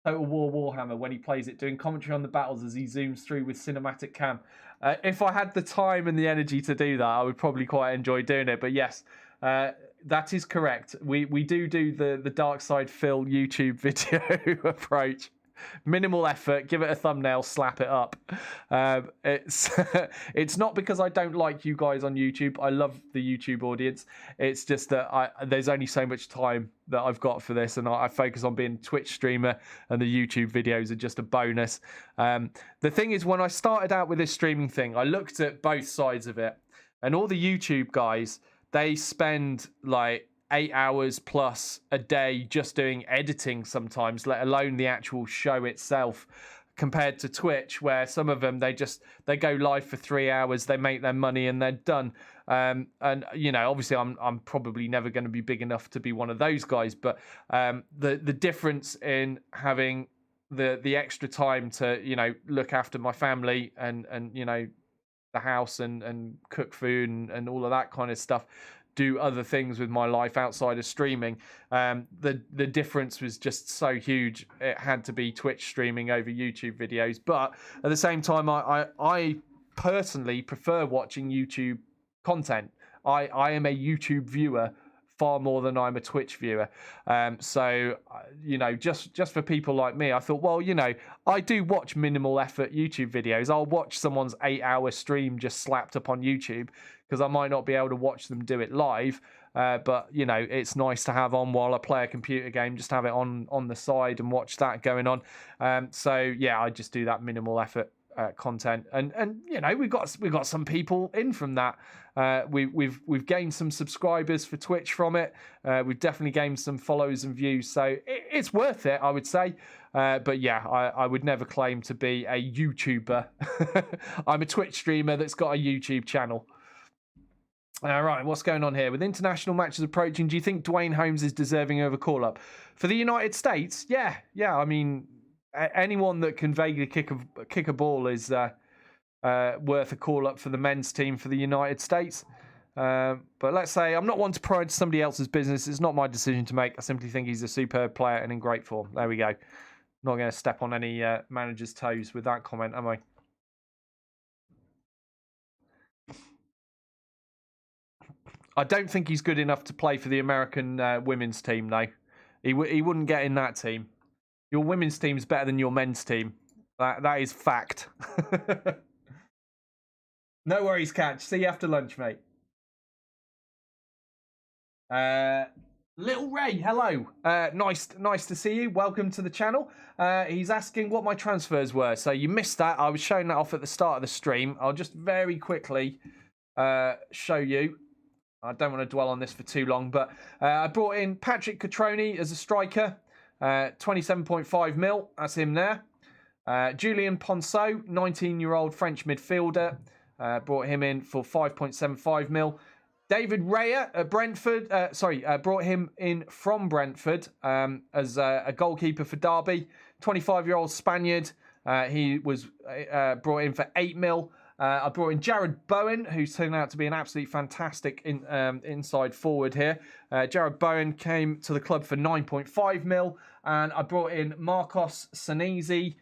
Total War Warhammer when he plays it, doing commentary on the battles as he zooms through with cinematic cam. If I had the time and the energy to do that, I would probably quite enjoy doing it. But yes, that is correct. We do the Dark Side Phil YouTube video approach. Minimal effort, give it a thumbnail, slap it up. It's not because I don't like you guys on YouTube. I love the YouTube audience. It's just that there's only so much time that I've got for this, and I focus on being a Twitch streamer, and the YouTube videos are just a bonus. The thing is, when I started out with this streaming thing, I looked at both sides of it, and all the YouTube guys, they spend like 8 hours plus a day just doing editing sometimes, let alone the actual show itself, compared to Twitch, where some of them, they go live for 3 hours, they make their money and they're done. And you know, obviously I'm probably never going to be big enough to be one of those guys, but the difference in having the extra time to, you know, look after my family and you know, the house and cook food and all of that kind of stuff, do other things with my life outside of streaming. The difference was just so huge. It had to be Twitch streaming over YouTube videos. But at the same time, I personally prefer watching YouTube content. I am a YouTube viewer far more than I'm a Twitch viewer. So, just for people like me, I thought, well, I do watch minimal effort YouTube videos. I'll watch someone's 8-hour stream just slapped up on YouTube because I might not be able to watch them do it live. But, it's nice to have on while I play a computer game, just have it on the side and watch that going on. So, yeah, I just do that minimal effort content. And we've got some people in from that. We've gained some subscribers for Twitch from it. We've definitely gained some follows and views. So it's worth it, I would say. But yeah, I would never claim to be a YouTuber. I'm a Twitch streamer that's got a YouTube channel. All right, what's going on here? With international matches approaching, do you think Dwayne Holmes is deserving of a call-up? For the United States, yeah. I mean, anyone that can vaguely kick a ball is worth a call-up for the men's team for the United States. But let's say I'm not one to pry into somebody else's business. It's not my decision to make. I simply think he's a superb player and in great form. There we go. Not going to step on any manager's toes with that comment, am I? I don't think he's good enough to play for the American women's team, though. He wouldn't get in that team. Your women's team's better than your men's team. That is fact. No worries, Catch. See you after lunch, mate. Little Ray, hello. Nice to see you. Welcome to the channel. He's asking what my transfers were. So you missed that. I was showing that off at the start of the stream. I'll just very quickly show you. I don't want to dwell on this for too long, but I brought in Patrick Catroni as a striker, 27.5 mil. That's him there. Julian Ponceau, 19-year-old French midfielder, brought him in for 5.75 mil. David Raya at Brentford, brought him in from Brentford as a goalkeeper for Derby. 25-year-old Spaniard. He was brought in for 8 mil. I brought in Jared Bowen, who's turned out to be an absolutely fantastic inside forward here. Jared Bowen came to the club for 9.5 mil. And I brought in Marcos Senesi.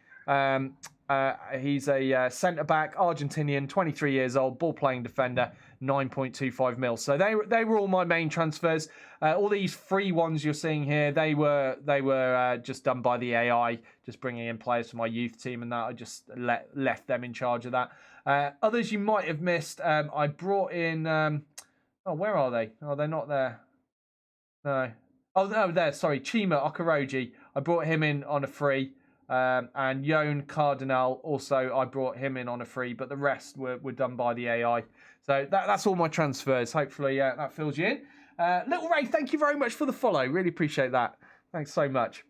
He's a centre-back, Argentinian, 23 years old, ball-playing defender, 9.25 mil. So they were all my main transfers. All these free ones you're seeing here, they were just done by the AI, just bringing in players for my youth team and that. I just left them in charge of that. Others you might have missed, I brought in... where are they? Oh, they're not there. No. Oh, no, there. Sorry, Chima Okoroji. I brought him in on a free. And Yon Cardinal also, I brought him in on a free, but the rest were done by the AI. So that's all my transfers. Hopefully that fills you in. Little Ray, thank you very much for the follow. Really appreciate that. Thanks so much.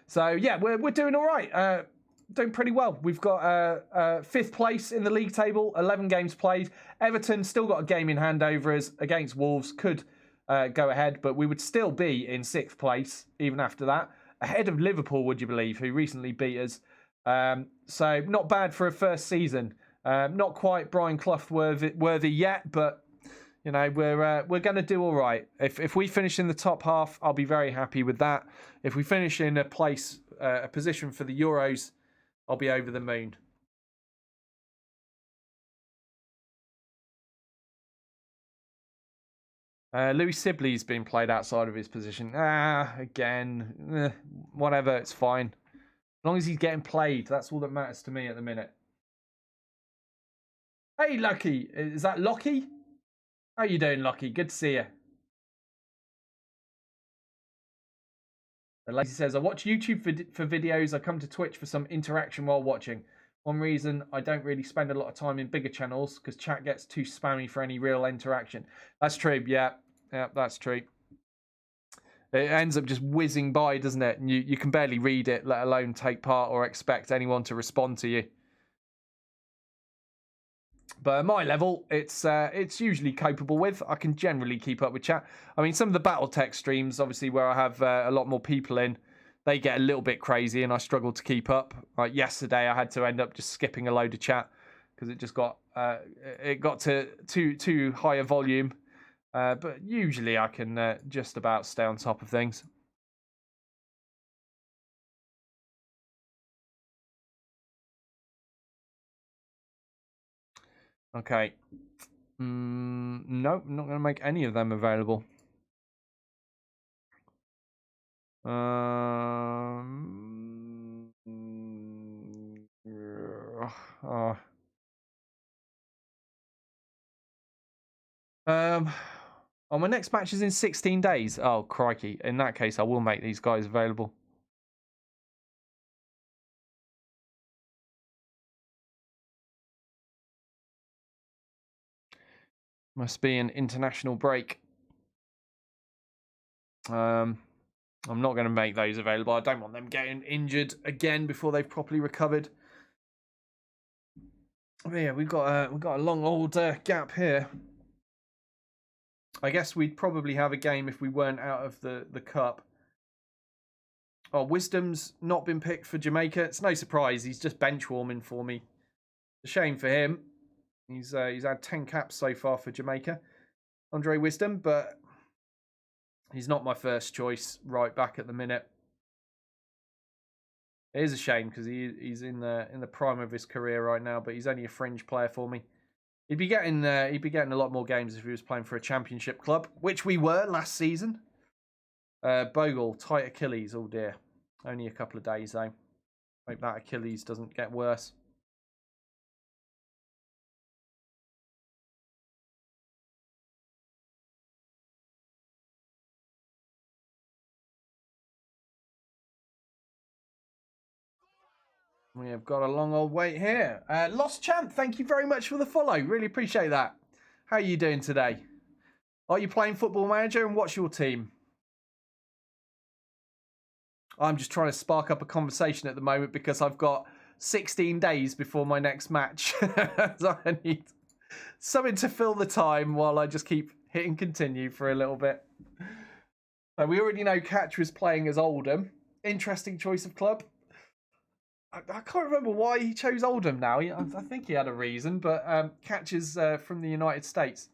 So yeah, we're doing all right. Doing pretty well. We've got 5th place in the league table, 11 games played. Everton still got a game in hand over us against Wolves. Could go ahead, but we would still be in 6th place even after that. Ahead of Liverpool, would you believe, who recently beat us. So not bad for a first season. Not quite Brian Clough worthy yet, but we're going to do all right. If we finish in the top half, I'll be very happy with that. If we finish in a position for the Euros, I'll be over the moon. Louis Sibley's been played outside of his position. Again, whatever, it's fine. As long as he's getting played, that's all that matters to me at the minute. Hey, Lucky. Is that Lockie? How you doing, Lockie? Good to see you. Lacey says, I watch YouTube for videos. I come to Twitch for some interaction while watching. One reason I don't really spend a lot of time in bigger channels because chat gets too spammy for any real interaction. That's true, yeah, that's true. It ends up just whizzing by, doesn't it? And you can barely read it, let alone take part or expect anyone to respond to you. But at my level, it's usually capable with. I can generally keep up with chat. I mean, some of the BattleTech streams, obviously, where I have a lot more people in, they get a little bit crazy and I struggle to keep up. Like yesterday, I had to end up just skipping a load of chat because it just got to too high a volume. But usually I can just about stay on top of things. Okay. No, I'm not going to make any of them available. Oh, my next match is in 16 days. Oh, crikey. In that case, I will make these guys available. Must be an international break. I'm not going to make those available. I don't want them getting injured again before they've properly recovered. But yeah, we've got a long old gap here. I guess we'd probably have a game if we weren't out of the cup. Oh, Wisdom's not been picked for Jamaica. It's no surprise. He's just bench warming for me. A shame for him. He's had 10 caps so far for Jamaica, Andre Wisdom, but he's not my first choice right back at the minute. It is a shame because he's in the prime of his career right now, but he's only a fringe player for me. He'd be getting a lot more games if he was playing for a championship club, which we were last season. Bogle, tight Achilles, oh dear. Only a couple of days though. Hope that Achilles doesn't get worse. We have got a long old wait here. Lost Champ, thank you very much for the follow. Really appreciate that. How are you doing today? Are you playing Football Manager and what's your team? I'm just trying to spark up a conversation at the moment because I've got 16 days before my next match. So I need something to fill the time while I just keep hitting continue for a little bit. So we already know Catch was playing as Oldham. Interesting choice of club. I can't remember why he chose Oldham now. I think he had a reason, but Catch is from the United States.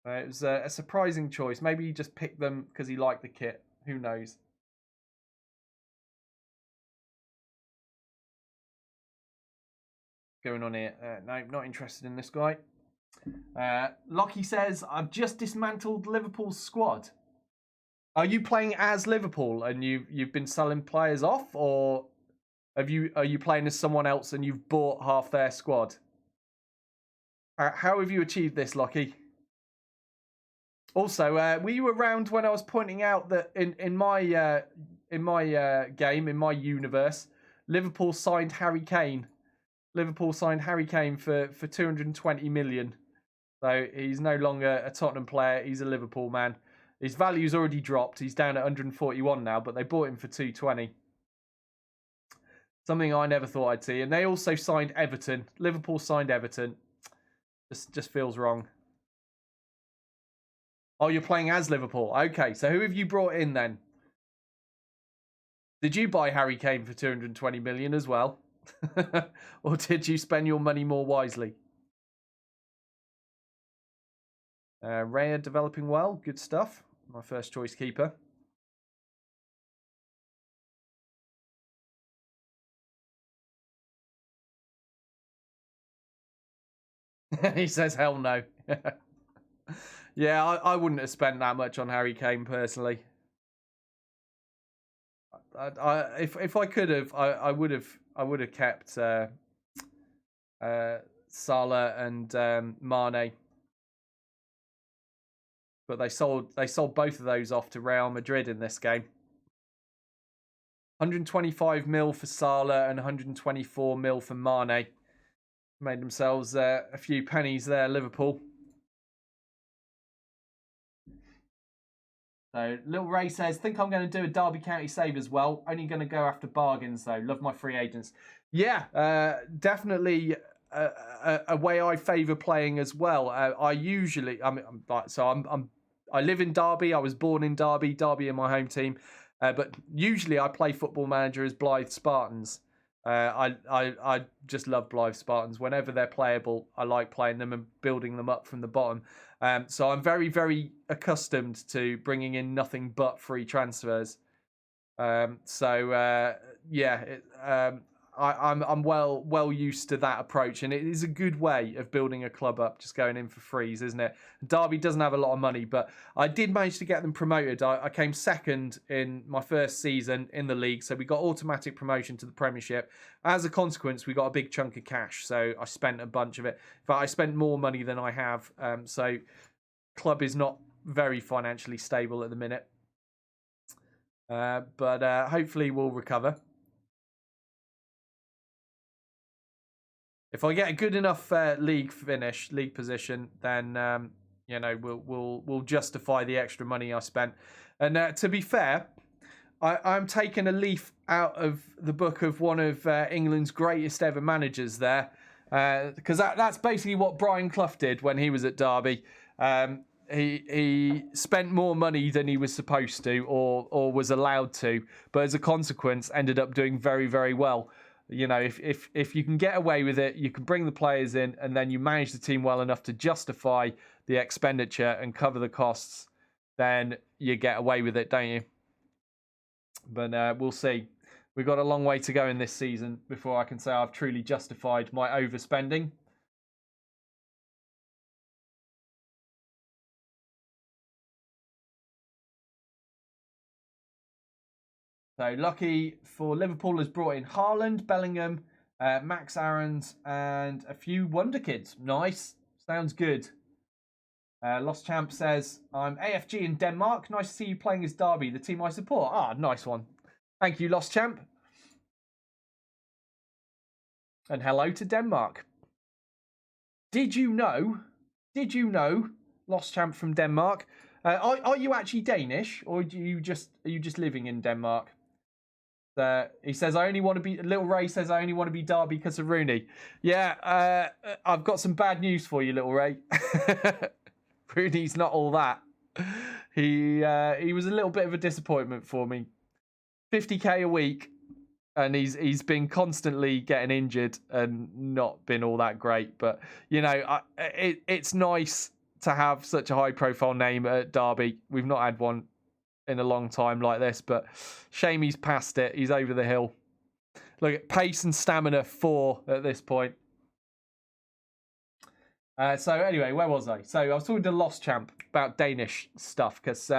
It was a surprising choice. Maybe he just picked them because he liked the kit. Who knows? Going on here? No, not interested in this guy. Lockie says, I've just dismantled Liverpool's squad. Are you playing as Liverpool and you've been selling players off, or are you playing as someone else and you've bought half their squad? How have you achieved this, Lockie? Also, were you around when I was pointing out that in my game, in my universe, Liverpool signed Harry Kane? Liverpool signed Harry Kane for 220 million. So he's no longer a Tottenham player. He's a Liverpool man. His value's already dropped. He's down at 141 now, but they bought him for 220. Something I never thought I'd see. And they also signed Everton. Liverpool signed Everton. Just feels wrong. Oh, you're playing as Liverpool. Okay, so who have you brought in then? Did you buy Harry Kane for 220 million as well? Or did you spend your money more wisely? Raya developing well. Good stuff. My first choice keeper. He says, hell no. Yeah, I wouldn't have spent that much on Harry Kane personally. If I could have, I would have kept Salah and Mane, but they sold both of those off to Real Madrid in this game. 125 mil for Salah and 124 mil for Mane. Made themselves a few pennies there, Liverpool. So, Little Ray says, think I'm going to do a Derby County save as well. Only going to go after bargains, though. Love my free agents. Yeah, definitely a way I favour playing as well. I live in Derby. I was born in Derby. Derby are my home team. But usually I play Football Manager as Blythe Spartans. I just love Blythe Spartans. Whenever they're playable, I like playing them and building them up from the bottom. So I'm very, very accustomed to bringing in nothing but free transfers. I'm well used to that approach, and it is a good way of building a club up, just going in for frees, isn't it? Derby doesn't have a lot of money, but I did manage to get them promoted. I came second in my first season in the league, so we got automatic promotion to the Premiership. As a consequence, we got a big chunk of cash, so I spent a bunch of it. But I spent more money than I have, so club is not very financially stable at the minute. But hopefully we'll recover. If I get a good enough league position, then we'll justify the extra money I spent. And to be fair, I'm taking a leaf out of the book of one of England's greatest ever managers there, because that's basically what Brian Clough did when he was at Derby. He spent more money than he was supposed to or was allowed to, but as a consequence ended up doing very, very well. You know, if you can get away with it, you can bring the players in, and then you manage the team well enough to justify the expenditure and cover the costs, then you get away with it, don't you? But we'll see. We've got a long way to go in this season before I can say I've truly justified my overspending. So lucky for Liverpool has brought in Haaland, Bellingham, Max Aarons, and a few wonder kids. Nice. Sounds good. Lost Champ says, I'm AFG in Denmark. Nice to see you playing as Derby, the team I support. Ah, nice one. Thank you, Lost Champ. And hello to Denmark. Did you know, Lost Champ from Denmark, are you actually Danish, or are you just living in Denmark? He says, I only want to be... Little Ray says, I only want to be Derby because of Rooney. Yeah, I've got some bad news for you, Little Ray. Rooney's not all that. He was a little bit of a disappointment for me. 50k a week, and he's been constantly getting injured and not been all that great. But, you know, it's nice to have such a high-profile name at Derby. We've not had one in a long time like this, but shame he's past it. He's over the hill. Look at pace and stamina 4 at this point. So anyway, where was I? So I was talking to Lost Champ about Danish stuff, because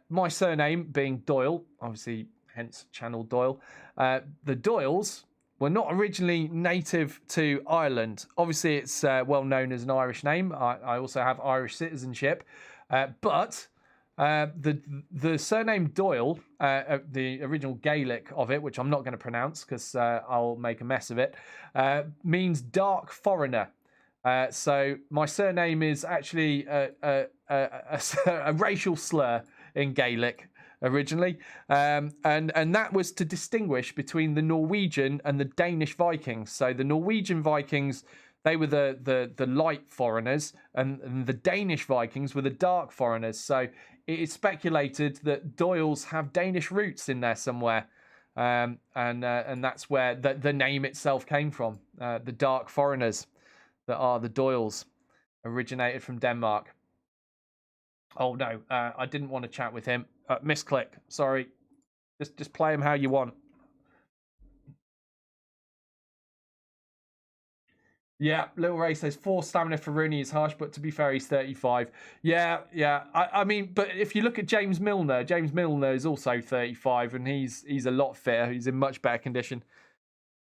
my surname being Doyle, obviously hence Channel Doyle, the Doyles were not originally native to Ireland. Obviously it's well known as an Irish name. I also have Irish citizenship, but the surname Doyle, the original Gaelic of it, which I'm not going to pronounce because I'll make a mess of it, means dark foreigner. So my surname is actually a racial slur in Gaelic originally, and that was to distinguish between the Norwegian and the Danish Vikings. So the Norwegian Vikings, they were the light foreigners, and the Danish Vikings were the dark foreigners. So it is speculated that Doyles have Danish roots in there somewhere, and that's where the name itself came from. The dark foreigners that are the Doyles originated from Denmark. Oh no, I didn't want to chat with him. Misclick. Sorry. Just play him how you want. Yeah, Little Ray says 4 stamina for Rooney is harsh, but to be fair, he's 35. Yeah. I mean, but if you look at James Milner is also 35, and he's a lot fitter. He's in much better condition.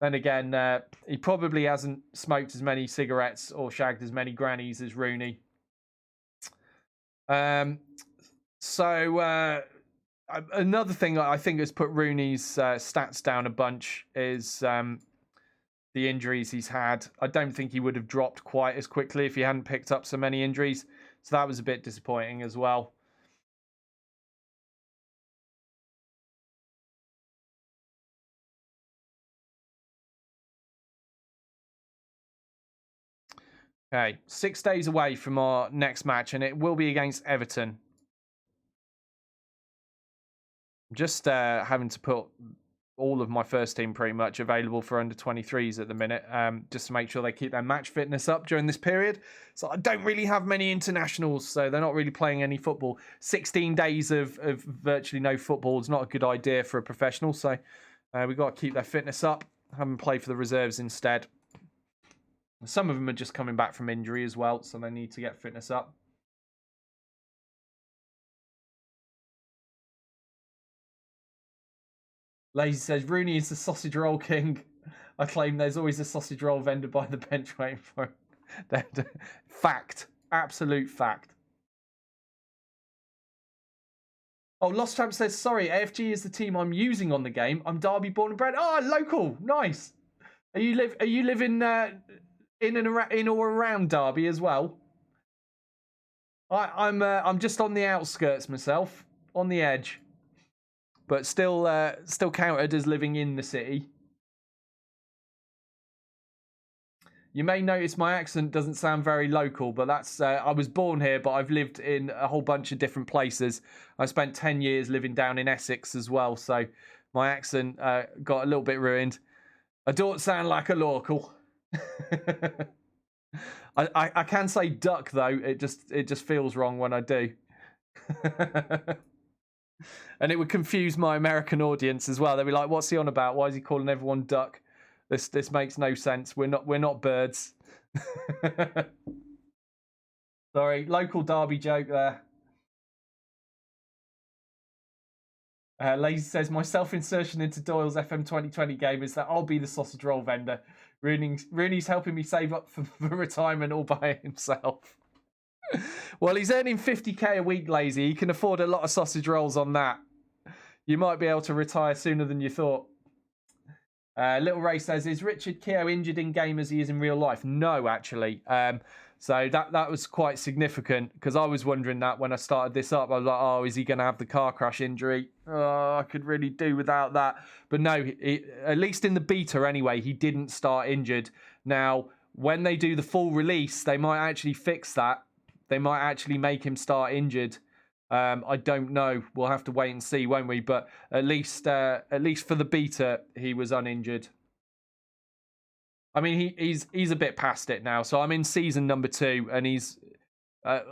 Then again, he probably hasn't smoked as many cigarettes or shagged as many grannies as Rooney. So another thing I think has put Rooney's stats down a bunch is the injuries he's had. I don't think he would have dropped quite as quickly if he hadn't picked up so many injuries. So that was a bit disappointing as well. Okay, 6 days away from our next match, and it will be against Everton. Just having to put all of my first team pretty much available for under 23s at the minute, just to make sure they keep their match fitness up during this period. So I don't really have many internationals, so they're not really playing any football. 16 days of virtually no football is not a good idea for a professional, so we've got to keep their fitness up. having played for the reserves instead. Some of them are just coming back from injury as well, so they need to get fitness up. Lazy says, Rooney is the sausage roll king. I claim there's always a sausage roll vendor by the bench waiting for him. Fact. Absolute fact. Oh, Lost Champ says, sorry, AFG is the team I'm using on the game. I'm Derby born and bred. Oh, local. Nice. Are you living in or around Derby as well? I'm just on the outskirts myself, on the edge. But still counted as living in the city. You may notice my accent doesn't sound very local, but that's I was born here, but I've lived in a whole bunch of different places. I spent 10 years living down in Essex as well, so my accent got a little bit ruined. I don't sound like a local. I can say duck though. It just feels wrong when I do. And it would confuse my American audience as well. They'd be like, "What's he on about? Why is he calling everyone duck? This makes no sense. We're not birds." Sorry, local Derby joke there. Lazy says, my self-insertion into Doyle's FM2020 game is that I'll be the sausage roll vendor. Rooney's helping me save up for retirement all by himself. Well, he's earning 50k a week, Lazy. He can afford a lot of sausage rolls on that. You might be able to retire sooner than you thought. Little Ray says, is Richard Keogh injured in game as he is in real life? No, actually. So that was quite significant because I was wondering that when I started this up. I was like, oh, is he going to have the car crash injury? Oh, I could really do without that. But no, at least in the beta anyway, he didn't start injured. Now, when they do the full release, they might actually fix that. They might actually make him start injured. I don't know. We'll have to wait and see, won't we? But at least for the beta, he was uninjured. I mean, he's a bit past it now. So I'm in season number 2, and he's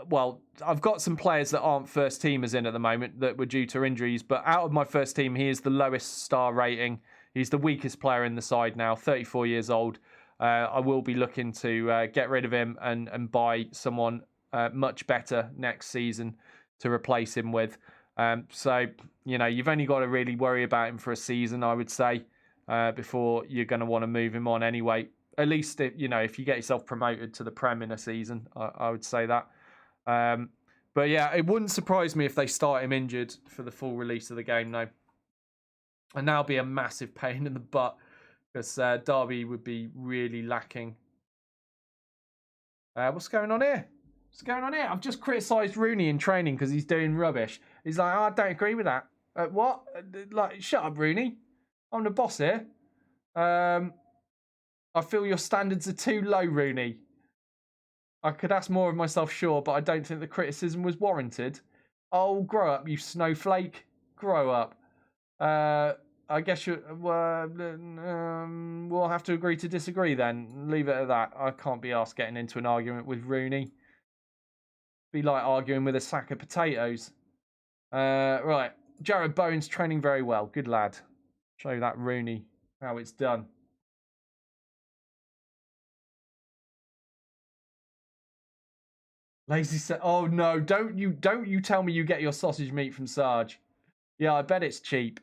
well, I've got some players that aren't first teamers in at the moment that were due to injuries. But out of my first team, he is the lowest star rating. He's the weakest player in the side now. 34 years old. I will be looking to get rid of him and buy someone much better next season to replace him with. So, you know, you've only got to really worry about him for a season, I would say, before you're going to want to move him on anyway. At least, if you get yourself promoted to the Prem in a season, I would say that. But yeah, it wouldn't surprise me if they start him injured for the full release of the game, though. And that'll be a massive pain in the butt because Derby would be really lacking. What's going on here? What's going on here? I've just criticised Rooney in training because he's doing rubbish. He's like, oh, I don't agree with that. What? Like, shut up, Rooney. I'm the boss here. I feel your standards are too low, Rooney. I could ask more of myself, sure, but I don't think the criticism was warranted. Oh, grow up, you snowflake. Grow up. I guess we'll have to agree to disagree then. Leave it at that. I can't be asked getting into an argument with Rooney. Be like arguing with a sack of potatoes. Right. Jared Bowen's training very well. Good lad. Show that Rooney how it's done. Lazy said, "Oh no, don't you tell me you get your sausage meat from Sarge. Yeah, I bet it's cheap.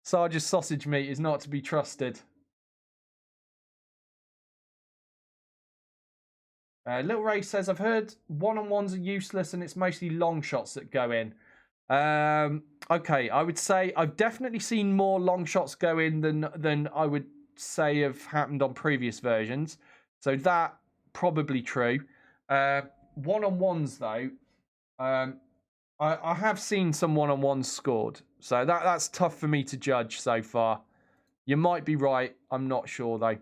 Sarge's sausage meat is not to be trusted." Little Ray says, I've heard one-on-ones are useless and it's mostly long shots that go in. Okay, I would say I've definitely seen more long shots go in than I would say have happened on previous versions. So that probably true. One-on-ones though, I have seen some one-on-ones scored. So that's tough for me to judge so far. You might be right. I'm not sure though.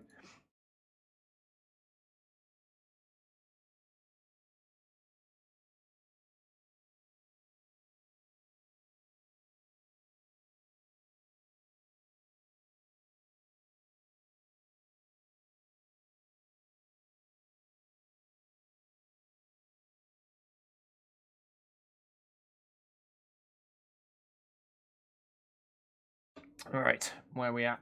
All right, where are we at?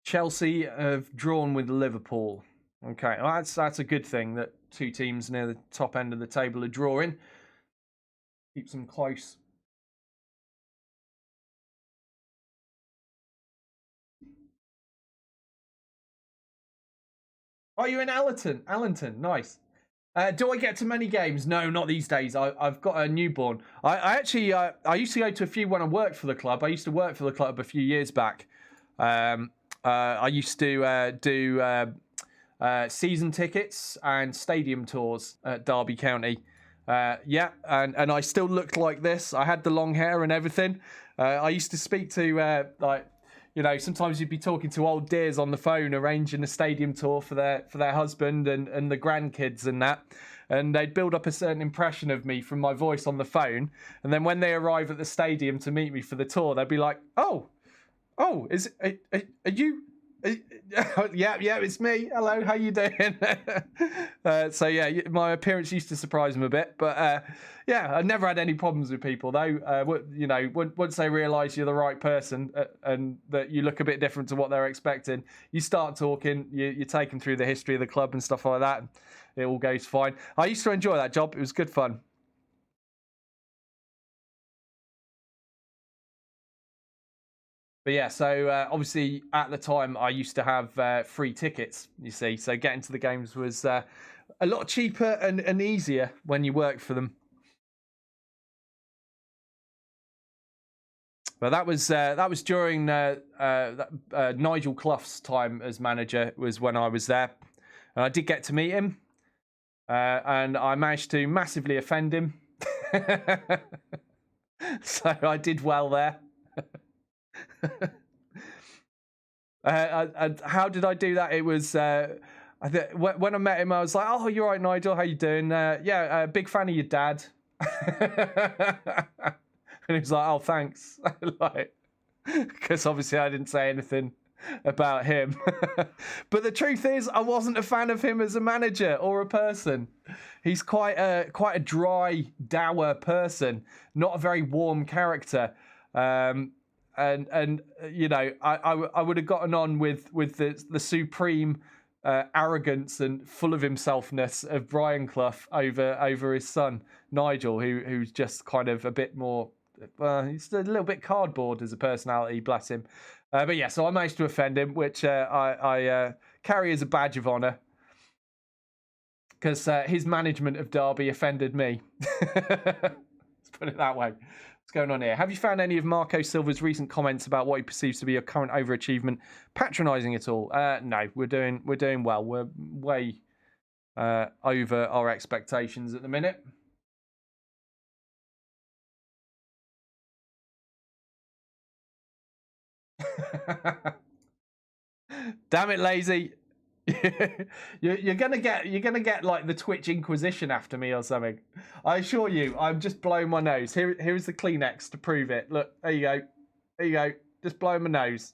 Chelsea have drawn with Liverpool. Okay, well, that's a good thing that two teams near the top end of the table are drawing. Keeps them close. Oh, you're in Allenton, nice. Do I get to many games? No, not these days. I've got a newborn. I actually I used to go to a few when I worked for the club. I used to work for the club a few years back. I used to do season tickets and stadium tours at Derby County. Yeah, and I still looked like this. I had the long hair and everything. I used to speak to sometimes you'd be talking to old dears on the phone, arranging a stadium tour for their husband and the grandkids and that. And they'd build up a certain impression of me from my voice on the phone. And then when they arrive at the stadium to meet me for the tour, they'd be like, "Oh, are you?" Yeah, it's me. Hello, how you doing? So yeah, my appearance used to surprise them a bit, but yeah, I never had any problems with people though. Once they realise you're the right person and that you look a bit different to what they're expecting, you start talking. You take them through the history of the club and stuff like that. And it all goes fine. I used to enjoy that job. It was good fun. But yeah, so obviously at the time I used to have free tickets, you see. So getting to the games was a lot cheaper and easier when you worked for them. But that was during Nigel Clough's time as manager was when I was there. And I did get to meet him. And I managed to massively offend him. So I did well there. How did I do that? It was when I met him, I was like, "Oh, you're right, Nigel. How you doing? Yeah, big fan of your dad." And he was like, "Oh, thanks." Like, because obviously I didn't say anything about him. But the truth is, I wasn't a fan of him as a manager or a person. He's quite a dry, dour person, not a very warm character. And I would have gotten on with the supreme arrogance and full of himselfness of Brian Clough over his son Nigel, who's just kind of a bit more. He's a little bit cardboard as a personality, bless him. But yeah, so I managed to offend him, which I carry as a badge of honour, because his management of Derby offended me. Let's put it that way. What's going on here? Have you found any of Marco Silva's recent comments about what he perceives to be your current overachievement patronising at all? No, we're doing well. We're way over our expectations at the minute. Damn it, lazy. you're gonna get like the Twitch Inquisition after me or something. I assure you, I'm just blowing my nose. Here's the Kleenex to prove it. Look, there you go. There you go. Just blowing my nose.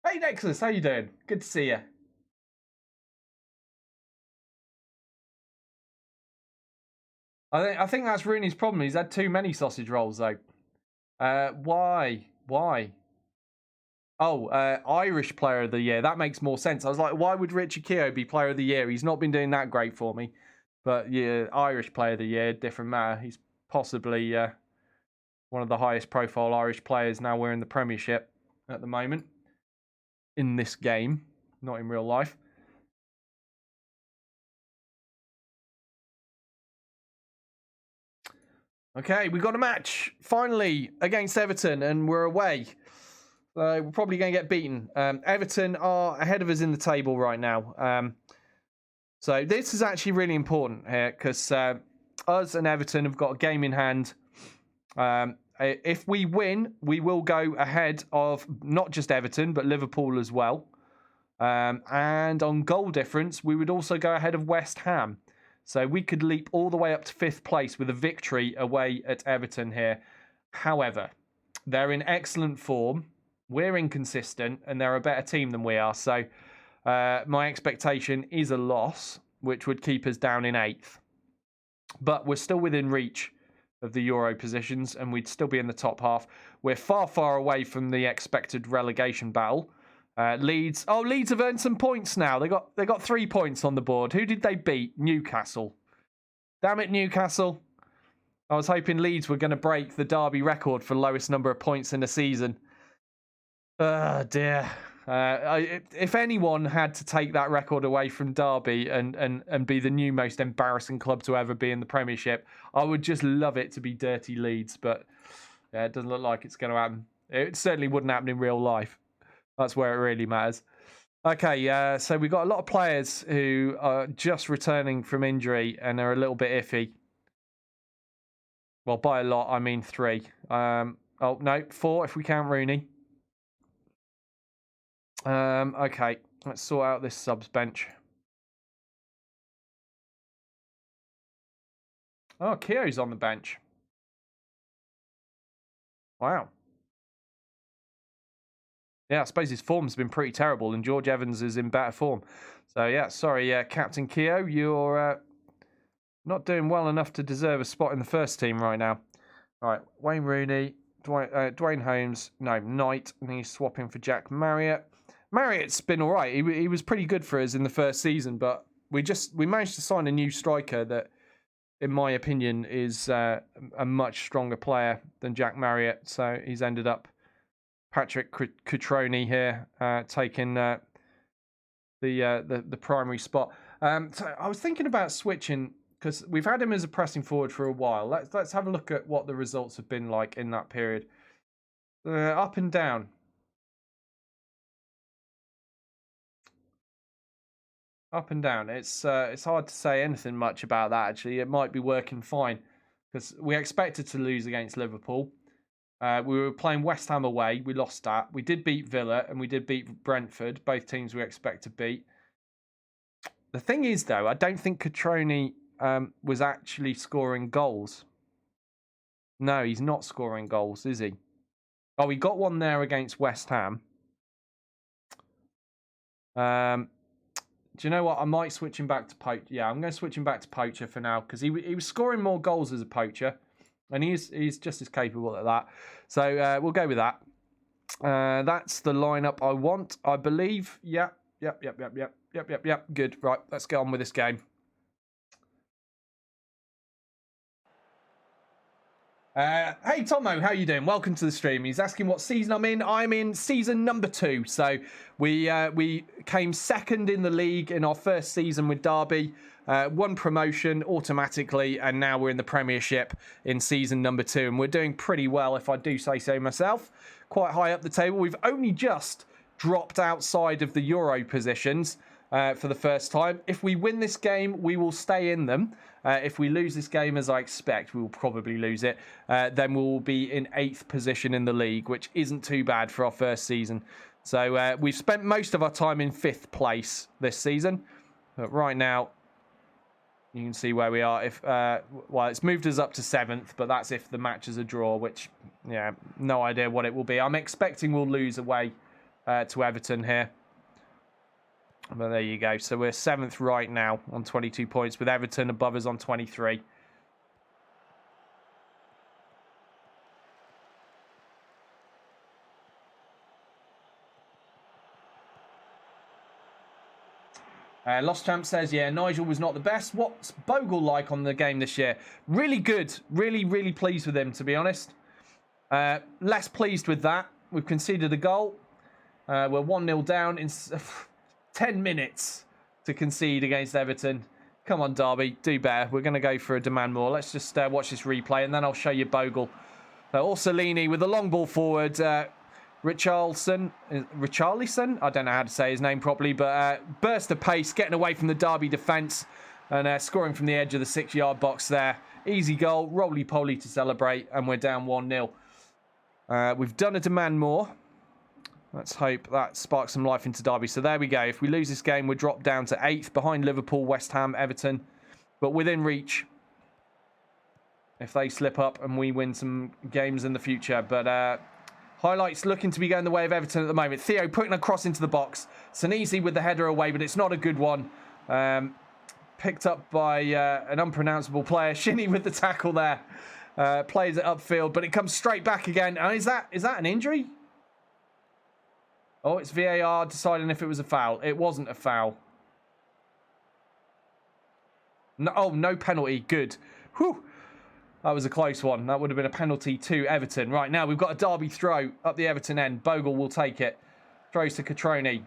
Hey Nexus, how you doing? Good to see you. I think that's Rooney's problem. He's had too many sausage rolls though. Why? Oh, Irish Player of the Year. That makes more sense. I was like, why would Richie Keogh be Player of the Year? He's not been doing that great for me. But yeah, Irish Player of the Year, different matter. He's possibly one of the highest profile Irish players now we're in the Premiership at the moment. In this game, not in real life. Okay, we got a match, finally, against Everton, and we're away. So we're probably going to get beaten. Everton are ahead of us in the table right now. So this is actually really important here, because us and Everton have got a game in hand. If we win, we will go ahead of not just Everton, but Liverpool as well. And on goal difference, we would also go ahead of West Ham. So we could leap all the way up to 5th place with a victory away at Everton here. However, they're in excellent form. We're inconsistent, and they're a better team than we are. So my expectation is a loss, which would keep us down in 8th. But we're still within reach of the Euro positions, and we'd still be in the top half. We're far, far away from the expected relegation battle. Leeds have earned some points now. They got 3 points on the board. Who did they beat? Newcastle. Damn it, Newcastle. I was hoping Leeds were going to break the Derby record for lowest number of points in a season. Oh, dear. If anyone had to take that record away from Derby and be the new most embarrassing club to ever be in the Premiership, I would just love it to be dirty Leeds. But yeah, it doesn't look like it's going to happen. It certainly wouldn't happen in real life. That's where it really matters. Okay, so we've got a lot of players who are just returning from injury and are a little bit iffy. Well, by a lot, I mean 3. Oh, no, 4 if we count Rooney. Okay, let's sort out this subs bench. Oh, Keogh's on the bench. Wow. Yeah, I suppose his form's been pretty terrible, and George Evans is in better form. So, yeah, sorry, Captain Keogh, you're not doing well enough to deserve a spot in the first team right now. All right, Wayne Rooney, Dwayne Holmes, no, Knight, and he's swapping for Jack Marriott. Marriott's been all right. He was pretty good for us in the first season, but we managed to sign a new striker that, in my opinion, is a much stronger player than Jack Marriott. So he's ended up Patrick Cutrone here, taking the primary spot. So I was thinking about switching because we've had him as a pressing forward for a while. Let's have a look at what the results have been like in that period. Up and down. Up and down. It's hard to say anything much about that, actually. It might be working fine because we expected to lose against Liverpool. We were playing West Ham away. We lost that. We did beat Villa and we did beat Brentford, both teams we expect to beat. The thing is, though, I don't think Cutrone was actually scoring goals. No, he's not scoring goals, is he? Oh, he got one there against West Ham. Do you know what? I might switch him back to poacher. Yeah, I'm going to switch him back to poacher for now because he was scoring more goals as a poacher, and he's just as capable at that. So we'll go with that. That's the lineup I want, I believe. Yep. Good. Right, let's get on with this game. Hey Tomo, how you doing? Welcome to the stream. He's asking what season I'm in. I'm in season number 2. So we came second in the league in our first season with Derby, won promotion automatically, and now we're in the Premiership in season number 2, and we're doing pretty well, if I do say so myself. Quite high up the table. We've only just dropped outside of the Euro positions for the first time. If we win this game, we will stay in them. If we lose this game, as I expect, we will probably lose it, then we'll be in 8th position in the league, which isn't too bad for our first season. So we've spent most of our time in 5th place this season. But right now, you can see where we are. Well, it's moved us up to 7th, but that's if the match is a draw, which, yeah, no idea what it will be. I'm expecting we'll lose away to Everton here. But there you go. So we're 7th right now on 22 points with Everton above us on 23. Lost Champ says, yeah, Nigel was not the best. What's Bogle like on the game this year? Really good. Really, really pleased with him, to be honest. Less pleased with that. We've conceded a goal. We're 1-0 down in 10 minutes to concede against Everton. Come on, Derby, do better. We're going to go for a demand more. Let's just watch this replay, and then I'll show you Bogle. Orsolini with the long ball forward. Richarlison, I don't know how to say his name properly, but burst of pace, getting away from the Derby defence and scoring from the edge of the 6-yard box there. Easy goal, roly-poly to celebrate, and we're down 1-0. We've done a demand more. Let's hope that sparks some life into Derby. So there we go. If we lose this game, we're dropped down to 8th behind Liverpool, West Ham, Everton, but within reach if they slip up and we win some games in the future. But Highlights looking to be going the way of Everton at the moment. Theo putting a cross into the box. Sinisi with the header away, but it's not a good one. Picked up by an unpronounceable player. Shinnie with the tackle there. Plays it upfield, but it comes straight back again. And is that an injury? Oh, it's VAR deciding if it was a foul. It wasn't a foul. No, oh, no penalty. Good. Whew. That was a close one. That would have been a penalty to Everton. Right, now we've got a Derby throw up the Everton end. Bogle will take it. Throws to Catroni.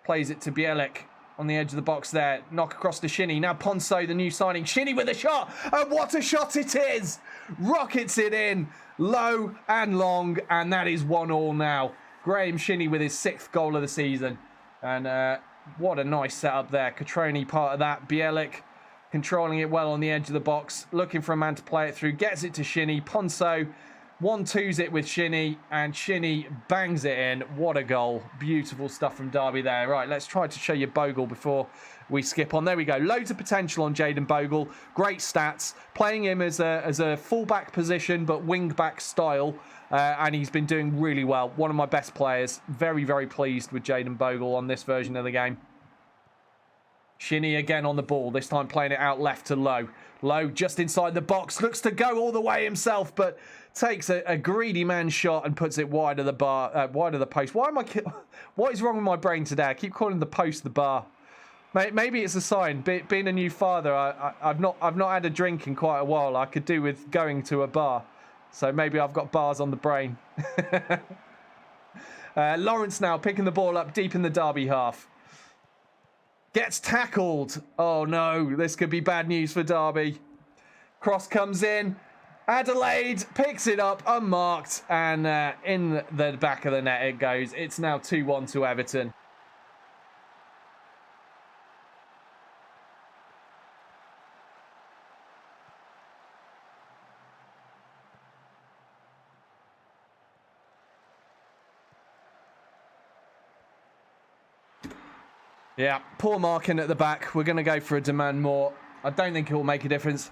Plays it to Bielik on the edge of the box there. Knock across to Shinnie. Now Ponso, the new signing. Shinnie with a shot. And what a shot it is. Rockets it in. Low and long. And that is 1-1 now. Graham Shinnie with his 6th goal of the season. And what a nice setup there. Catroni part of that. Bielik controlling it well on the edge of the box, looking for a man to play it through, gets it to Shinnie. Ponso 1-2s it with Shinnie, and Shinnie bangs it in. What a goal. Beautiful stuff from Derby there. Right, let's try to show you Bogle before we skip on. There we go. Loads of potential on Jayden Bogle. Great stats. Playing him as a full-back position, but wing-back style, and he's been doing really well. One of my best players. Very, very pleased with Jayden Bogle on this version of the game. Shinnie again on the ball, this time playing it out left to Lowe. Lowe just inside the box, looks to go all the way himself, but takes a greedy man shot and puts it wide of the bar, wide of the post. What is wrong with my brain today? I keep calling the post the bar. Maybe it's a sign. Being a new father, I've not had a drink in quite a while. I could do with going to a bar, so maybe I've got bars on the brain. Lawrence now picking the ball up deep in the Derby half. Gets tackled. Oh no, this could be bad news for Derby. Cross comes in. Adelaide picks it up unmarked, and in the back of the net it goes. It's now 2-1 to Everton. Yeah, poor marking at the back. We're going to go for a demand more. I don't think it will make a difference.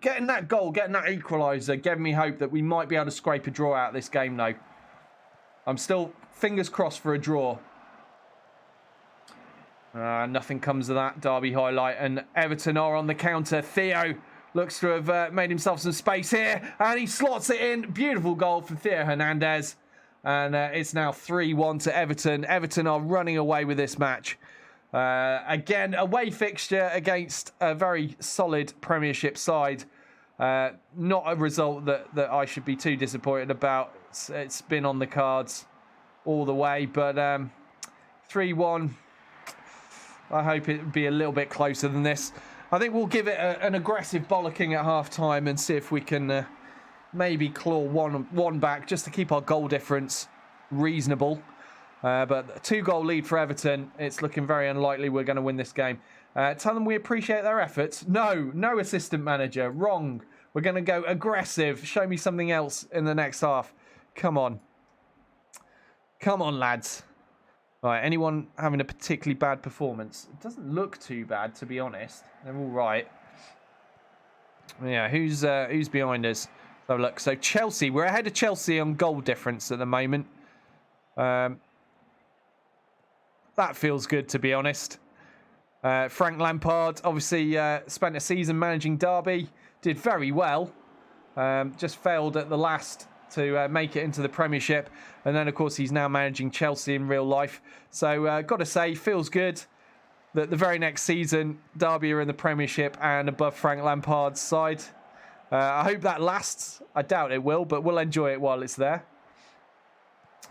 Getting that goal, getting that equaliser, gave me hope that we might be able to scrape a draw out of this game, though. I'm still fingers crossed for a draw. Nothing comes of that. Derby highlight, and Everton are on the counter. Theo looks to have made himself some space here, and he slots it in. Beautiful goal from Theo Hernandez. And it's now 3-1 to Everton. Everton are running away with this match. Again, away fixture against a very solid Premiership side. Not a result that I should be too disappointed about. It's been on the cards all the way, but 3-1. I hope it would be a little bit closer than this. I think we'll give it an aggressive bollocking at half-time and see if we can maybe claw one back just to keep our goal difference reasonable. But a 2-goal lead for Everton. It's looking very unlikely we're going to win this game. Tell them we appreciate their efforts. No assistant manager. Wrong. We're going to go aggressive. Show me something else in the next half. Come on. Come on, lads. Right, anyone having a particularly bad performance? It doesn't look too bad, to be honest. They're all right. Yeah, who's behind us? So look, so Chelsea. We're ahead of Chelsea on goal difference at the moment. That feels good, to be honest. Frank Lampard obviously spent a season managing Derby. Did very well. Just failed at the last to make it into the Premiership. And then, of course, he's now managing Chelsea in real life. So, got to say, feels good that the very next season, Derby are in the Premiership and above Frank Lampard's side. I hope that lasts. I doubt it will, but we'll enjoy it while it's there.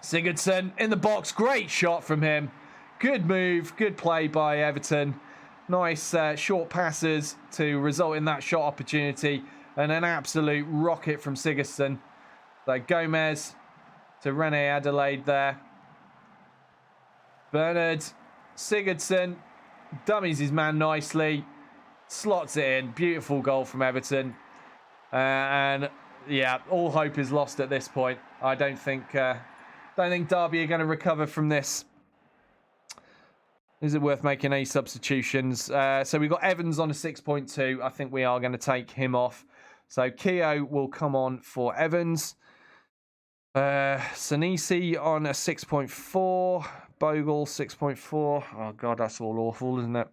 Sigurdsson in the box. Great shot from him. Good move, good play by Everton. Nice short passes to result in that shot opportunity. And an absolute rocket from Sigurdsson. So Gomez to Rene Adelaide there. Bernard Sigurdsson dummies his man nicely. Slots it in. Beautiful goal from Everton. And yeah, all hope is lost at this point. I don't think Derby are going to recover from this. Is it worth making any substitutions? So we've got Evans on a 6.2. I think we are going to take him off. So Keogh will come on for Evans. Senesi on a 6.4. Bogle 6.4. Oh, God, that's all awful, isn't it?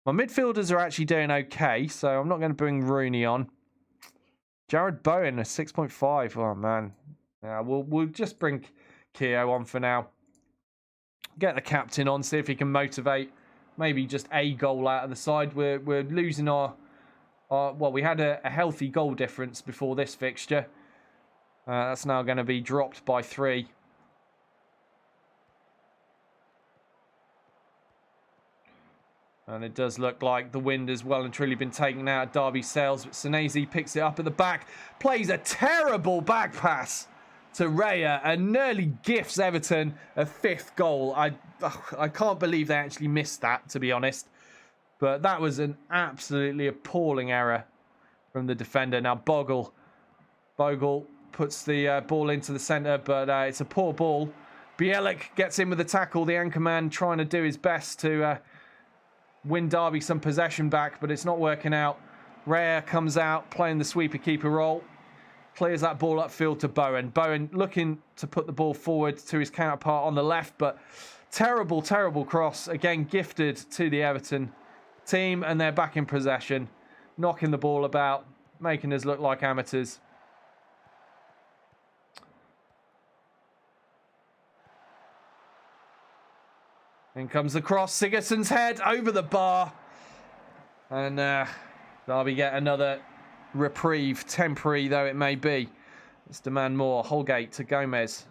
My midfielders are actually doing okay, so I'm not going to bring Rooney on. Jared Bowen a 6.5. Oh, man. Yeah, we'll just bring Keogh on for now. Get the captain on, see if he can motivate. Maybe just a goal out of the side. We're losing our well, we had a healthy goal difference before this fixture. That's now going to be dropped by 3. And it does look like the wind has well and truly been taken out of Derby's sails. But Senesi picks it up at the back. Plays a terrible back pass to Raya and nearly gifts Everton a 5th goal. I can't believe they actually missed that, to be honest. But that was an absolutely appalling error from the defender. Now Bogle puts the ball into the centre, but it's a poor ball. Bielik gets in with the tackle. The anchor man trying to do his best to win Derby some possession back, but it's not working out. Raya comes out playing the sweeper-keeper role. Clears that ball upfield to Bowen. Bowen looking to put the ball forward to his counterpart on the left, but terrible, terrible cross. Again, gifted to the Everton team, and they're back in possession. Knocking the ball about, making us look like amateurs. In comes the cross. Sigurdsson's head over the bar. And Derby get another reprieve, temporary though it may be. Let's demand more. Holgate to Gomez.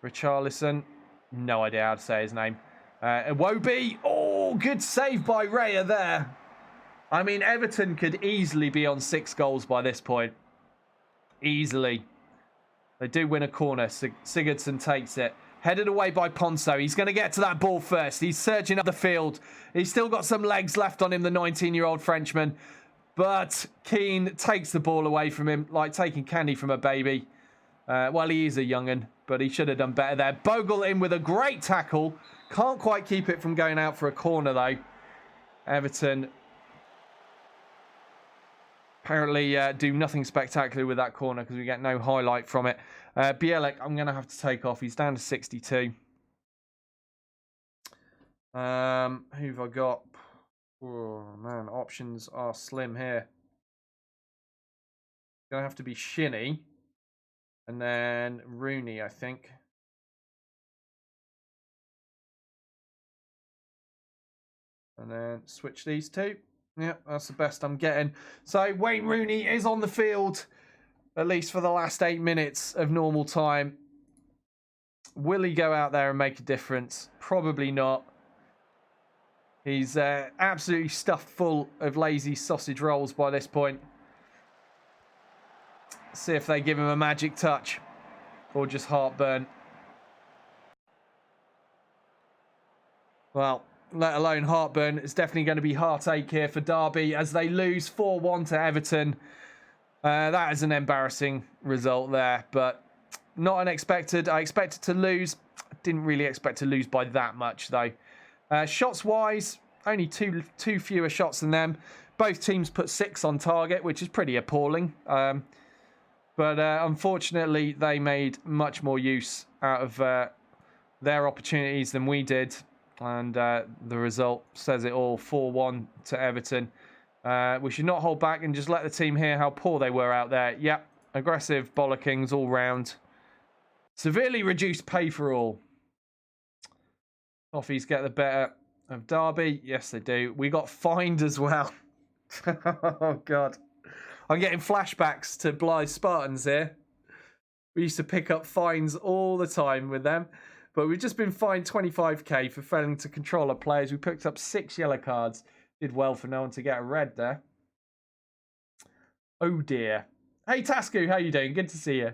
Richarlison. No idea how to say his name. Iwobi. Oh, good save by Raya there. I mean, Everton could easily be on 6 goals by this point. Easily. They do win a corner. Sigurdsson takes it. Headed away by Ponso. He's going to get to that ball first. He's searching up the field. He's still got some legs left on him, the 19-year-old Frenchman. But Keane takes the ball away from him like taking candy from a baby. Well, he is a young'un, but he should have done better there. Bogle in with a great tackle. Can't quite keep it from going out for a corner, though. Everton apparently do nothing spectacular with that corner because we get no highlight from it. Bielik, I'm going to have to take off. He's down to 62. Who've I got? Oh, man, options are slim here. Going to have to be Shinnie. And then Rooney, I think. And then switch these two. Yep, that's the best I'm getting. So Wayne Rooney is on the field, at least for the last 8 minutes of normal time. Will he go out there and make a difference? Probably not. He's absolutely stuffed full of lazy sausage rolls by this point. See if they give him a magic touch or just heartburn. Well, let alone heartburn, it's definitely going to be heartache here for Derby as they lose 4-1 to Everton. That is an embarrassing result there, but not unexpected. I expected to lose. Didn't really expect to lose by that much, though. Shots-wise, only two fewer shots than them. Both teams put 6 on target, which is pretty appalling. But unfortunately, they made much more use out of their opportunities than we did. And the result says it all, 4-1 to Everton. We should not hold back and just let the team hear how poor they were out there. Yep, aggressive bollockings all round. Severely reduced pay for all. Toffees get the better of Derby. Yes, they do. We got fined as well. Oh, God. I'm getting flashbacks to Blythe Spartans here. We used to pick up fines all the time with them. But we've just been fined 25k for failing to control our players. We picked up 6 yellow cards. Did well for no one to get a red there. Oh dear. Hey Tasku, how you doing? Good to see you.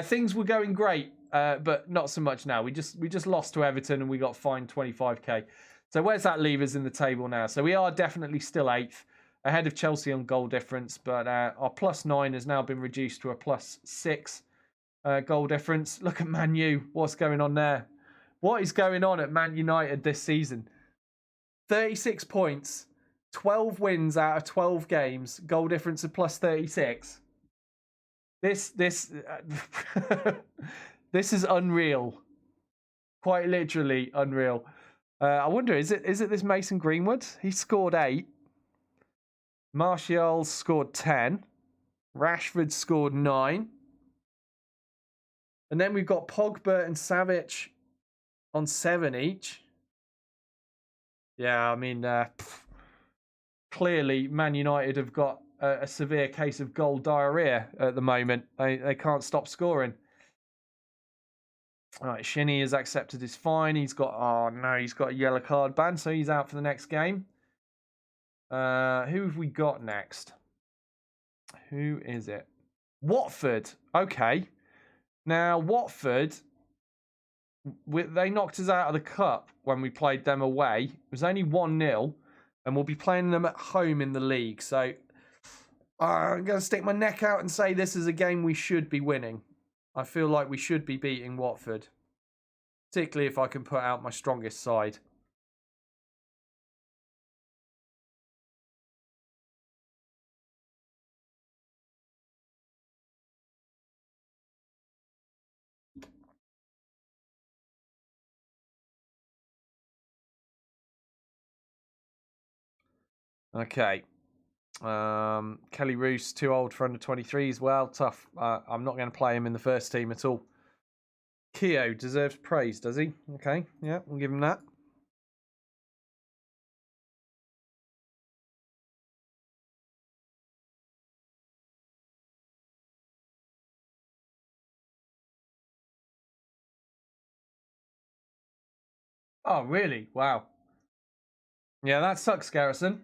Things were going great, but not so much now. We just lost to Everton and we got fined 25k. So where's that leave us in the table now? So we are definitely still 8th, ahead of Chelsea on goal difference, but our +9 has now been reduced to a +6. Goal difference. Look at Man U. What's going on there? What is going on at Man United this season? 36 points, 12 wins out of 12 games, goal difference of +36. This this this is unreal. Quite literally unreal. I wonder, is it this Mason Greenwood? He scored 8. Martial scored 10. Rashford scored 9. And then we've got Pogba and Savic on 7 each. Yeah, I mean, clearly Man United have got a severe case of goal diarrhea at the moment. They can't stop scoring. All right, Shinny has accepted his fine. He's got a yellow card ban, so he's out for the next game. Who have we got next? Who is it? Watford. Okay. Now, Watford, they knocked us out of the cup when we played them away. It was only 1-0, and we'll be playing them at home in the league. So I'm going to stick my neck out and say this is a game we should be winning. I feel like we should be beating Watford, particularly if I can put out my strongest side. Okay. Kelly Roos, too old for under 23s. Well, tough. I'm not going to play him in the first team at all. Keogh deserves praise, does he? Okay, yeah, we'll give him that. Oh, really? Wow. Yeah, that sucks, Garrison.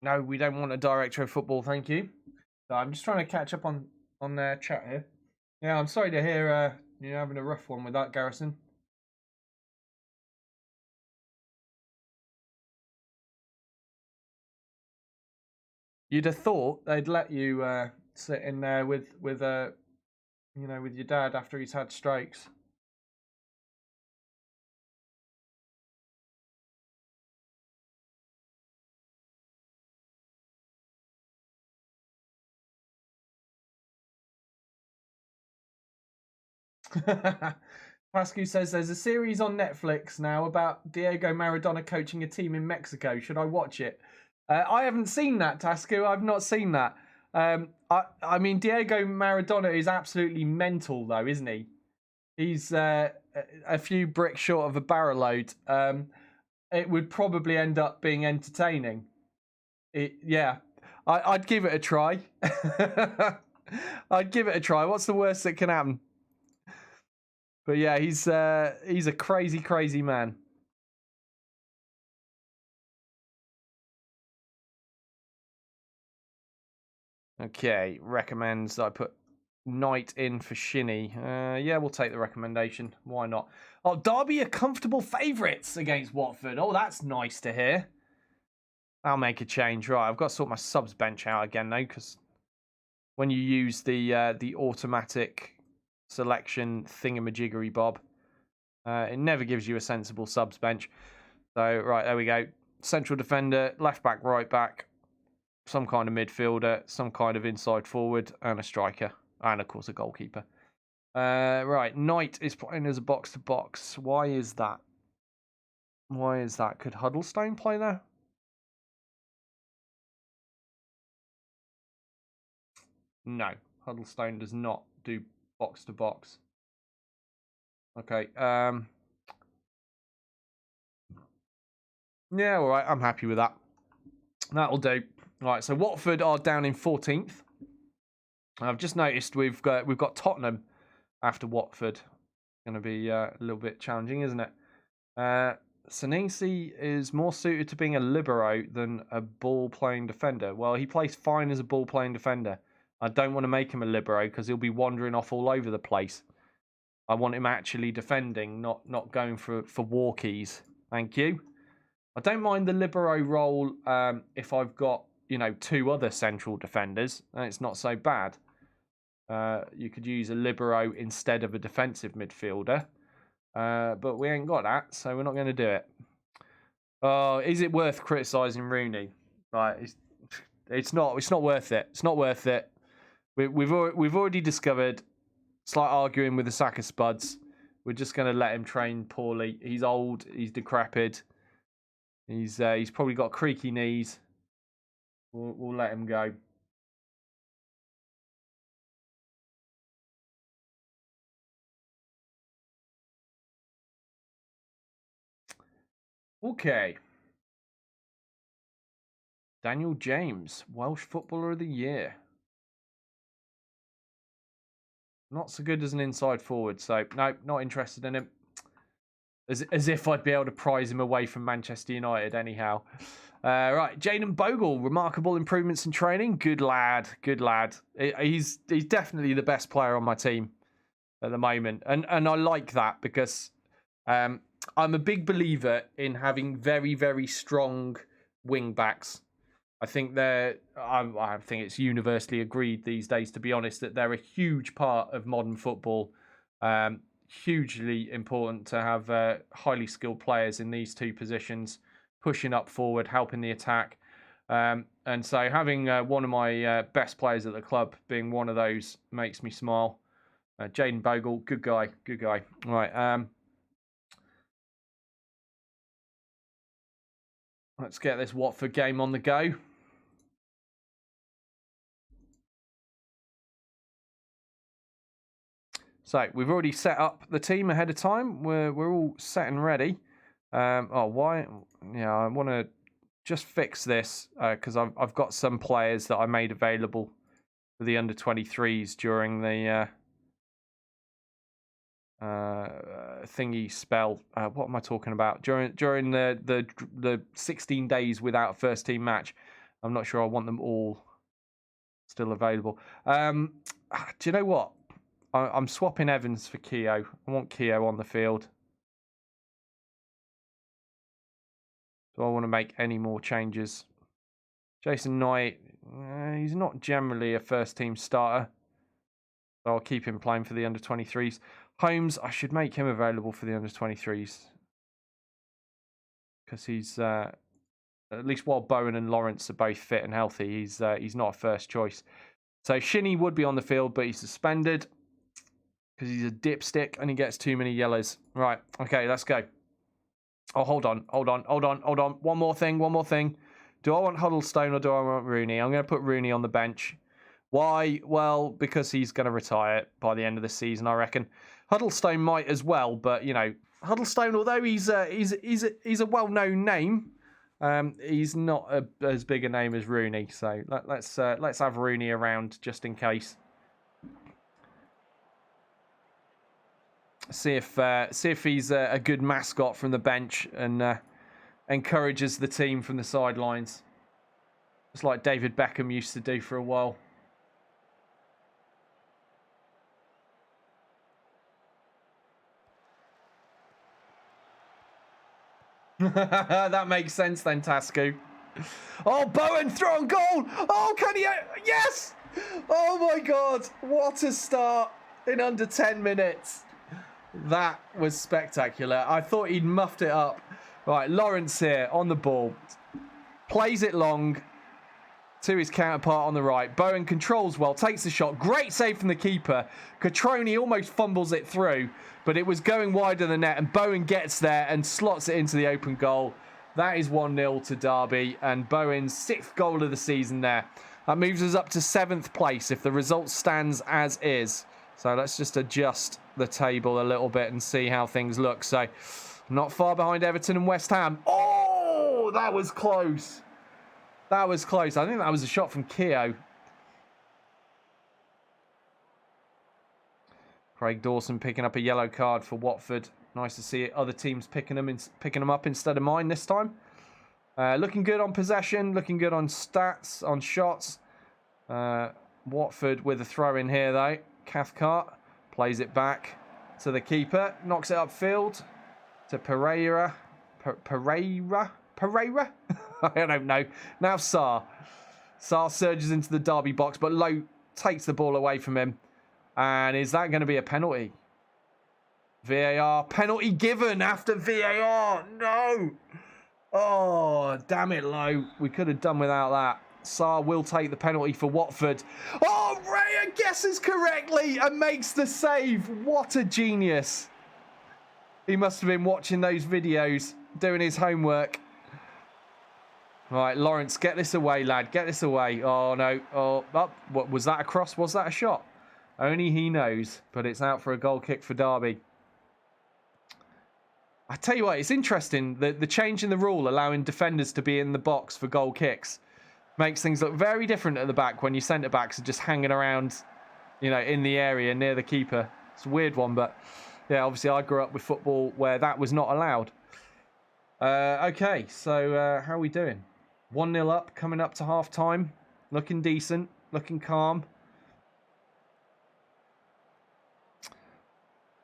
No, we don't want a director of football, thank you. So I'm just trying to catch up on their chat here. Yeah, I'm sorry to hear you're having a rough one with that, Garrison. You'd have thought they'd let you sit in there with your dad after he's had strokes. Pascu says there's a series on Netflix now about Diego Maradona coaching a team in Mexico. Should I watch it? I haven't seen that, Tasku. I've not seen that. I mean, Diego Maradona is absolutely mental, though, isn't he? He's a few bricks short of a barrel load. It would probably end up being entertaining. I'd give it a try. I'd give it a try. What's the worst that can happen? But yeah, he's a crazy, crazy man. Okay, recommends I put Knight in for Shinny. Yeah, we'll take the recommendation. Why not? Oh, Derby are comfortable favourites against Watford. Oh, that's nice to hear. I'll make a change. Right, I've got to sort my subs bench out again, though, because when you use the automatic selection thingamajiggery bob, it never gives you a sensible subs bench. So, right, there we go. Central defender, left back, right back, some kind of midfielder, some kind of inside forward, and a striker. And, of course, a goalkeeper. Right, Knight is playing as a box-to-box. Why is that? Why is that? Could Huddlestone play there? No, Huddlestone does not do box-to-box. Okay, yeah, all right, I'm happy with that. That'll do. All right, so Watford are down in 14th. I've just noticed we've got Tottenham after Watford. Going to be a little bit challenging, isn't it? Senesi is more suited to being a libero than a ball-playing defender. Well, he plays fine as a ball-playing defender. I don't want to make him a libero because he'll be wandering off all over the place. I want him actually defending, not going for walkies. Thank you. I don't mind the libero role if I've got, 2 other central defenders, and it's not so bad. You could use a libero instead of a defensive midfielder. But we ain't got that, so we're not going to do it. Oh, is it worth criticising Rooney? Right, it's not worth it. It's not worth it. We've already discovered. It's like arguing with the sack of spuds. We're just going to let him train poorly. He's old. He's decrepit. He's probably got creaky knees. We'll let him go. Okay. Daniel James, Welsh Footballer of the Year. Not so good as an inside forward, so no, not interested in him. As if I'd be able to prize him away from Manchester United anyhow. Right, Jayden Bogle, remarkable improvements in training. Good lad, good lad. He's definitely the best player on my team at the moment. And I like that because I'm a big believer in having very, very strong wing backs. I think I think it's universally agreed these days, to be honest, that they're a huge part of modern football. Hugely important to have highly skilled players in these 2 positions, pushing up forward, helping the attack. And so having one of my best players at the club being one of those makes me smile. Jayden Bogle, good guy, good guy. Right. Let's get this Watford game on the go. So we've already set up the team ahead of time. We're all set and ready. Why? Yeah, I want to just fix this because I've got some players that I made available for the under-23s during the thingy spell. What am I talking about? During the 16 days without a first team match. I'm not sure I want them all still available. Do you know what? I'm swapping Evans for Keogh. I want Keogh on the field. Do I want to make any more changes? Jason Knight, he's not generally a first-team starter. So I'll keep him playing for the under-23s. Holmes, I should make him available for the under-23s. Because he's, at least while Bowen and Lawrence are both fit and healthy, he's not a first choice. So Shinnie would be on the field, but he's suspended. Because he's a dipstick and he gets too many yellows. Right, okay, let's go. Oh, hold on. One more thing. Do I want Huddlestone or do I want Rooney? I'm going to put Rooney on the bench. Why? Well, because he's going to retire by the end of the season, I reckon. Huddlestone might as well, but, Huddlestone, although he's a well-known name, he's not as big a name as Rooney. So let's have Rooney around just in case. See if he's a good mascot from the bench and encourages the team from the sidelines. Just like David Beckham used to do for a while. That makes sense then, Tasku. Oh, Bowen, throw on goal! Oh, can he? Yes! Oh my God, what a start in under 10 minutes. That was spectacular. I thought he'd muffed it up. Right, Lawrence here on the ball. Plays it long to his counterpart on the right. Bowen controls well, takes the shot. Great save from the keeper. Catroni almost fumbles it through, but it was going wide of the net, and Bowen gets there and slots it into the open goal. That is 1-0 to Derby, and Bowen's 6th goal of the season there. That moves us up to 7th place if the result stands as is. So let's just adjust the table a little bit and see how things look. So not far behind Everton and West Ham. Oh, that was close. That was close. I think that was a shot from Keogh. Craig Dawson picking up a yellow card for Watford. Nice to see other teams picking them up instead of mine this time. Looking good on possession. Looking good on stats, on shots. Watford with a throw in here, though. Cathcart plays it back to the keeper. Knocks it upfield to Pereira. Pereira? I don't know. Now Sarr. Sarr surges into the Derby box, but Lowe takes the ball away from him. And is that going to be a penalty? VAR. Penalty given after VAR. No. Oh, damn it, Lowe. We could have done without that. Sarr will take the penalty for Watford. Oh, Raya guesses correctly and makes the save. What a genius. He must have been watching those videos, doing his homework. Right, Lawrence, get this away, lad. Get this away. Oh, no. Oh, what was that a cross? Was that a shot? Only he knows, but it's out for a goal kick for Derby. I tell you what, it's interesting. The change in the rule allowing defenders to be in the box for goal kicks makes things look very different at the back when your centre-backs are just hanging around, you know, in the area near the keeper. It's a weird one, but yeah, obviously I grew up with football where that was not allowed. Okay, so how are we doing? 1-0 up, coming up to half-time. Looking decent, looking calm.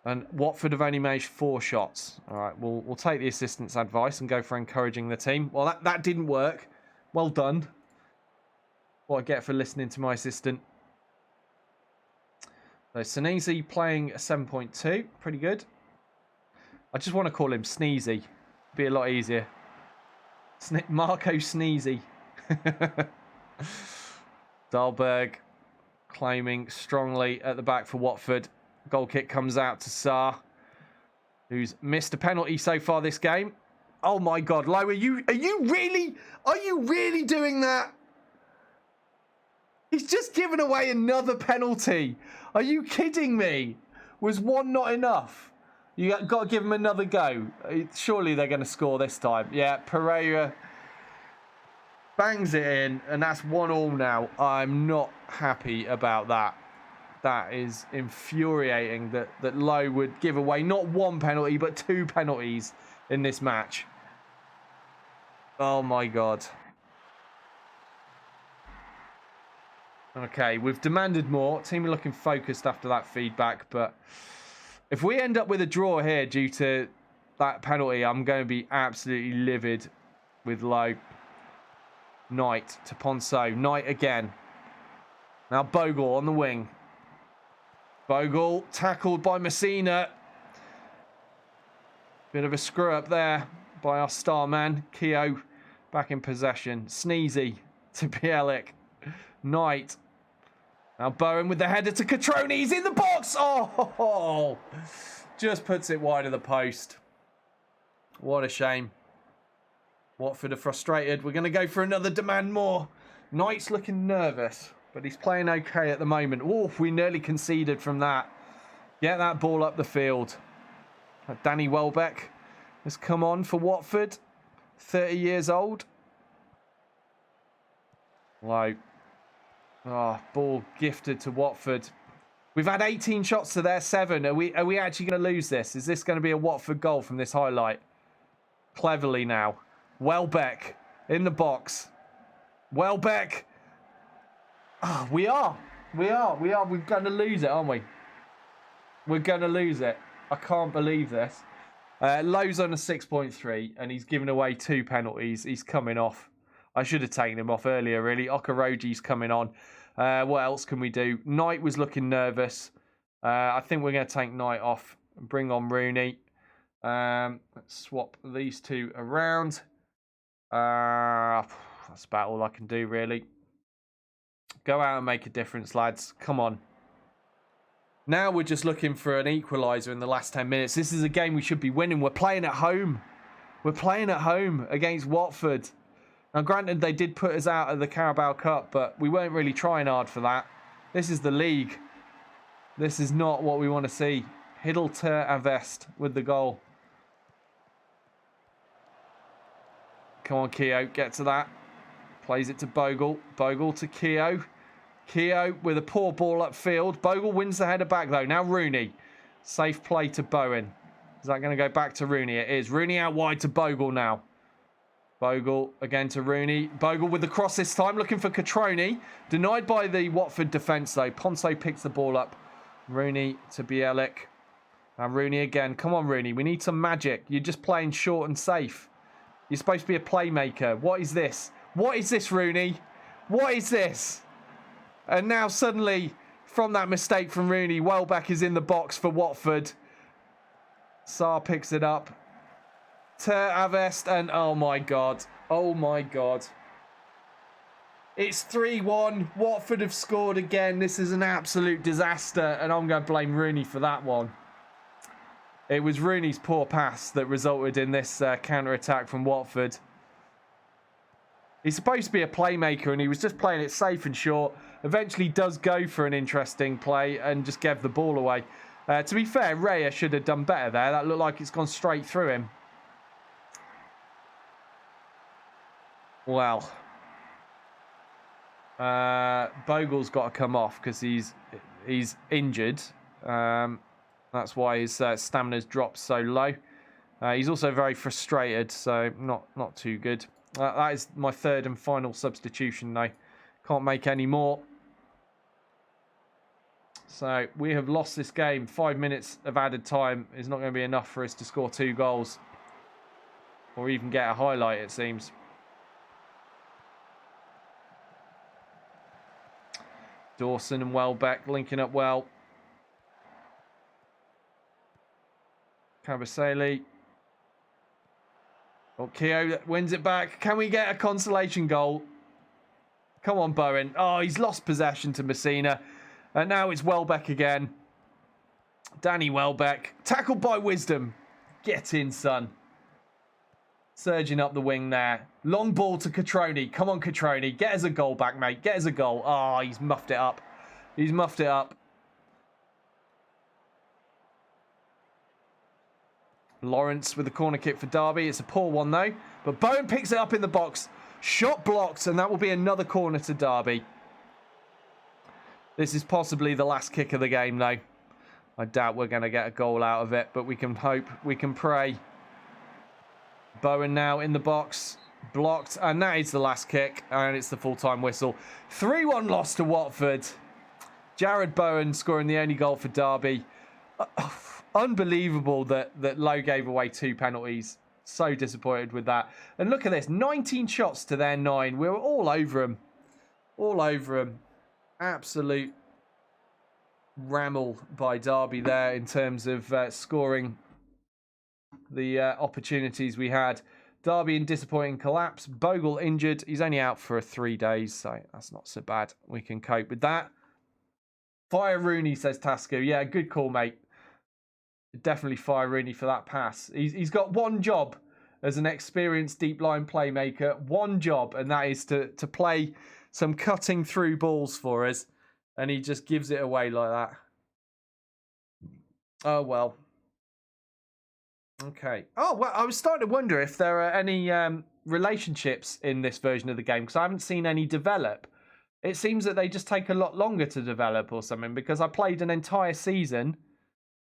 And Watford have only made 4 shots. All right, we'll take the assistant's advice and go for encouraging the team. Well, that didn't work. Well done. What I get for listening to my assistant. So Sneezy playing a 7.2. Pretty good. I just want to call him Sneezy. Be a lot easier. Marco Sneezy. Dahlberg claiming strongly at the back for Watford. Goal kick comes out to Sarr, who's missed a penalty so far this game. Oh my God, Lowe, are you really doing that? He's just given away another penalty. Are you kidding me? Was one not enough? You got to give him another go. Surely they're going to score this time. Yeah, Pereira bangs it in, and that's 1-1 now. I'm not happy about that. That is infuriating that Lowe would give away not 1 penalty, but 2 penalties in this match. Oh my God. Okay, we've demanded more. Team are looking focused after that feedback, but if we end up with a draw here due to that penalty, I'm going to be absolutely livid with Lowe. Knight to Ponceau. Knight again. Now Bogle on the wing. Bogle tackled by Messina. Bit of a screw up there by our star man. Keogh back in possession. Sneezy to Bielik. Knight. Now Bowen with the header to Catrone. He's in the box. Oh, just puts it wide of the post. What a shame. Watford are frustrated. We're going to go for another demand more. Knight's looking nervous, but he's playing okay at the moment. Oh, we nearly conceded from that. Get that ball up the field. Danny Welbeck has come on for Watford. 30 years old. Low. Oh, ball gifted to Watford. We've had 18 shots to their 7. Are we actually going to lose this? Is this going to be a Watford goal from this highlight? Cleverly now. Welbeck in the box. Welbeck. Oh, we are. We're going to lose it, aren't we? We're going to lose it. I can't believe this. Lowe's on a 6.3 and he's given away 2 penalties. He's coming off. I should have taken him off earlier, really. Okoroji's coming on. What else can we do? Knight was looking nervous. I think we're going to take Knight off and bring on Rooney. Let's swap these 2 around. That's about all I can do, really. Go out and make a difference, lads. Come on. Now we're just looking for an equaliser in the last 10 minutes. This is a game we should be winning. We're playing at home. We're playing at home against Watford. Now, granted, they did put us out of the Carabao Cup, but we weren't really trying hard for that. This is the league. This is not what we want to see. Hiddle to Avest with the goal. Come on, Keogh, get to that. Plays it to Bogle. Bogle to Keogh. Keogh with a poor ball upfield. Bogle wins the header back, though. Now Rooney. Safe play to Bowen. Is that going to go back to Rooney? It is. Rooney out wide to Bogle now. Bogle again to Rooney. Bogle with the cross this time, looking for Catroni. Denied by the Watford defence though. Ponce picks the ball up. Rooney to Bielik. And Rooney again. Come on, Rooney. We need some magic. You're just playing short and safe. You're supposed to be a playmaker. What is this? What is this, Rooney? What is this? And now suddenly, from that mistake from Rooney, Welbeck is in the box for Watford. Sarr picks it up. Ter Avest, and oh my God. Oh my God. It's 3-1. Watford have scored again. This is an absolute disaster, and I'm going to blame Rooney for that one. It was Rooney's poor pass that resulted in this counter-attack from Watford. He's supposed to be a playmaker, and he was just playing it safe and short. Eventually does go for an interesting play and just gave the ball away. To be fair, Raya should have done better there. That looked like it's gone straight through him. Well, Bogle's got to come off because he's injured. That's why his stamina's dropped so low. He's also very frustrated, so not too good. That is my third and final substitution, though. Can't make any more. So we have lost this game. 5 minutes of added time is not going to be enough for us to score 2 goals. Or even get a highlight, it seems. Dawson and Welbeck linking up well. Kabasele. Oh, Keogh wins it back. Can we get a consolation goal? Come on, Bowen. Oh, he's lost possession to Messina. And now it's Welbeck again. Danny Welbeck. Tackled by Wisdom. Get in, son. Surging up the wing there. Long ball to Catroni. Come on, Catroni. Get us a goal back, mate. Get us a goal. Oh, he's muffed it up. He's muffed it up. Lawrence with the corner kick for Derby. It's a poor one, though. But Bowen picks it up in the box. Shot blocked, and that will be another corner to Derby. This is possibly the last kick of the game, though. I doubt we're going to get a goal out of it, but we can hope, we can pray. Bowen now in the box. Blocked, and that is the last kick, and it's the full-time whistle. 3-1 loss to Watford. Jared Bowen scoring the only goal for Derby. Unbelievable that Lowe gave away 2 penalties. So disappointed with that. And look at this, 19 shots to their 9. We were all over them. All over them. Absolute rammel by Derby there in terms of scoring the opportunities we had. Derby in disappointing collapse. Bogle injured. He's only out for 3 days, so that's not so bad. We can cope with that. Fire Rooney, says Tasco. Yeah, good call, mate. Definitely fire Rooney for that pass. He's got one job as an experienced deep line playmaker. One job, and that is to play some cutting through balls for us. And he just gives it away like that. Oh, well. Okay. Oh, well, I was starting to wonder if there are any relationships in this version of the game, because I haven't seen any develop. It seems that they just take a lot longer to develop or something, because I played an entire season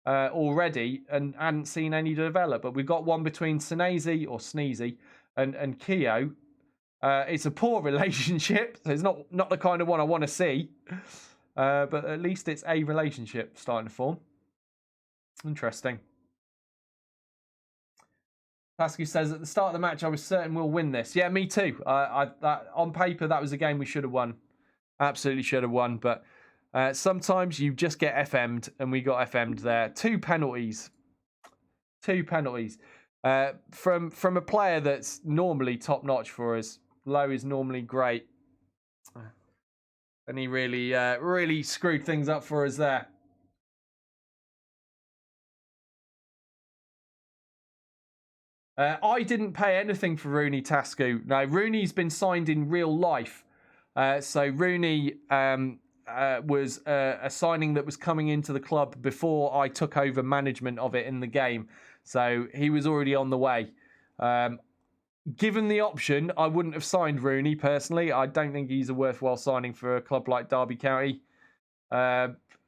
already and hadn't seen any develop. But we've got one between Sneezy and Keogh. It's a poor relationship. So it's not the kind of one I want to see. But at least it's a relationship starting to form. Interesting. Pascu says, at the start of the match, I was certain we'll win this. Yeah, me too. On paper, that was a game we should have won. Absolutely should have won. But sometimes you just get FM'd, and we got FM'd there. 2 penalties. 2 penalties. From a player that's normally top-notch for us. Lowe is normally great. And he really screwed things up for us there. I didn't pay anything for Rooney, Tascu. No, Rooney's been signed in real life. So Rooney was a signing that was coming into the club before I took over management of it in the game. So he was already on the way. Given the option, I wouldn't have signed Rooney personally. I don't think he's a worthwhile signing for a club like Derby County.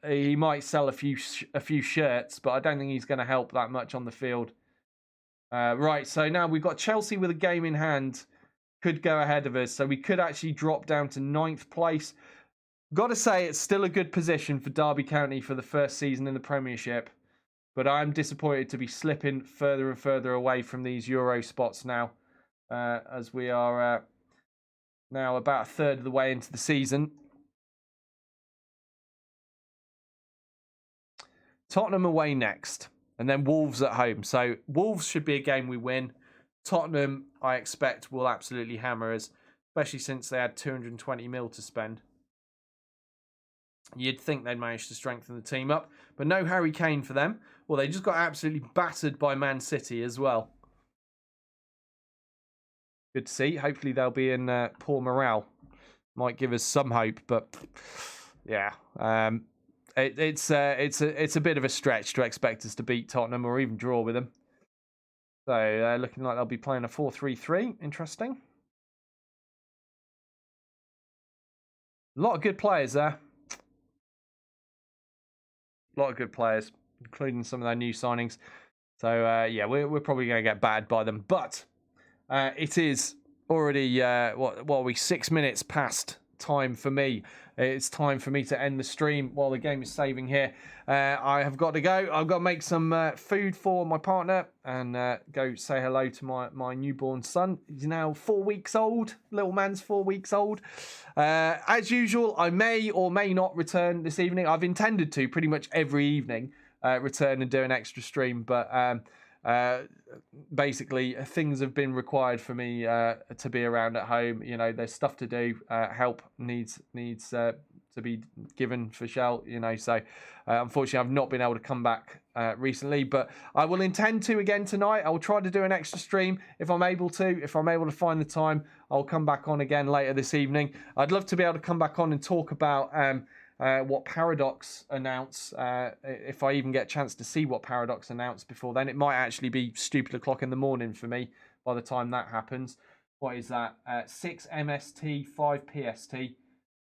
He might sell a few shirts, but I don't think he's going to help that much on the field. Right, so now we've got Chelsea with a game in hand could go ahead of us. So we could actually drop down to 9th place. Got to say, it's still a good position for Derby County for the first season in the Premiership. But I'm disappointed to be slipping further and further away from these Euro spots now, as we are now about a third of the way into the season. Tottenham away next, and then Wolves at home. So Wolves should be a game we win. Tottenham, I expect, will absolutely hammer us, especially since they had 220 mil to spend. You'd think they'd manage to strengthen the team up, but no Harry Kane for them. Well, they just got absolutely battered by Man City as well. Good to see. Hopefully they'll be in poor morale. Might give us some hope, but yeah. It's a bit of a stretch to expect us to beat Tottenham or even draw with them. So looking like they'll be playing a 4-3-3. Interesting. A lot of good players there. A lot of good players, including some of their new signings. So yeah, we're probably going to get battered by them. But it is already what are we, 6 minutes past time for me. It's time for me to end the stream while the game is saving here. I have got to go. I've got to make some food for my partner and go say hello to my newborn son. He's now 4 weeks old. Little man's 4 weeks old. As usual, I may or may not return this evening. I've intended to pretty much every evening return and do an extra stream, but basically things have been required for me to be around at home. You know, there's stuff to do. Help needs to be given for Shell, you know, so unfortunately I've not been able to come back recently, but I will intend to again tonight. I will try to do an extra stream if I'm able to find the time. I'll come back on again later this evening. I'd love to be able to come back on and talk about what Paradox announce, if I even get a chance to see what Paradox announce before then. It might actually be stupid o'clock in the morning for me by the time that happens. What is that? 6 MST, 5 PST.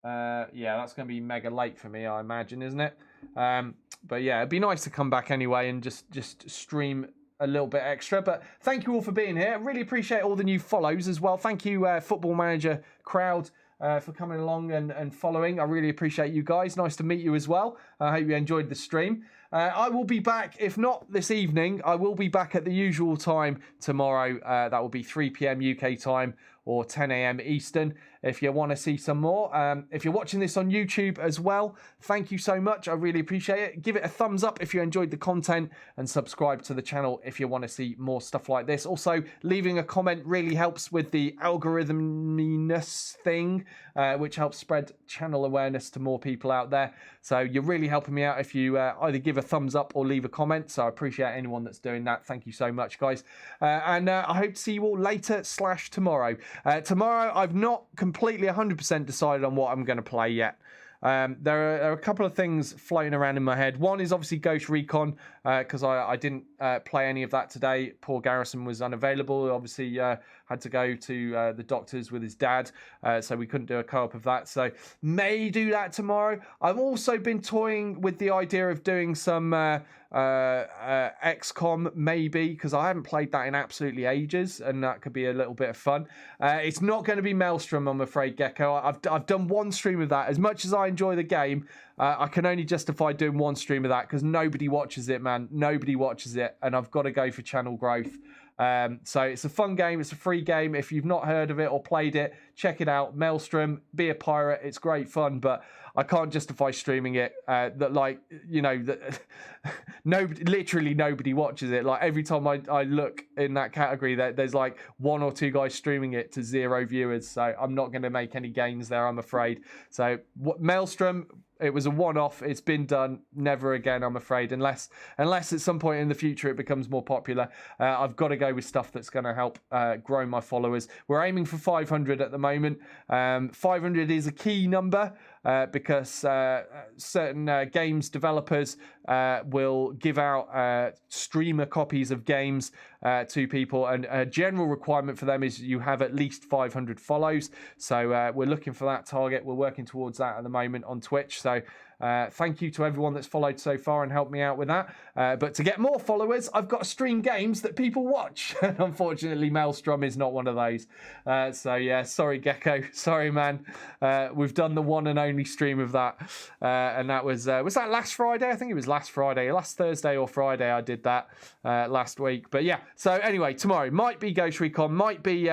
Yeah, that's going to be mega late for me, I imagine, isn't it? But yeah, it'd be nice to come back anyway and just stream a little bit extra. But thank you all for being here. I really appreciate all the new follows as well. Thank you, Football Manager crowd, for coming along and following. I really appreciate you guys. Nice to meet you as well. I hope you enjoyed the stream. I will be back, if not this evening, I will be back at the usual time tomorrow. That will be 3 p.m. UK time or 10 a.m. Eastern. If you want to see some more, if you're watching this on YouTube as well, thank you so much. I really appreciate it. Give it a thumbs up if you enjoyed the content and subscribe to the channel if you want to see more stuff like this. Also, leaving a comment really helps with the algorithminess thing, which helps spread channel awareness to more people out there. So you're really helping me out if you either give a thumbs up or leave a comment. So I appreciate anyone that's doing that. Thank you so much, guys. And I hope to see you all later / tomorrow. Tomorrow, I've not completely 100% decided on what I'm going to play yet. There are a couple of things floating around in my head. One is obviously Ghost Recon, because I didn't play any of that today. Poor Garrison was unavailable. Obviously, had to go to the doctors with his dad, so we couldn't do a co-op of that. So may do that tomorrow. I've also been toying with the idea of doing some XCOM, maybe, because I haven't played that in absolutely ages, and that could be a little bit of fun. It's not going to be Maelstrom, I'm afraid, Gecko. I've done one stream of that. As much as I enjoy the game, I can only justify doing one stream of that because nobody watches it, man. Nobody watches it, and I've got to go for channel growth. So it's a fun game. It's a free game. If you've not heard of it or played it, check it out. Maelstrom, be a pirate. It's great fun, but I can't justify streaming it. That, like, you know, that literally nobody watches it. Like, every time I look in that category, there's like 1 or 2 guys streaming it to 0 viewers. So I'm not going to make any gains there, I'm afraid. So Maelstrom, it was a one-off. It's been done. Never again, I'm afraid. Unless at some point in the future it becomes more popular. I've got to go with stuff that's going to help grow my followers. We're aiming for 500 at the moment. 500 is a key number because certain games developers will give out streamer copies of games to people, and a general requirement for them is you have at least 500 follows. So we're looking for that target. We're working towards that at the moment on Twitch. So Thank you to everyone that's followed so far and helped me out with that. But to get more followers, I've got to stream games that people watch. Unfortunately, Maelstrom is not one of those. So yeah, sorry Gecko, sorry man. We've done the one and only stream of that, and that was that last Friday? I think it was last Friday, last Thursday or Friday. I did that last week. But yeah, so anyway, tomorrow might be Ghost Recon, might be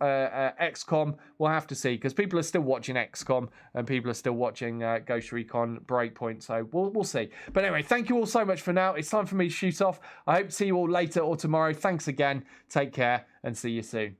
XCOM. We'll have to see, because people are still watching XCOM and people are still watching Ghost Recon Breakpoint, so we'll see. But anyway, thank you all so much for now. It's time for me to shoot off. I hope to see you all later or tomorrow. Thanks again, take care, and see you soon.